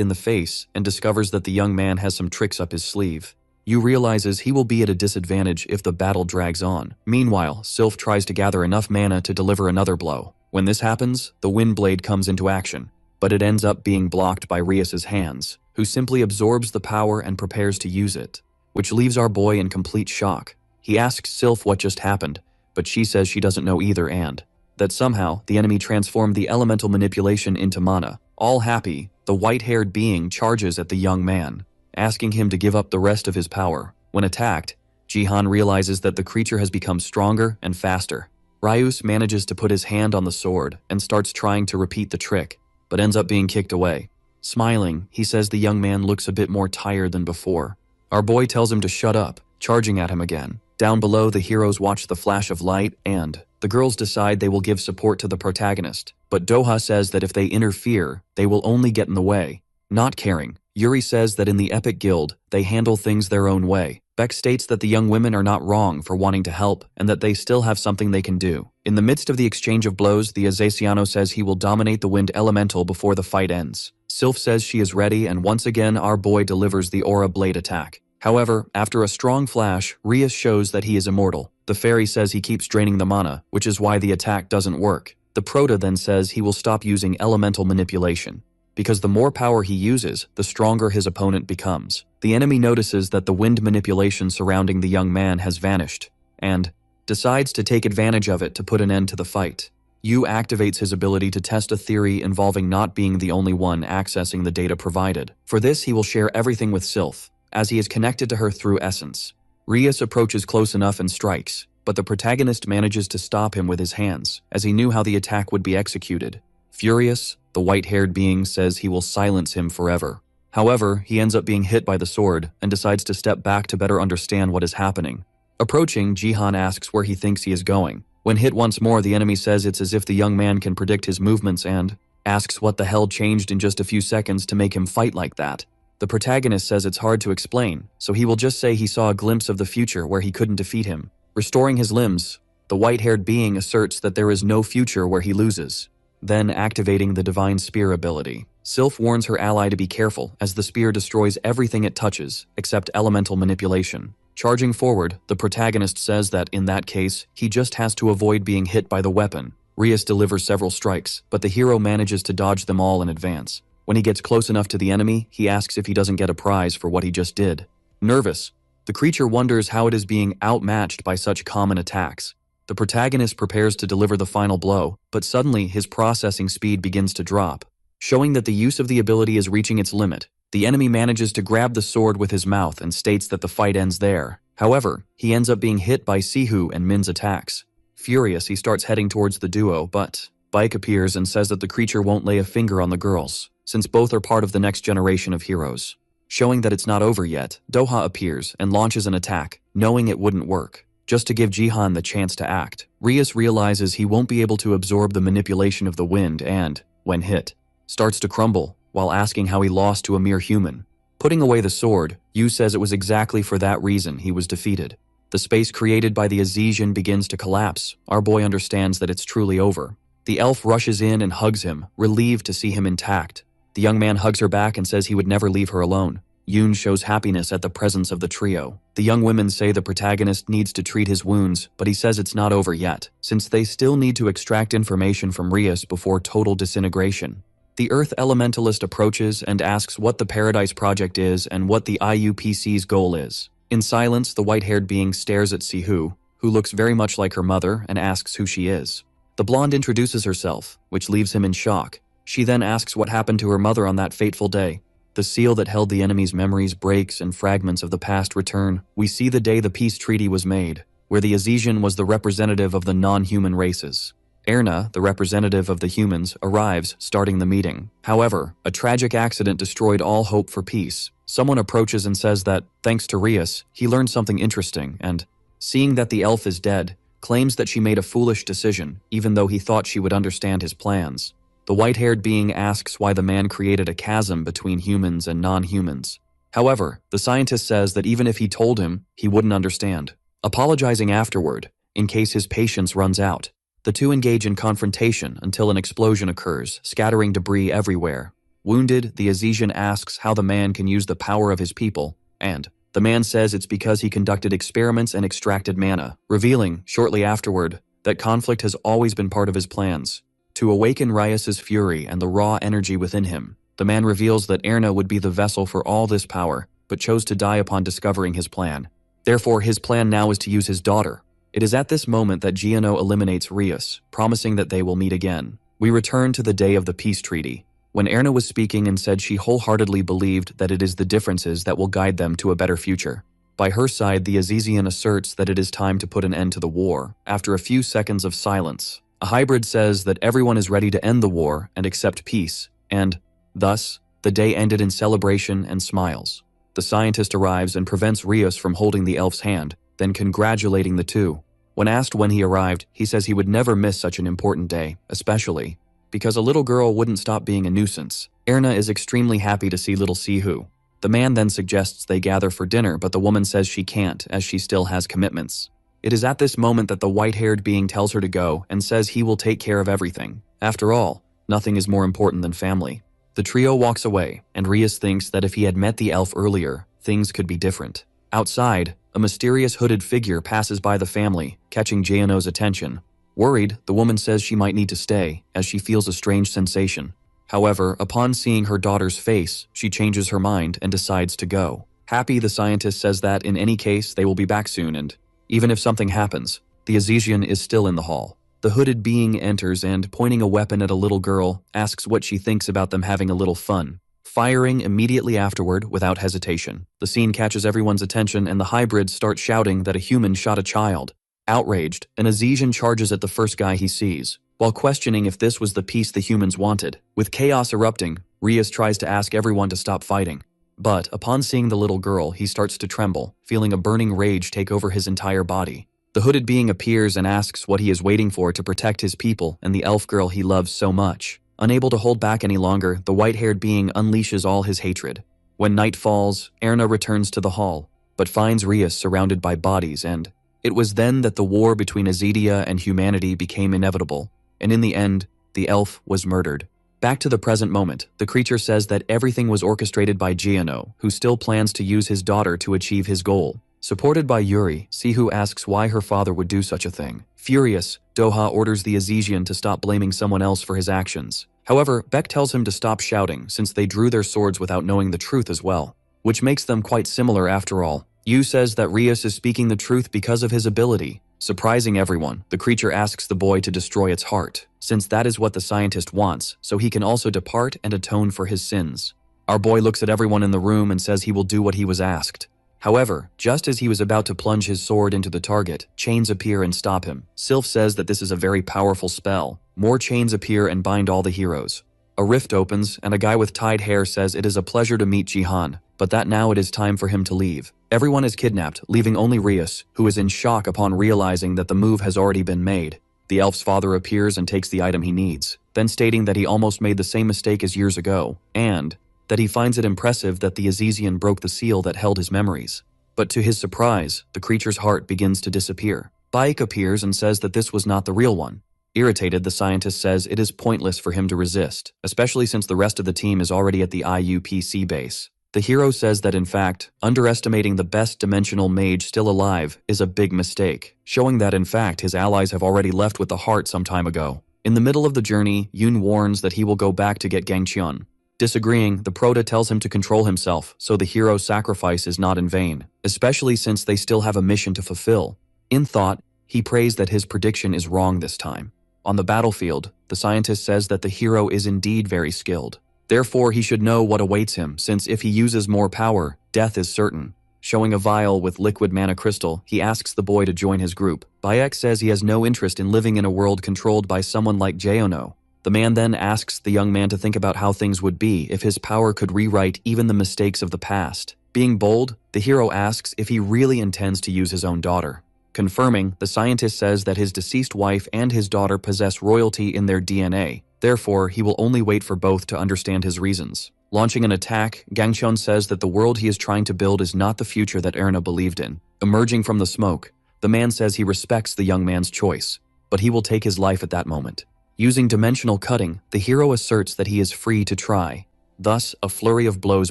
in the face and discovers that the young man has some tricks up his sleeve. Yu realizes he will be at a disadvantage if the battle drags on. Meanwhile, Sylph tries to gather enough mana to deliver another blow. When this happens, the Wind Blade comes into action, but it ends up being blocked by Ryus's hands, who simply absorbs the power and prepares to use it, which leaves our boy in complete shock. He asks Sylph what just happened, but she says she doesn't know either and that somehow the enemy transformed the elemental manipulation into mana. All happy, the white-haired being charges at the young man, asking him to give up the rest of his power. When attacked, Jihan realizes that the creature has become stronger and faster. Ryus manages to put his hand on the sword and starts trying to repeat the trick, but ends up being kicked away. Smiling, he says the young man looks a bit more tired than before. Our boy tells him to shut up, charging at him again. Down below, the heroes watch the flash of light and the girls decide they will give support to the protagonist, but Doha says that if they interfere, they will only get in the way. Not caring, Yuri says that in the Epic Guild, they handle things their own way. Beck states that the young women are not wrong for wanting to help and that they still have something they can do. In the midst of the exchange of blows, the Azaciano says he will dominate the wind elemental before the fight ends. Sylph says she is ready and once again our boy delivers the Aura Blade attack. However, after a strong flash, Ryus shows that he is immortal. The fairy says he keeps draining the mana, which is why the attack doesn't work. The Prota then says he will stop using elemental manipulation, because the more power he uses, the stronger his opponent becomes. The enemy notices that the wind manipulation surrounding the young man has vanished, and decides to take advantage of it to put an end to the fight. Yu activates his ability to test a theory involving not being the only one accessing the data provided. For this, he will share everything with Sylph, as he is connected to her through essence. Ryus approaches close enough and strikes, but the protagonist manages to stop him with his hands, as he knew how the attack would be executed. Furious, the white-haired being says he will silence him forever. However, he ends up being hit by the sword and decides to step back to better understand what is happening. Approaching, Jihan asks where he thinks he is going. When hit once more, the enemy says it's as if the young man can predict his movements and asks what the hell changed in just a few seconds to make him fight like that. The protagonist says it's hard to explain, so he will just say he saw a glimpse of the future where he couldn't defeat him. Restoring his limbs, the white-haired being asserts that there is no future where he loses, then activating the Divine Spear ability. Sylph warns her ally to be careful, as the spear destroys everything it touches, except elemental manipulation. Charging forward, the protagonist says that in that case, he just has to avoid being hit by the weapon. Ryus delivers several strikes, but the hero manages to dodge them all in advance. When he gets close enough to the enemy, he asks if he doesn't get a prize for what he just did. Nervous, the creature wonders how it is being outmatched by such common attacks. The protagonist prepares to deliver the final blow, but suddenly his processing speed begins to drop, showing that the use of the ability is reaching its limit. The enemy manages to grab the sword with his mouth and states that the fight ends there. However, he ends up being hit by Sihu and Min's attacks. Furious, he starts heading towards the duo, but Bike appears and says that the creature won't lay a finger on the girls, since both are part of the next generation of heroes. Showing that it's not over yet, Doha appears and launches an attack, knowing it wouldn't work, just to give Jihan the chance to act. Ryus realizes he won't be able to absorb the manipulation of the wind and, when hit, starts to crumble, while asking how he lost to a mere human. Putting away the sword, Yu says it was exactly for that reason he was defeated. The space created by the Azizian begins to collapse. Our boy understands that it's truly over. The elf rushes in and hugs him, relieved to see him intact. The young man hugs her back and says he would never leave her alone. Yoon shows happiness at the presence of the trio. The young women say the protagonist needs to treat his wounds, but he says it's not over yet, since they still need to extract information from Ryus before total disintegration. The Earth Elementalist approaches and asks what the Paradise Project is and what the IUPC's goal is. In silence, the white-haired being stares at Sihu, who looks very much like her mother, and asks who she is. The blonde introduces herself, which leaves him in shock. She then asks what happened to her mother on that fateful day. The seal that held the enemy's memories breaks and fragments of the past return. We see the day the peace treaty was made, where the Azesian was the representative of the non-human races. Erna, the representative of the humans, arrives, starting the meeting. However, a tragic accident destroyed all hope for peace. Someone approaches and says that, thanks to Rias, he learned something interesting and, seeing that the elf is dead, claims that she made a foolish decision, even though he thought she would understand his plans. The white-haired being asks why the man created a chasm between humans and non-humans. However, the scientist says that even if he told him, he wouldn't understand. Apologizing afterward, in case his patience runs out, the two engage in confrontation until an explosion occurs, scattering debris everywhere. Wounded, the Azesian asks how the man can use the power of his people, and the man says it's because he conducted experiments and extracted mana, revealing, shortly afterward, that conflict has always been part of his plans. To awaken Rias's fury and the raw energy within him, the man reveals that Erna would be the vessel for all this power, but chose to die upon discovering his plan. Therefore, his plan now is to use his daughter. It is at this moment that Giano eliminates Rias, promising that they will meet again. We return to the day of the peace treaty, when Erna was speaking and said she wholeheartedly believed that it is the differences that will guide them to a better future. By her side, the Azesian asserts that it is time to put an end to the war. After a few seconds of silence, a hybrid says that everyone is ready to end the war and accept peace, and, thus, the day ended in celebration and smiles. The scientist arrives and prevents Rias from holding the elf's hand, then congratulating the two. When asked when he arrived, he says he would never miss such an important day, especially because a little girl wouldn't stop being a nuisance. Erna is extremely happy to see little Sihu. The man then suggests they gather for dinner, but the woman says she can't, as she still has commitments. It is at this moment that the white-haired being tells her to go and says he will take care of everything. After all, nothing is more important than family. The trio walks away, and Rias thinks that if he had met the elf earlier, things could be different. Outside, a mysterious hooded figure passes by the family, catching Giano's attention. Worried, the woman says she might need to stay, as she feels a strange sensation. However, upon seeing her daughter's face, she changes her mind and decides to go. Happy, the scientist says that in any case, they will be back soon, and even if something happens, the Azesian is still in the hall. The hooded being enters and, pointing a weapon at a little girl, asks what she thinks about them having a little fun, firing immediately afterward without hesitation. The scene catches everyone's attention and the hybrids start shouting that a human shot a child. Outraged, an Azesian charges at the first guy he sees, while questioning if this was the peace the humans wanted. With chaos erupting, Rias tries to ask everyone to stop fighting. But, upon seeing the little girl, he starts to tremble, feeling a burning rage take over his entire body. The hooded being appears and asks what he is waiting for to protect his people and the elf girl he loves so much. Unable to hold back any longer, the white-haired being unleashes all his hatred. When night falls, Erna returns to the hall, but finds Rias surrounded by bodies, and it was then that the war between Azedia and humanity became inevitable, and in the end, the elf was murdered. Back to the present moment, the creature says that everything was orchestrated by Giano, who still plans to use his daughter to achieve his goal. Supported by Yuri, Sihu asks why her father would do such a thing. Furious, Doha orders the Azesian to stop blaming someone else for his actions. However, Beck tells him to stop shouting since they drew their swords without knowing the truth as well, which makes them quite similar after all. Yu says that Rias is speaking the truth because of his ability. Surprising everyone, the creature asks the boy to destroy its heart, since that is what the scientist wants, so he can also depart and atone for his sins. Our boy looks at everyone in the room and says he will do what he was asked. However, just as he was about to plunge his sword into the target, chains appear and stop him. Sylph says that this is a very powerful spell. More chains appear and bind all the heroes. A rift opens, and a guy with tied hair says it is a pleasure to meet Jihan, but that now it is time for him to leave. Everyone is kidnapped, leaving only Rias, who is in shock upon realizing that the move has already been made. The elf's father appears and takes the item he needs, then stating that he almost made the same mistake as years ago, and that he finds it impressive that the Azesian broke the seal that held his memories. But to his surprise, the creature's heart begins to disappear. Baik appears and says that this was not the real one. Irritated, the scientist says it is pointless for him to resist, especially since the rest of the team is already at the IUPC base. The hero says that in fact, underestimating the best dimensional mage still alive is a big mistake, showing that in fact his allies have already left with the heart some time ago. In the middle of the journey, Yoon warns that he will go back to get Gangcheon. Disagreeing, the Prota tells him to control himself, so the hero's sacrifice is not in vain, especially since they still have a mission to fulfill. In thought, he prays that his prediction is wrong this time. On the battlefield, the scientist says that the hero is indeed very skilled. Therefore, he should know what awaits him, since if he uses more power, death is certain. Showing a vial with liquid mana crystal, he asks the boy to join his group. Bayek says he has no interest in living in a world controlled by someone like Jaehono. The man then asks the young man to think about how things would be if his power could rewrite even the mistakes of the past. Being bold, the hero asks if he really intends to use his own daughter. Confirming, the scientist says that his deceased wife and his daughter possess royalty in their DNA. Therefore, he will only wait for both to understand his reasons. Launching an attack, Gangcheon says that the world he is trying to build is not the future that Erna believed in. Emerging from the smoke, the man says he respects the young man's choice, but he will take his life at that moment. Using dimensional cutting, the hero asserts that he is free to try. Thus, a flurry of blows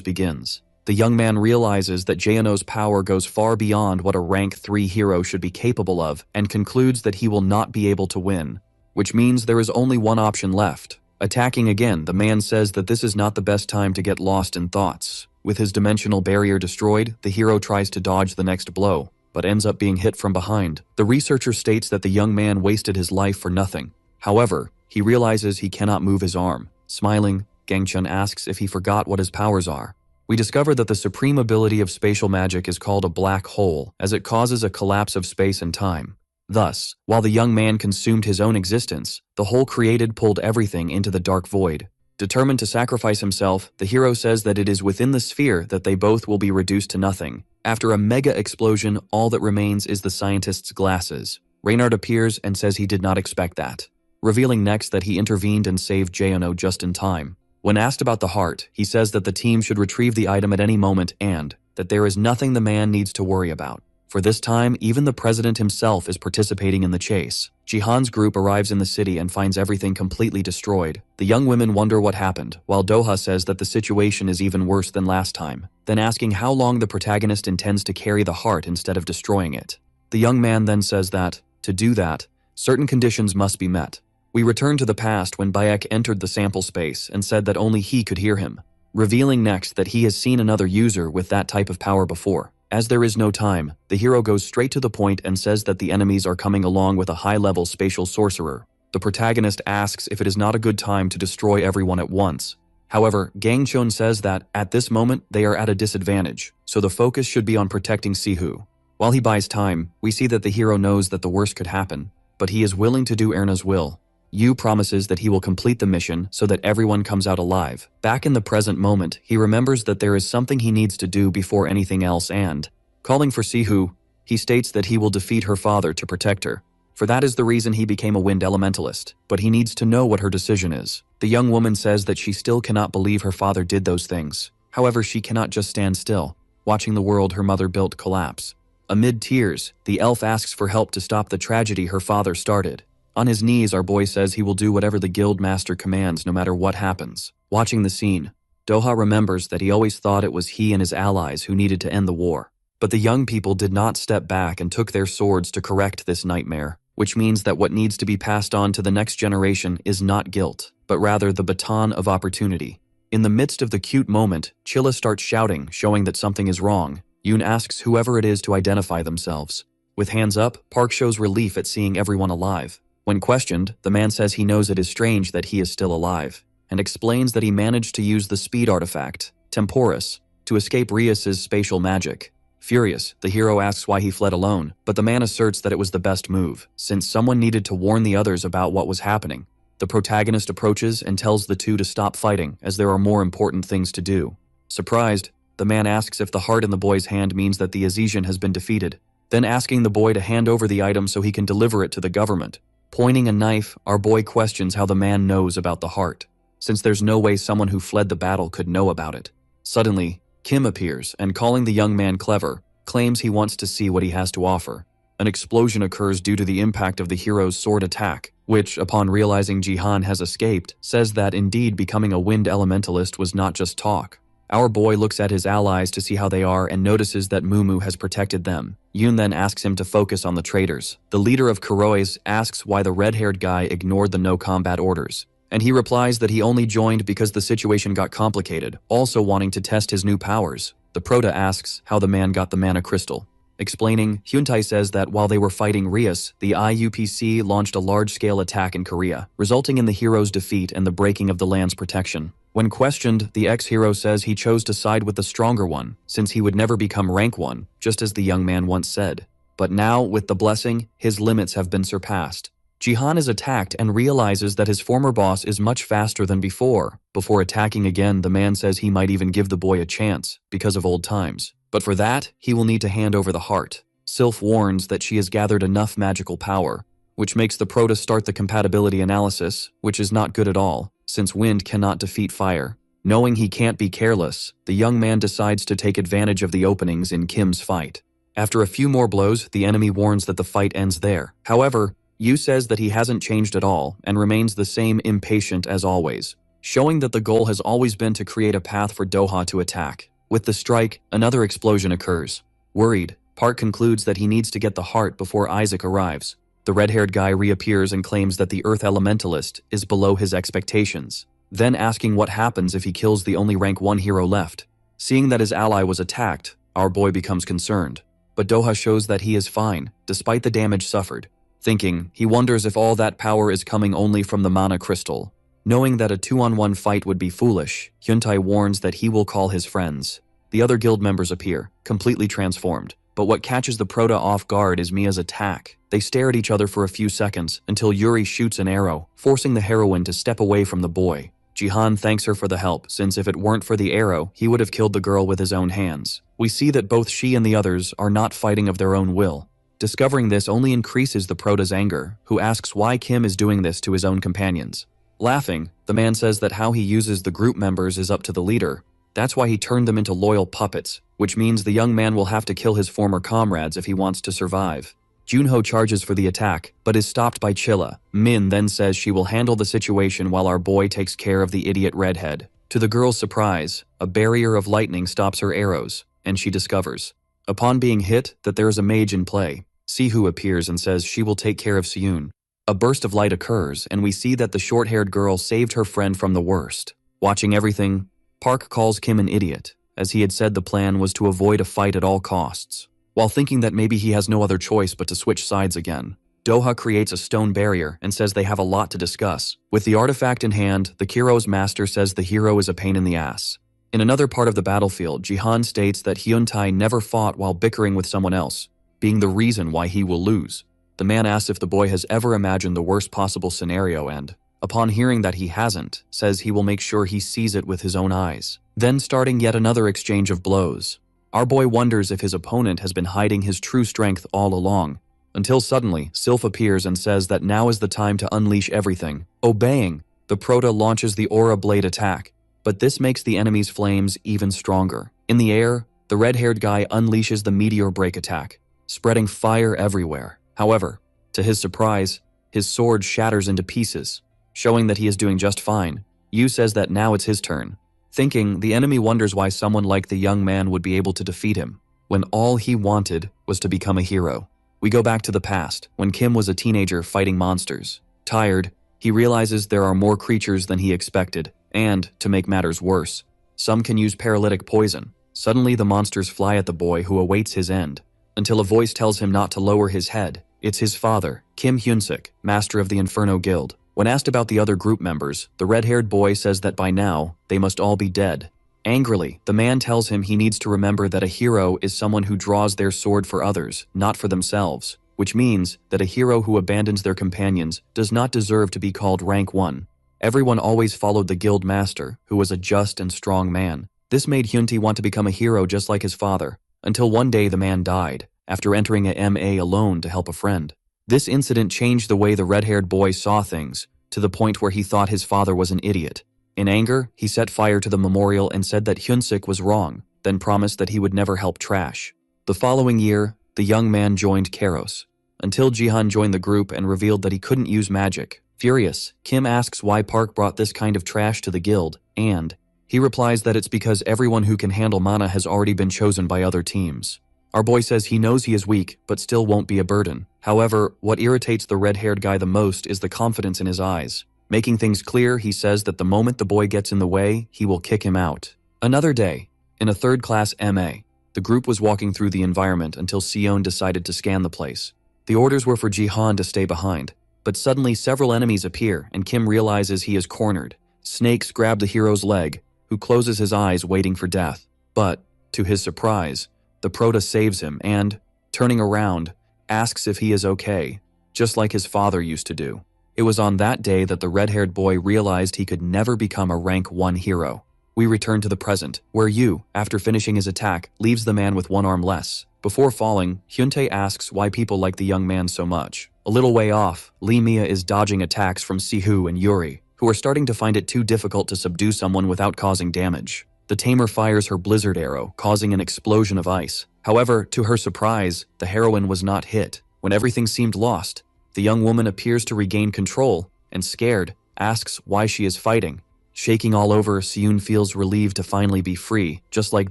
begins. The young man realizes that Jaehono's power goes far beyond what a rank 3 hero should be capable of and concludes that he will not be able to win, which means there is only one option left. Attacking again, the man says that this is not the best time to get lost in thoughts. With his dimensional barrier destroyed, the hero tries to dodge the next blow, but ends up being hit from behind. The researcher states that the young man wasted his life for nothing. However, he realizes he cannot move his arm. Smiling, Gangcheon asks if he forgot what his powers are. We discover that the supreme ability of spatial magic is called a black hole, as it causes a collapse of space and time. Thus, while the young man consumed his own existence, the hole created pulled everything into the dark void. Determined to sacrifice himself, the hero says that it is within the sphere that they both will be reduced to nothing. After a mega explosion, all that remains is the scientist's glasses. Reynard appears and says he did not expect that, revealing next that he intervened and saved Jaehono just in time. When asked about the heart, he says that the team should retrieve the item at any moment and that there is nothing the man needs to worry about. For this time, even the president himself is participating in the chase. Jihan's group arrives in the city and finds everything completely destroyed. The young women wonder what happened, while Doha says that the situation is even worse than last time, then asking how long the protagonist intends to carry the heart instead of destroying it. The young man then says that, to do that, certain conditions must be met. We return to the past when Bayek entered the sample space and said that only he could hear him, revealing next that he has seen another user with that type of power before. As there is no time, the hero goes straight to the point and says that the enemies are coming along with a high-level spatial sorcerer. The protagonist asks if it is not a good time to destroy everyone at once. However, Gangcheon says that, at this moment, they are at a disadvantage, so the focus should be on protecting Sihu. While he buys time, we see that the hero knows that the worst could happen, but he is willing to do Erna's will. Yu promises that he will complete the mission so that everyone comes out alive. Back in the present moment, he remembers that there is something he needs to do before anything else and, calling for Sihu, he states that he will defeat her father to protect her. For that is the reason he became a wind elementalist, but he needs to know what her decision is. The young woman says that she still cannot believe her father did those things. However, she cannot just stand still, watching the world her mother built collapse. Amid tears, the elf asks for help to stop the tragedy her father started. On his knees, our boy says he will do whatever the guild master commands no matter what happens. Watching the scene, Doha remembers that he always thought it was he and his allies who needed to end the war. But the young people did not step back and took their swords to correct this nightmare, which means that what needs to be passed on to the next generation is not guilt, but rather the baton of opportunity. In the midst of the cute moment, Chilla starts shouting, showing that something is wrong. Yoon asks whoever it is to identify themselves. With hands up, Park shows relief at seeing everyone alive. When questioned, the man says he knows it is strange that he is still alive, and explains that he managed to use the speed artifact, Temporis, to escape Rias's spatial magic. Furious, the hero asks why he fled alone, but the man asserts that it was the best move, since someone needed to warn the others about what was happening. The protagonist approaches and tells the two to stop fighting, as there are more important things to do. Surprised, the man asks if the heart in the boy's hand means that the Azesian has been defeated, then asking the boy to hand over the item so he can deliver it to the government. Pointing a knife, our boy questions how the man knows about the heart, since there's no way someone who fled the battle could know about it. Suddenly, Kim appears and, calling the young man clever, claims he wants to see what he has to offer. An explosion occurs due to the impact of the hero's sword attack, which, upon realizing Jihan has escaped, says that indeed becoming a wind elementalist was not just talk. Our boy looks at his allies to see how they are and notices that Mumu has protected them. Yoon then asks him to focus on the traitors. The leader of Kuroi's asks why the red-haired guy ignored the no-combat orders, and he replies that he only joined because the situation got complicated, also wanting to test his new powers. The Prota asks how the man got the mana crystal. Explaining, Hyuntae says that while they were fighting Rias, the IUPC launched a large-scale attack in Korea, resulting in the hero's defeat and the breaking of the land's protection. When questioned, the ex-hero says he chose to side with the stronger one, since he would never become rank 1, just as the young man once said. But now, with the blessing, his limits have been surpassed. Jihan is attacked and realizes that his former boss is much faster than before. Before attacking again, the man says he might even give the boy a chance, because of old times. But for that, he will need to hand over the heart. Sylph warns that she has gathered enough magical power, which makes the Prota start the compatibility analysis, which is not good at all, since wind cannot defeat fire. Knowing he can't be careless, the young man decides to take advantage of the openings in Kim's fight. After a few more blows, the enemy warns that the fight ends there. However, Yu says that he hasn't changed at all and remains the same impatient as always, showing that the goal has always been to create a path for Doha to attack. With the strike, another explosion occurs. Worried, Park concludes that he needs to get the heart before Isaac arrives. The red-haired guy reappears and claims that the Earth Elementalist is below his expectations, then asking what happens if he kills the only rank 1 hero left. Seeing that his ally was attacked, our boy becomes concerned. But Doha shows that he is fine, despite the damage suffered. Thinking, he wonders if all that power is coming only from the mana crystal. Knowing that a 2-on-1 fight would be foolish, Hyuntae warns that he will call his friends. The other guild members appear, completely transformed. But what catches the Prota off guard is Mia's attack. They stare at each other for a few seconds until Yuri shoots an arrow, forcing the heroine to step away from the boy. Jihan thanks her for the help, since if it weren't for the arrow, he would have killed the girl with his own hands. We see that both she and the others are not fighting of their own will. Discovering this only increases the Prota's anger, who asks why Kim is doing this to his own companions. Laughing, the man says that how he uses the group members is up to the leader. That's why he turned them into loyal puppets, which means the young man will have to kill his former comrades if he wants to survive. Junho charges for the attack, but is stopped by Chilla. Min then says she will handle the situation while our boy takes care of the idiot redhead. To the girl's surprise, a barrier of lightning stops her arrows, and she discovers, upon being hit, that there is a mage in play. Sihu appears and says she will take care of Siyun. A burst of light occurs, and we see that the short-haired girl saved her friend from the worst. Watching everything, Park calls Kim an idiot, as he had said the plan was to avoid a fight at all costs. While thinking that maybe he has no other choice but to switch sides again, Doha creates a stone barrier and says they have a lot to discuss. With the artifact in hand, the Kiro's master says the hero is a pain in the ass. In another part of the battlefield, Jihan states that Hyuntae never fought while bickering with someone else, being the reason why he will lose. The man asks if the boy has ever imagined the worst possible scenario and, upon hearing that he hasn't, says he will make sure he sees it with his own eyes. Then starting yet another exchange of blows. Our boy wonders if his opponent has been hiding his true strength all along, until suddenly, Sylph appears and says that now is the time to unleash everything. Obeying, the Prota launches the Aura Blade attack, but this makes the enemy's flames even stronger. In the air, the red-haired guy unleashes the Meteor Break attack, spreading fire everywhere. However, to his surprise, his sword shatters into pieces, showing that he is doing just fine. Yu says that now it's his turn. Thinking, the enemy wonders why someone like the young man would be able to defeat him, when all he wanted was to become a hero. We go back to the past, when Kim was a teenager fighting monsters. Tired, he realizes there are more creatures than he expected, and, to make matters worse, some can use paralytic poison. Suddenly the monsters fly at the boy who awaits his end, until a voice tells him not to lower his head. It's his father, Kim Hyunsik, master of the Inferno Guild. When asked about the other group members, the red-haired boy says that by now, they must all be dead. Angrily, the man tells him he needs to remember that a hero is someone who draws their sword for others, not for themselves, which means that a hero who abandons their companions does not deserve to be called rank 1. Everyone always followed the guild master, who was a just and strong man. This made Hyuntae want to become a hero just like his father, until one day the man died, after entering a MA alone to help a friend. This incident changed the way the red-haired boy saw things, to the point where he thought his father was an idiot. In anger, he set fire to the memorial and said that Hyunsik was wrong, then promised that he would never help trash. The following year, the young man joined Keros, until Jihan joined the group and revealed that he couldn't use magic. Furious, Kim asks why Park brought this kind of trash to the guild, and he replies that it's because everyone who can handle mana has already been chosen by other teams. Our boy says he knows he is weak, but still won't be a burden. However, what irritates the red-haired guy the most is the confidence in his eyes. Making things clear, he says that the moment the boy gets in the way, he will kick him out. Another day, in a third-class MA, The group was walking through the environment until Sion decided to scan the place. The orders were for Jihan to stay behind, but suddenly several enemies appear and Kim realizes he is cornered. Snakes grab the hero's leg, who closes his eyes waiting for death. But, to his surprise, the prota saves him and, turning around, asks if he is okay, just like his father used to do. It was on that day that the red-haired boy realized he could never become a rank 1 hero. We return to the present, where Yu, after finishing his attack, leaves the man with one arm less. Before falling, Hyuntae asks why people like the young man so much. A little way off, Lee Mia is dodging attacks from Sihu and Yuri, who are starting to find it too difficult to subdue someone without causing damage. The tamer fires her blizzard arrow, causing an explosion of ice. However, to her surprise, the heroine was not hit. When everything seemed lost, the young woman appears to regain control and, scared, asks why she is fighting. Shaking all over, Seun feels relieved to finally be free, just like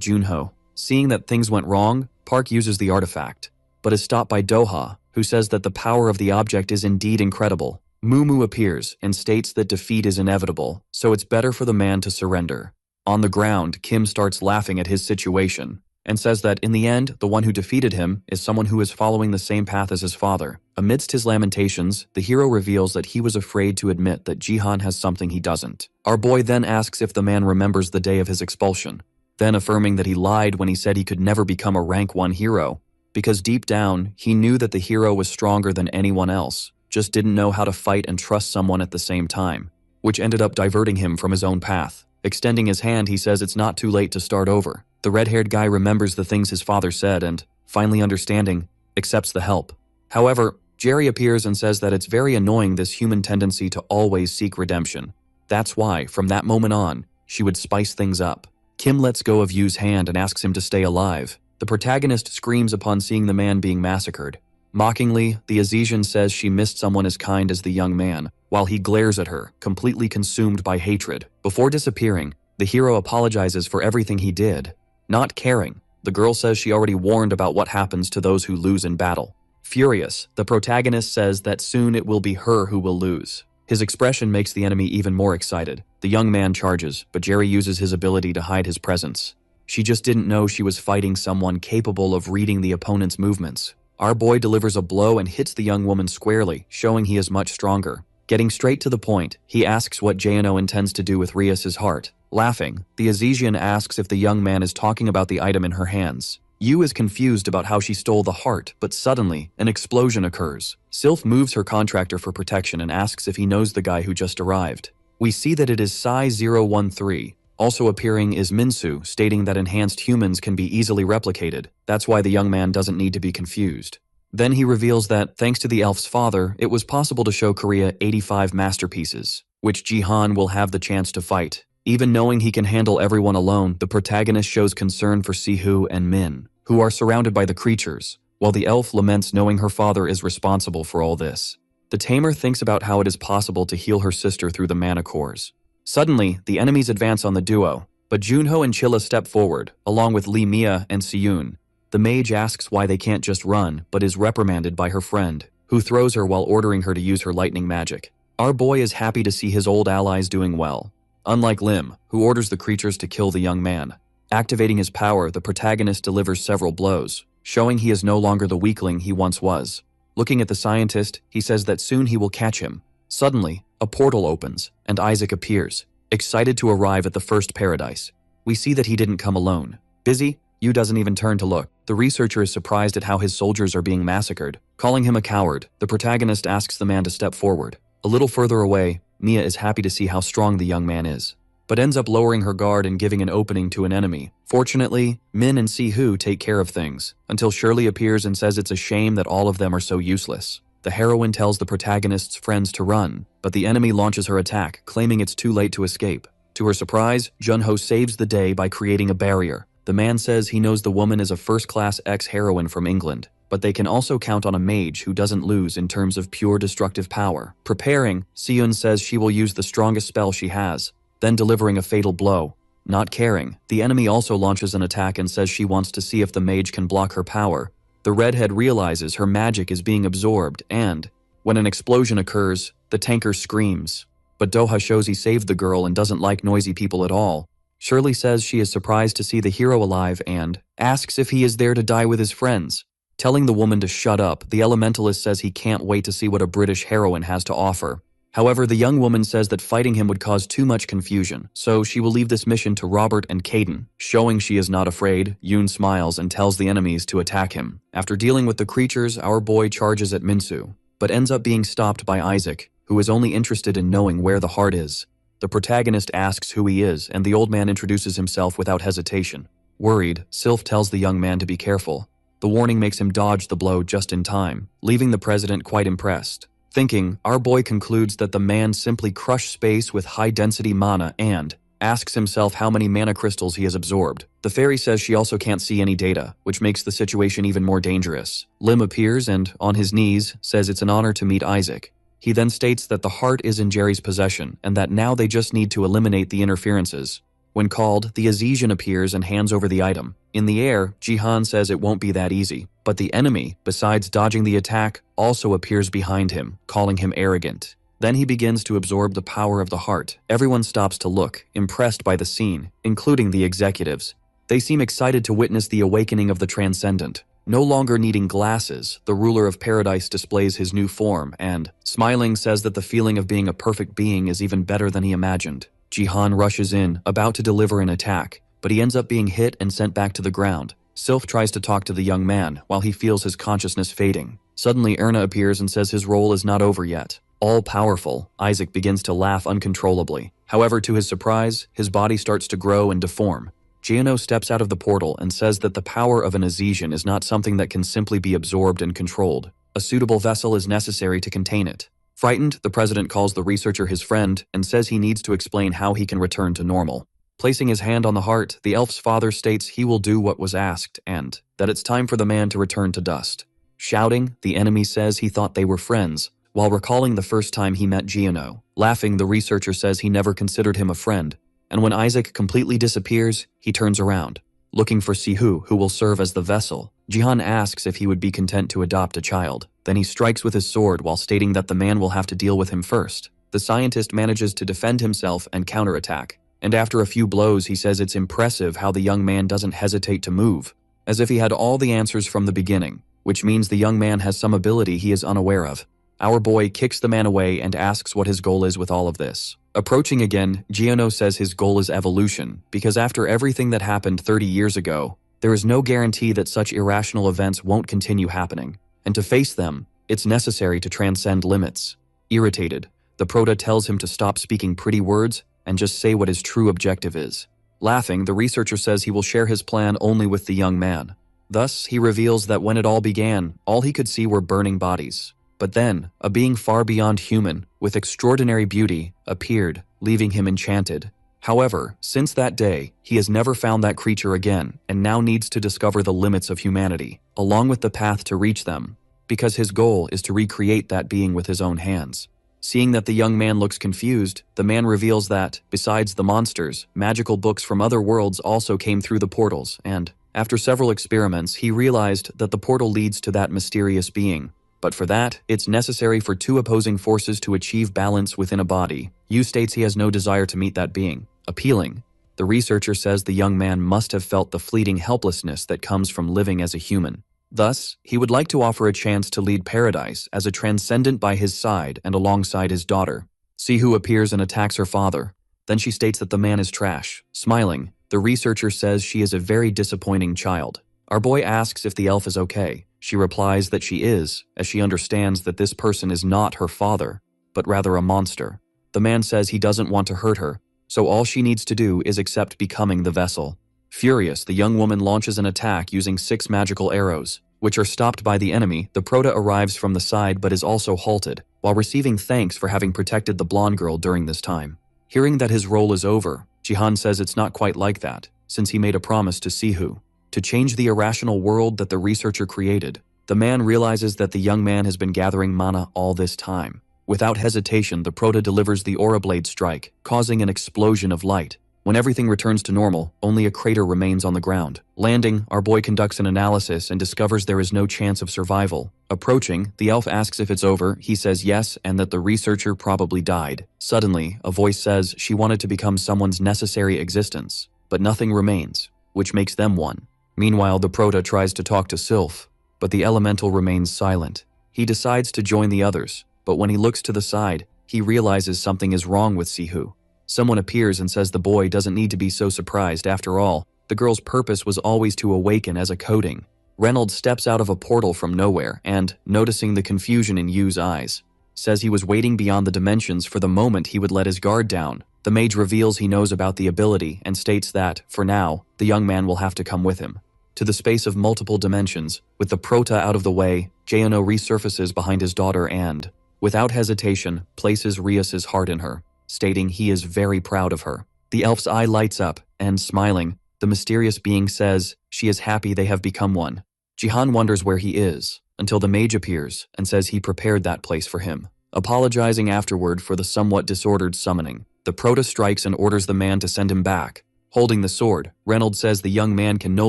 Junho. Seeing that things went wrong, Park uses the artifact, but is stopped by Doha, who says that the power of the object is indeed incredible. Mumu appears and states that defeat is inevitable, so it's better for the man to surrender. On the ground, Kim starts laughing at his situation, and says that in the end, the one who defeated him is someone who is following the same path as his father. Amidst his lamentations, the hero reveals that he was afraid to admit that Jihan has something he doesn't. Our boy then asks if the man remembers the day of his expulsion, then affirming that he lied when he said he could never become a rank 1 hero, because deep down, he knew that the hero was stronger than anyone else, just didn't know how to fight and trust someone at the same time, which ended up diverting him from his own path. Extending his hand, he says it's not too late to start over. The red-haired guy remembers the things his father said and, finally understanding, accepts the help. However, Jerry appears and says that it's very annoying this human tendency to always seek redemption. That's why, from that moment on, she would spice things up. Kim lets go of Yu's hand and asks him to stay alive. The protagonist screams upon seeing the man being massacred. Mockingly, the Azesian says she missed someone as kind as the young man, while he glares at her, completely consumed by hatred. Before disappearing, the hero apologizes for everything he did. Not caring, the girl says she already warned about what happens to those who lose in battle. Furious, the protagonist says that soon it will be her who will lose. His expression makes the enemy even more excited. The young man charges, but Jerry uses his ability to hide his presence. She just didn't know she was fighting someone capable of reading the opponent's movements. Our boy delivers a blow and hits the young woman squarely, showing he is much stronger. Getting straight to the point, he asks what Jano intends to do with Rias's heart. Laughing, the Azesian asks if the young man is talking about the item in her hands. Yu is confused about how she stole the heart, but suddenly, an explosion occurs. Sylph moves her contractor for protection and asks if he knows the guy who just arrived. We see that it is Psi-013. Also appearing is Minsu, stating that enhanced humans can be easily replicated. That's why the young man doesn't need to be confused. Then he reveals that, thanks to the elf's father, it was possible to show Korea 85 masterpieces, which Jihan will have the chance to fight. Even knowing he can handle everyone alone, the protagonist shows concern for Sihu and Min, who are surrounded by the creatures, while the elf laments knowing her father is responsible for all this. The tamer thinks about how it is possible to heal her sister through the mana cores. Suddenly, the enemies advance on the duo, but Junho and Chilla step forward, along with Lee Mia and Siyun. The mage asks why they can't just run, but is reprimanded by her friend, who throws her while ordering her to use her lightning magic. Our boy is happy to see his old allies doing well, unlike Lim, who orders the creatures to kill the young man. Activating his power, the protagonist delivers several blows, showing he is no longer the weakling he once was. Looking at the scientist, he says that soon he will catch him. Suddenly, a portal opens, and Isaac appears, excited to arrive at the first paradise. We see that he didn't come alone. Busy, Yu doesn't even turn to look. The researcher is surprised at how his soldiers are being massacred. Calling him a coward, the protagonist asks the man to step forward. A little further away, Mia is happy to see how strong the young man is, but ends up lowering her guard and giving an opening to an enemy. Fortunately, Min and Sihu take care of things, until Shirley appears and says it's a shame that all of them are so useless. The heroine tells the protagonist's friends to run, but the enemy launches her attack, claiming it's too late to escape. To her surprise, Junho saves the day by creating a barrier. The man says he knows the woman is a first-class ex-heroine from England, but they can also count on a mage who doesn't lose in terms of pure destructive power. Preparing, Siyun says she will use the strongest spell she has, then delivering a fatal blow. Not caring, the enemy also launches an attack and says she wants to see if the mage can block her power. The redhead realizes her magic is being absorbed and, when an explosion occurs, the tanker screams. But Doha shows he saved the girl and doesn't like noisy people at all. Shirley says she is surprised to see the hero alive and asks if he is there to die with his friends. Telling the woman to shut up, the elementalist says he can't wait to see what a British heroine has to offer. However, the young woman says that fighting him would cause too much confusion, so she will leave this mission to Robert and Caden. Showing she is not afraid, Yoon smiles and tells the enemies to attack him. After dealing with the creatures, our boy charges at Minsu, but ends up being stopped by Isaac, who is only interested in knowing where the heart is. The protagonist asks who he is, and the old man introduces himself without hesitation. Worried, Sylph tells the young man to be careful. The warning makes him dodge the blow just in time, leaving the president quite impressed. Thinking, our boy concludes that the man simply crushed space with high-density mana and asks himself how many mana crystals he has absorbed. The fairy says she also can't see any data, which makes the situation even more dangerous. Lim appears and, on his knees, says it's an honor to meet Isaac. He then states that the heart is in Jerry's possession and that now they just need to eliminate the interferences. When called, the Azesian appears and hands over the item. In the air, Jihan says it won't be that easy, but the enemy, besides dodging the attack, also appears behind him, calling him arrogant. Then he begins to absorb the power of the heart. Everyone stops to look, impressed by the scene, including the executives. They seem excited to witness the awakening of the transcendent. No longer needing glasses, the ruler of paradise displays his new form and, smiling, says that the feeling of being a perfect being is even better than he imagined. Jihan rushes in, about to deliver an attack, but he ends up being hit and sent back to the ground. Sylph tries to talk to the young man while he feels his consciousness fading. Suddenly, Erna appears and says his role is not over yet. All-powerful, Isaac begins to laugh uncontrollably. However, to his surprise, his body starts to grow and deform. Giano steps out of the portal and says that the power of an Azesian is not something that can simply be absorbed and controlled. A suitable vessel is necessary to contain it. Frightened, the president calls the researcher his friend and says he needs to explain how he can return to normal. Placing his hand on the heart, the elf's father states he will do what was asked and that it's time for the man to return to dust. Shouting, the enemy says he thought they were friends, while recalling the first time he met Giano. Laughing, the researcher says he never considered him a friend, and when Isaac completely disappears, he turns around, looking for Sihu, who will serve as the vessel. Jihan asks if he would be content to adopt a child. Then he strikes with his sword while stating that the man will have to deal with him first. The scientist manages to defend himself and counterattack, and after a few blows he says it's impressive how the young man doesn't hesitate to move, as if he had all the answers from the beginning, which means the young man has some ability he is unaware of. Our boy kicks the man away and asks what his goal is with all of this. Approaching again, Giano says his goal is evolution, because after everything that happened 30 years ago, there is no guarantee that such irrational events won't continue happening, and to face them, it's necessary to transcend limits. Irritated, the Proto tells him to stop speaking pretty words and just say what his true objective is. Laughing, the researcher says he will share his plan only with the young man. Thus, he reveals that when it all began, all he could see were burning bodies. But then, a being far beyond human, with extraordinary beauty, appeared, leaving him enchanted. However, since that day, he has never found that creature again and now needs to discover the limits of humanity, along with the path to reach them, because his goal is to recreate that being with his own hands. Seeing that the young man looks confused, the man reveals that, besides the monsters, magical books from other worlds also came through the portals, and, after several experiments, he realized that the portal leads to that mysterious being. But for that, it's necessary for two opposing forces to achieve balance within a body. Yu states he has no desire to meet that being. Appealing, the researcher says the young man must have felt the fleeting helplessness that comes from living as a human. Thus, he would like to offer a chance to lead paradise as a transcendent by his side and alongside his daughter. Sihu appears and attacks her father. Then she states that the man is trash. Smiling, the researcher says she is a very disappointing child. Our boy asks if the elf is okay. She replies that she is, as she understands that this person is not her father, but rather a monster. The man says he doesn't want to hurt her, so all she needs to do is accept becoming the vessel. Furious, the young woman launches an attack using 6 magical arrows, which are stopped by the enemy. The Proto arrives from the side but is also halted, while receiving thanks for having protected the blonde girl during this time. Hearing that his role is over, Jihan says it's not quite like that, since he made a promise to Sihu to change the irrational world that the researcher created. The man realizes that the young man has been gathering mana all this time. Without hesitation, the Proto delivers the Aura Blade strike, causing an explosion of light. When everything returns to normal, only a crater remains on the ground. Landing, our boy conducts an analysis and discovers there is no chance of survival. Approaching, the elf asks if it's over, he says yes and that the researcher probably died. Suddenly, a voice says she wanted to become someone's necessary existence, but nothing remains, which makes them one. Meanwhile, the Prota tries to talk to Sylph, but the elemental remains silent. He decides to join the others, but when he looks to the side, he realizes something is wrong with Sihu. Someone appears and says the boy doesn't need to be so surprised. After all, the girl's purpose was always to awaken as a coding. Reynolds steps out of a portal from nowhere and, noticing the confusion in Yu's eyes, says he was waiting beyond the dimensions for the moment he would let his guard down. The mage reveals he knows about the ability and states that, for now, the young man will have to come with him. To the space of multiple dimensions, with the Prota out of the way, Yahello resurfaces behind his daughter and, without hesitation, places Rias's heart in her, stating he is very proud of her. The elf's eye lights up, and smiling, the mysterious being says she is happy they have become one. Jihan wonders where he is, until the mage appears and says he prepared that place for him. Apologizing afterward for the somewhat disordered summoning, the Prota strikes and orders the man to send him back. Holding the sword, Reynolds says the young man can no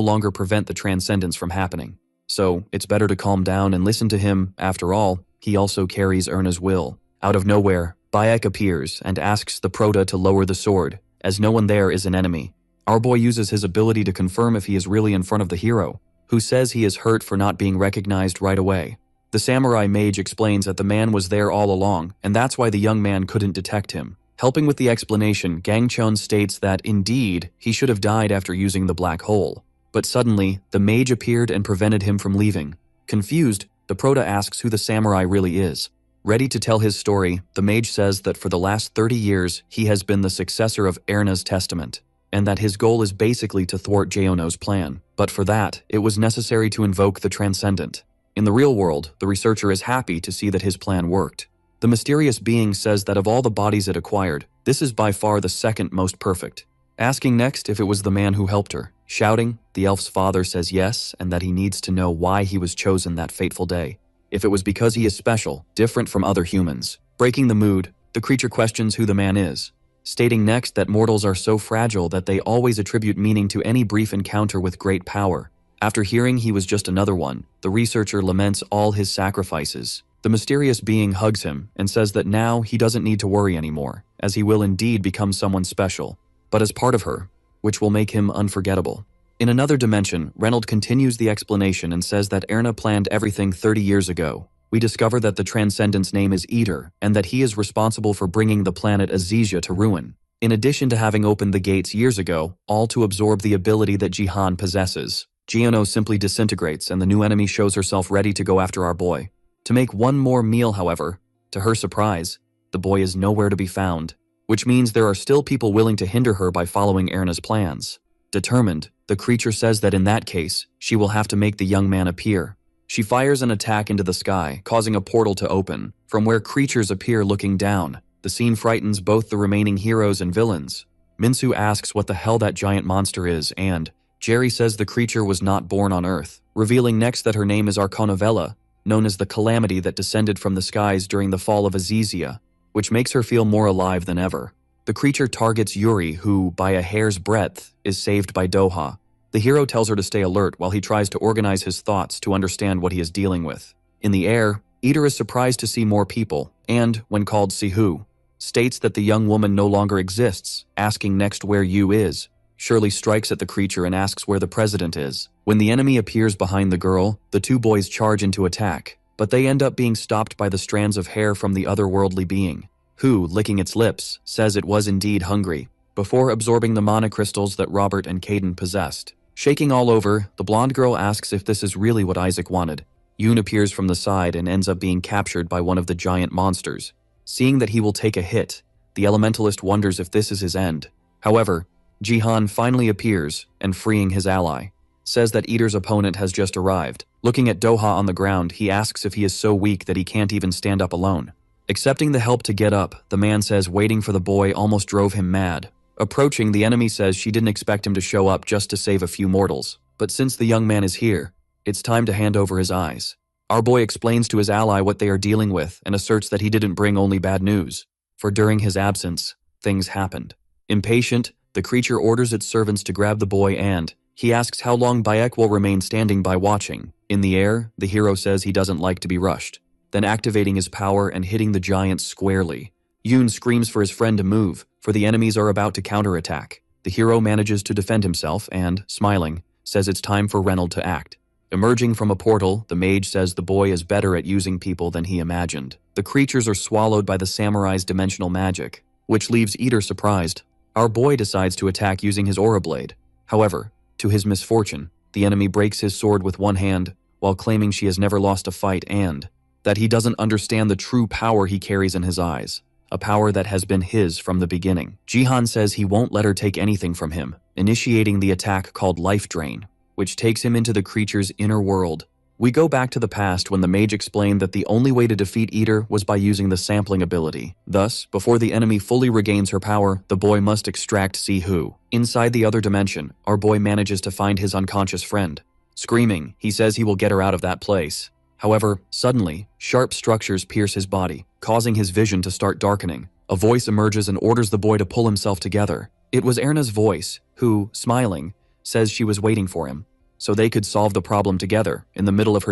longer prevent the transcendence from happening. So, it's better to calm down and listen to him. After all, he also carries Erna's will. Out of nowhere, Bayek appears and asks the Prota to lower the sword, as no one there is an enemy. Our boy uses his ability to confirm if he is really in front of the hero, who says he is hurt for not being recognized right away. The samurai mage explains that the man was there all along, and that's why the young man couldn't detect him. Helping with the explanation, Gangchun states that, indeed, he should have died after using the black hole. But suddenly, the mage appeared and prevented him from leaving. Confused, the Prota asks who the samurai really is. Ready to tell his story, the mage says that for the last 30 years, he has been the successor of Erna's testament, and that his goal is basically to thwart Jaehono's plan. But for that, it was necessary to invoke the transcendent. In the real world, the researcher is happy to see that his plan worked. The mysterious being says that of all the bodies it acquired, this is by far the second most perfect. Asking next if it was the man who helped her. Shouting, the elf's father says yes, and that he needs to know why he was chosen that fateful day. If it was because he is special, different from other humans. Breaking the mood, the creature questions who the man is, stating next that mortals are so fragile that they always attribute meaning to any brief encounter with great power. After hearing he was just another one, the researcher laments all his sacrifices. The mysterious being hugs him and says that now he doesn't need to worry anymore, as he will indeed become someone special, but as part of her, which will make him unforgettable. In another dimension, Reynolds continues the explanation and says that Erna planned everything 30 years ago. We discover that the Transcendent's name is Eater, and that he is responsible for bringing the planet Azizia to ruin. In addition to having opened the gates years ago, all to absorb the ability that Jihan possesses. Jaehono simply disintegrates and the new enemy shows herself ready to go after our boy. To make one more meal, however, to her surprise, the boy is nowhere to be found, which means there are still people willing to hinder her by following Erna's plans. Determined, the creature says that in that case, she will have to make the young man appear. She fires an attack into the sky, causing a portal to open, from where creatures appear looking down. The scene frightens both the remaining heroes and villains. Minsu asks what the hell that giant monster is, and Jerry says the creature was not born on Earth, revealing next that her name is Arconavella, known as the calamity that descended from the skies during the fall of Azizia, which makes her feel more alive than ever. The creature targets Yuri, who, by a hair's breadth, is saved by Doha. The hero tells her to stay alert while he tries to organize his thoughts to understand what he is dealing with. In the air, Eater is surprised to see more people, and, when called Sihu, states that the young woman no longer exists, asking next where Yu is. Shirley strikes at the creature and asks where the president is. When the enemy appears behind the girl, the two boys charge into attack, but they end up being stopped by the strands of hair from the otherworldly being, who, licking its lips, says it was indeed hungry, before absorbing the mana crystals that Robert and Caden possessed. Shaking all over, the blonde girl asks if this is really what Isaac wanted. Yoon appears from the side and ends up being captured by one of the giant monsters. Seeing that he will take a hit, the elementalist wonders if this is his end. However, Jihan finally appears and, freeing his ally, says that Eater's opponent has just arrived. Looking at Doha on the ground, he asks if he is so weak that he can't even stand up alone. Accepting the help to get up, the man says waiting for the boy almost drove him mad. Approaching, the enemy says she didn't expect him to show up just to save a few mortals. But since the young man is here, it's time to hand over his eyes. Our boy explains to his ally what they are dealing with and asserts that he didn't bring only bad news, for during his absence, things happened. Impatient, The creature orders its servants to grab the boy and he asks how long Bayek will remain standing by watching. In the air, the hero says he doesn't like to be rushed, then activating his power and hitting the giant squarely. Yoon screams for his friend to move, for the enemies are about to counterattack. The hero manages to defend himself and, smiling, says it's time for Reynold to act. Emerging from a portal, the mage says the boy is better at using people than he imagined. The creatures are swallowed by the samurai's dimensional magic, which leaves Eater surprised. Our boy decides to attack using his aura blade. However, to his misfortune, the enemy breaks his sword with one hand while claiming she has never lost a fight and that he doesn't understand the true power he carries in his eyes, a power that has been his from the beginning. Jihan says he won't let her take anything from him, initiating the attack called Life Drain, which takes him into the creature's inner world. We go back to the past when the mage explained that the only way to defeat Eater was by using the sampling ability. Thus, before the enemy fully regains her power, the boy must extract Sihu. Inside the other dimension, our boy manages to find his unconscious friend. Screaming, he says he will get her out of that place. However, suddenly, sharp structures pierce his body, causing his vision to start darkening. A voice emerges and orders the boy to pull himself together. It was Erna's voice, who, smiling, says she was waiting for him, so they could solve the problem together in the middle of her